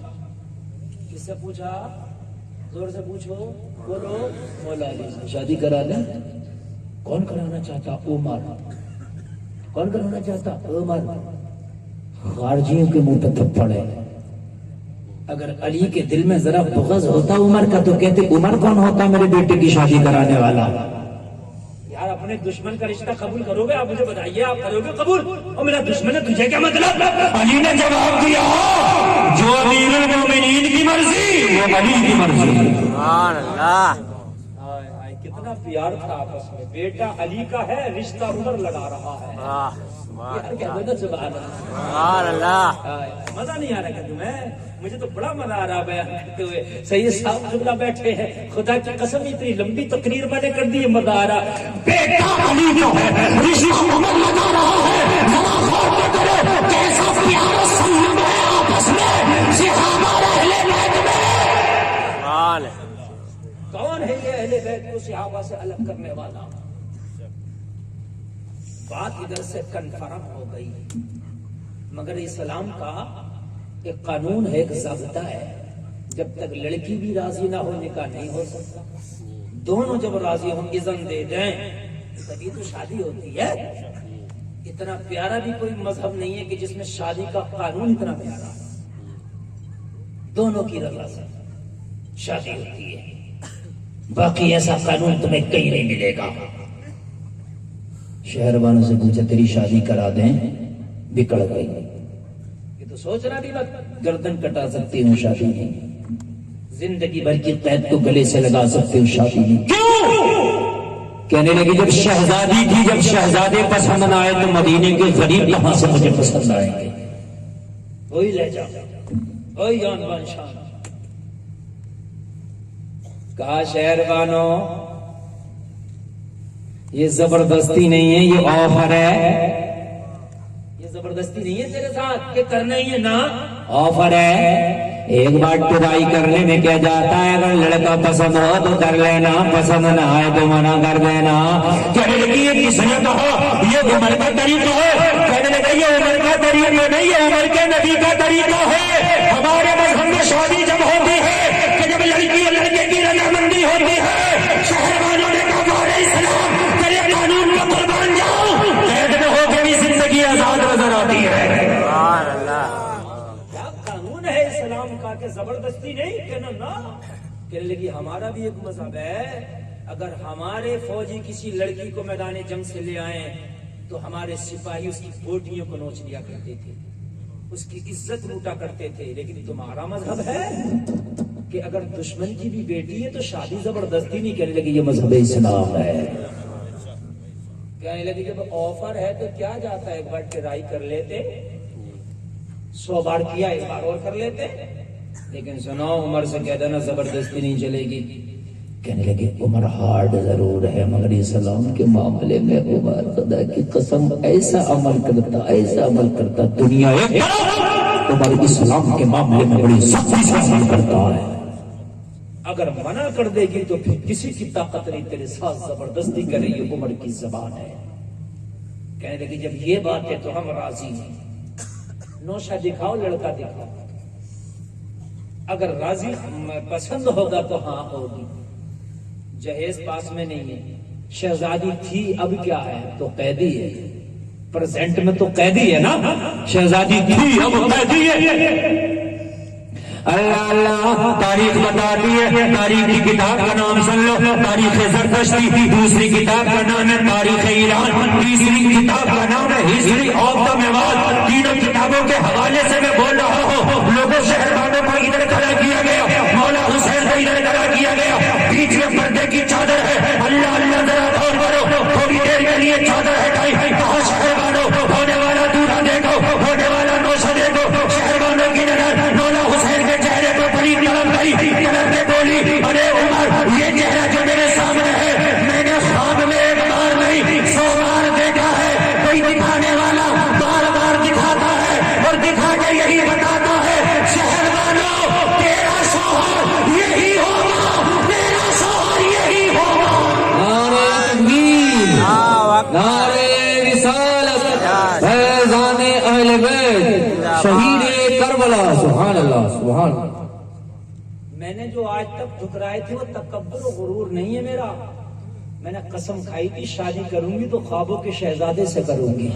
کس سے پوچھا؟ زور سے پوچھو، بولو۔ مولا علی سے شادی کرا لیں۔ کون کرانا چاہتا؟ عمر۔ کون کرانا چاہتا؟ عمر۔ خارجیوں کے منہ پہ تھپڑ ہے۔ اگر علی کے دل میں ذرا بغض ہوتا عمر کا تو کہتے عمر کون ہوتا میرے بیٹے کی شادی کرانے والا؟ یار اپنے دشمن کا رشتہ قبول کرو گے؟ آپ مجھے بتائیے، آپ کرو گے قبول؟ اور میرا دشمن ہے، تجھے کیا مطلب؟ علی نے جواب دیا جو امیر المومنین کی مرضی وہ علی کی مرضی۔ سبحان اللہ۔ کتنا پیار تھا آپس میں، بیٹا علی کا ہے، رشتہ عمر لگا رہا ہے۔ یار کہتے تھے سبحان اللہ۔ مزہ نہیں آ رہا کہ تمہیں؟ مجھے تو بڑا مزہ آ رہا بیان کرتے ہوئے۔ سید صاحب جملہ بیٹھے ہیں، خدا کی قسم اتنی لمبی تقریر میں نے کر دی، مزہ آ رہا۔ بیٹا علی جو ہے رشتہ عمر لگا رہا ہے، ذرا غور تو کرو کیسا پیار و سلم ہے آپس میں صحابہ اور اہل بیت میں۔ کون ہے یہ اہل بیت کو صحابہ سے الگ کرنے والا؟ بات ادھر سے کنفرم ہو گئی، مگر اسلام کا ایک قانون ہے، ایک ضابطہ ہے، جب تک لڑکی بھی راضی نہ ہو نکاح نہیں ہو سکتا۔ دونوں جب راضی ہوں، اذن دے دیں، تبھی تو شادی ہوتی ہے۔ اتنا پیارا بھی کوئی مذہب نہیں ہے کہ جس میں شادی کا قانون اتنا پیارا، دونوں کی رضا سے شادی ہوتی ہے۔ باقی ایسا قانون تمہیں کہیں نہیں ملے گا۔ شہر والوں سے پوچھا تیری شادی کرا دیں؟ بکڑ گئی۔ یہ تو سوچنا بھی مت، گردن کٹا سکتی ہوں شادی نہیں، زندگی بھر کی قید کو گلے سے لگا سکتے ہوں شادی نہیں۔ کیوں؟ کہنے لگی جب شہزادی تھی، جب شہزادے پسند نہ آئے تو مدینے کے غریب کہاں سے مجھے پسند آئیں گے؟ وہی لے جا، وہی آن بان شان۔ کہا شہر بانو یہ زبردستی نہیں ہے، یہ آفر ہے۔ یہ زبردستی نہیں ہے تیرے ساتھ کہ کرنا ہی ہے، نا آفر ہے۔ ایک بار ٹرائی کرنے میں کیا جاتا ہے، اگر لڑکا پسند ہو تو کر لینا، پسند نہ آئے تو منع کر دینا۔ کہنے لگی یہ کس نے کہا یہ عمر کا طریقہ ہے؟ کہنے لگا یہ عمر کا طریقہ نہیں، یہ عمر کے نبی کا طریقہ ہے۔ ہمارے مذہب میں شادی جب ہوتی ہے کہ جب لڑکی اور لڑکے کی رضامندی ہوتی ہے، شہر والوں نے کہا اسلام تیرے قانون کو قربان جاؤ، قید میں ہو کے بھی زندگی آزاد نظر آتی ہے۔ کیا قانون ہے اسلام کا کہ زبردستی نہیں کہنا نا؟ کہنے لگی ہمارا بھی ایک مذہب ہے، اگر ہمارے فوجی کسی لڑکی کو میدان جنگ سے لے آئیں تو ہمارے سپاہی اس کی بوٹیوں کو نوچ لیا کرتے تھے، اس کی عزت لوٹا کرتے تھے۔ لیکن تمہارا مذہب ہے کہ اگر دشمن کی بھی بیٹی ہے تو شادی زبردستی نہیں۔ کہنے لگی یہ مذہب اسلام ہے۔ کہنے لگی جب آفر ہے تو کیا جاتا ہے، ایک بار ٹرائی کر لیتے، 100 بار کیا ایک بار اور کر لیتے۔ لیکن سنو عمر سے کہہ دینا زبردستی نہیں چلے گی۔ کہنے لگے عمر ہارڈ ضرور ہے مگر اسلام کے معاملے میں عمر خدا کی قسم ایسا عمل کرتا دنیا عمر اسلام کے معاملے میں بڑی سختی سے عمل کرتا ہے۔ اگر منع کر دے گی تو پھر کسی کی طاقت نہیں تیرے ساتھ زبردستی کرے، یہ عمر کی زبان ہے۔ کہنے لگی جب یہ بات ہے تو ہم راضی ہیں، نوشہ دکھاؤ، لڑکا دکھاؤ، اگر راضی پسند ہوگا تو ہاں ہوگی۔ جہیز پاس میں نہیں ہے، شہزادی تھی اب کیا ہے تو قیدی ہے، پریزنٹ میں تو قیدی ہے نا، شہزادی تھی اب قیدی ہے۔ اللہ اللہ تاریخ بتاتی ہے، تاریخ کی کتاب کا نام سن لو، تاریخ زرتشتی، دوسری کتاب کا نام ہے تاریخ ایران، تیسری کتاب کا نام ہے ہسٹری آف دا میوات۔ تینوں کتابوں کے حوالے سے میں بول رہا ہوں، لوگوں شہربانوں کو ادھر کھڑا کیا گیا، مولا حسین کو ادھر کھڑا کیا گیا، بیچ میں پردے کی چادر ہے۔ اللہ اللہ ذرا غور کرو، تھوڑی دیر کے لیے چادر ہٹائی، کہا شہربانوں ہونے والا دورہ دیکھو، ہونے والا نوشہ دیکھو۔ شہربانوں کی نظر مولا حسین کے چہرے کو بڑی طرف گئی، طرف کے بولی ارے عمر یہ چہرہ جو میرے سامنے ہے میں نے خواب میں ایک بار نہیں 100 بار دیکھا ہے۔ کوئی دکھانے والا بار بار دکھاتا ہے اور دکھا کے یہی بتاتا ہے شہربانوں تیرا شوہر یہی ہوگا، میرا شوہر یہی ہوگا۔ نعرہ تکبیر، نعرہ رسالت، فیضان اہل بیت، شہید کربلا، سبحان اللہ سبحان اللہ۔ میں نے جو آج تک ٹھکرائے تھے وہ تکبر و غرور نہیں ہے میرا، میں نے قسم کھائی تھی شادی کروں گی تو خوابوں کے شہزادے سے کروں گی۔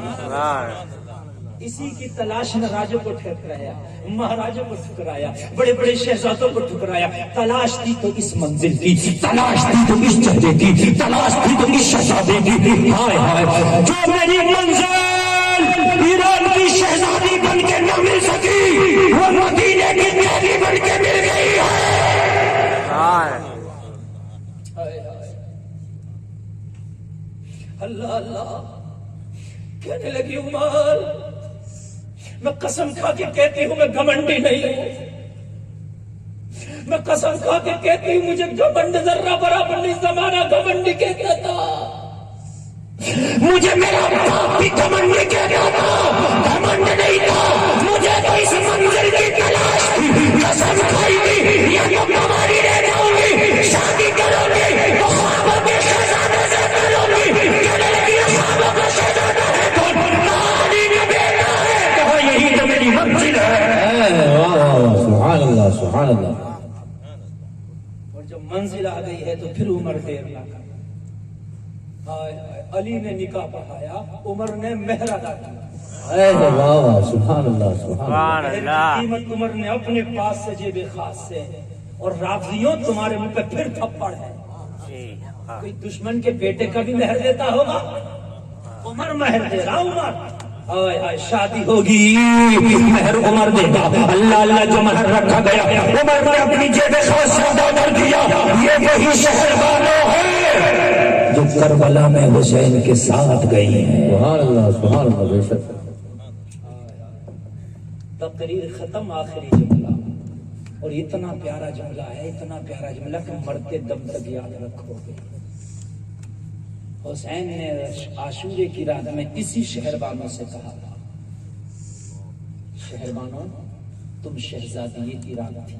اسی کی تلاش میں راجوں کو ٹھکرایا، مہاراجوں کو ٹھکرایا، بڑے بڑے شہزادوں کو ٹھکرایا۔ تلاش تھی تو اس منزل کی، تلاش تھی تو اس جگہ کی، تلاش تھی تو اس شہزادے کی۔ ہائے ہائے جو میری منزل ایران کی شہزادی بن کے نہ مل سکی، وہ مدینے کی قیدی بن کے مل گئی ہے۔ اللہ اللہ کہنے لگی عمر میں قسم کھا کے کہتی ہوں میں گھمنڈی نہیں ہوں، میں قسم کھا کے کہتی ہوں مجھے گھمنڈ ذرہ برابر نہیں، زمانہ گھمنڈی کہتا تھا، مجھے میرا باپ بھی گھمنڈی کہتا تھا، گھمنڈ نہیں تھا مجھے تو اس منزل کی تلاش تھی۔ قسم کھائی تھی یا تو تمہاری رہ جاؤں گی، شادی کرو گی تو خوابوں کے شہزادے سے کرو گی۔ کہنے لگی خوابوں کا شہزادہ ہے کون؟ کہانی میں بیٹا ہے، کہا یہی تو میری منزل ہے۔ سبحان اللہ سبحان اللہ۔ اور جب منزل آ گئی ہے تو پھر عمر دیر نہ کر۔ علی نے نکاح پڑھایا، عمر نے مہر ادا کیا۔ سبحان اللہ سبحان اللہ۔ قیمت عمر نے اپنے پاس سے جیب خاص سے، اور رافضیوں تمہارے منہ پہ پھر تھپڑ ہے۔ کوئی دشمن کے بیٹے کا بھی مہر دیتا ہوگا؟ عمر مہر دے رہا، عمر ہائے ہائے شادی ہوگی، مہر عمر دے گا۔ اللہ اللہ جو مہر رکھا گیا عمر نے اپنی جیب خاص سے ادا کر دیا۔ یہ وہی شہربانوں ہے جو کربلا میں حسین کے ساتھ گئی ہیں۔ سبحان اللہ سبحان اللہ۔ بے شک تقریر ختم، آخری جملہ، اور اتنا پیارا جملہ ہے، اتنا پیارا جملہ کہ مرتے دم تک یاد رکھو گے۔ حسین نے عاشورے کی رات میں اسی شہربانوں سے کہا تھا، شہربانوں تم شہزادی عراق تھی،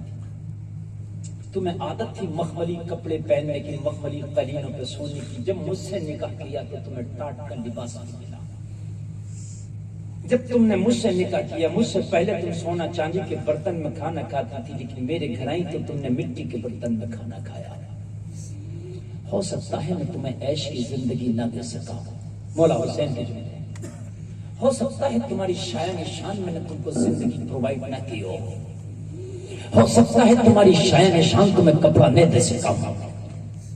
تمہیں عادت تھی مخملی کپڑے پہننے کی، مخملی قلینوں پہ سونے کی. جب مجھ سے نکاح کیا تو تمہیں ٹاٹ کا لباس نہیں ملا. جب تم نے مجھ سے نکاح کیا، مجھ سے پہلے تم سونا چاندی کے برتن میں کھانا کھاتی تھی، لیکن میرے گھر آئی تو تم نے مٹی کے برتن میں کھانا کھایا. ہو سکتا ہے میں تمہیں عیش کی زندگی نہ دے سکا. مولا حسین کے جملے. ہو سکتا ہے تمہاری شایان شان میں نے تم کو زندگی پرووائڈ نہ کی ہو سکتا ہے تمہاری شایان شان تمہیں کپڑا نہیں دے سکا،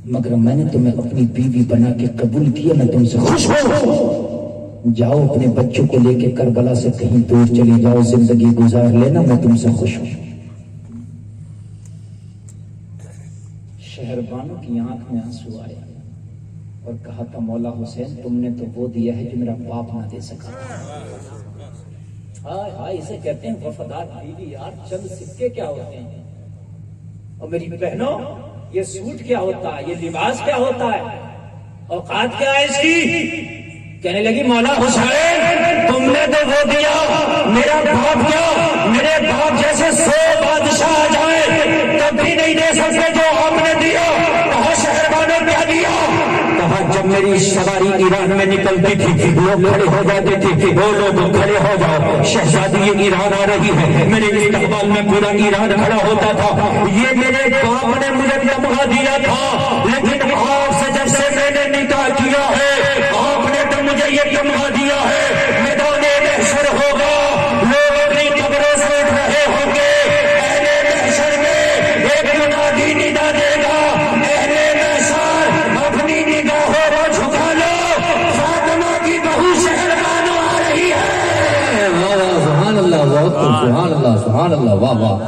مگر میں نے تمہیں اپنی بیوی بنا کے قبول کیا. میں تم سے خوش ہوں. جاؤ اپنے بچوں کو لے کے کربلا سے کہیں دور چلی جاؤ، زندگی گزار لینا، میں تم سے خوش ہوں. شہربانوں کی آنکھ میں آنسو آئے اور کہا تھا مولا حسین تم نے تو وہ دیا ہے جو میرا باپ نہ دے سکا. ہائے ہائے، اسے کہتے ہیں وفادار بیوی. یار چند سکے کیا ہوتے ہیں؟ اور میری بہنوں، یہ سوٹ کیا ہوتا ہے، یہ لباس کیا ہوتا ہے، اوقات کیا ہے اس کی؟ کہنے لگی مولا حسین تم نے تو وہ دیا، میرا باپ کیا، میرے باپ جیسے 100 بادشاہ آ جائے تب بھی نہیں دے سکتے جو آپ نے دیا. کہا شہربانوں کیا دیا؟ کہا جب میری سواری ایران میں نکلتی تھی لوگ کھڑے ہو جاتے تھے، وہ لوگ کھڑے ہو جاؤ، شہزادی ایران آ رہی ہے. میرے استقبال میں پورا ایران کھڑا ہوتا تھا. یہ میرے باپ نے مجھے تمغہ دیا تھا، لیکن آپ سے جب سے میں نے نکاح کیا ہے آپ نے تو مجھے یہ تمغہ دیا ہے. میدان محشر ہوگا، لوگ اپنی قبروں سے اٹھ رہے ہوں گے، اہل محشر میں ایک منادی ندا دے گا، اہل محشر اپنی نگاہوں کو جھکا لو، فاطمہ کی بہو شہربانو آ رہی ہے. سبحان اللہ، سبحان اللہ، سبحان اللہ، واہ واہ.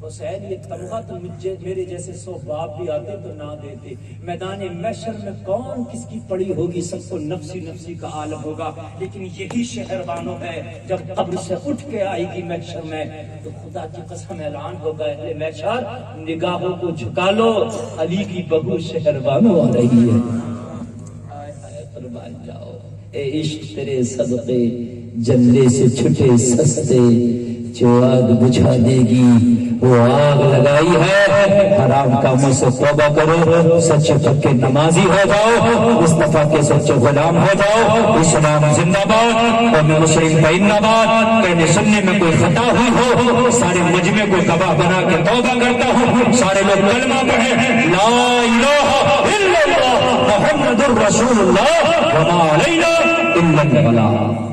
حسین یہ تمغہ تو میرے جیسے 100 باپ بھی آتے تو نہ دیتے. میدان محشر میں کون کس کی پڑی ہوگی، سب کو نفسی نفسی کا عالم ہوگا. لیکن یہی شہربانو ہے جب قبر سے اٹھ کے آئے گی محشر میں تو خدا کی قسم اعلان ہوگا اہل محشر نگاہوں کو جھکا لو، علی کی بہو شہربانو آ رہی ہے. قربان جاؤ اے عشق تیرے صدقے، جلے سے چھٹے سستے، جو آگ بجھا دے گی وہ آگ لگائی ہے. حرام کاموں سے توبہ کرو، سچے پکے نمازی ہو جاؤ، مصطفیٰ کے سچے غلام ہو جاؤ. اسلام زندہ باد اور مسلم زندہ باد. کہنے سننے میں کوئی خطا ہوئی ہو سارے مجمع کو گواہ بنا کے توبہ کرتا ہوں. سارے لوگ کلمہ پڑھیں لا الہ الا اللہ محمد الرسول اللہ وما علینا الا البلاغ.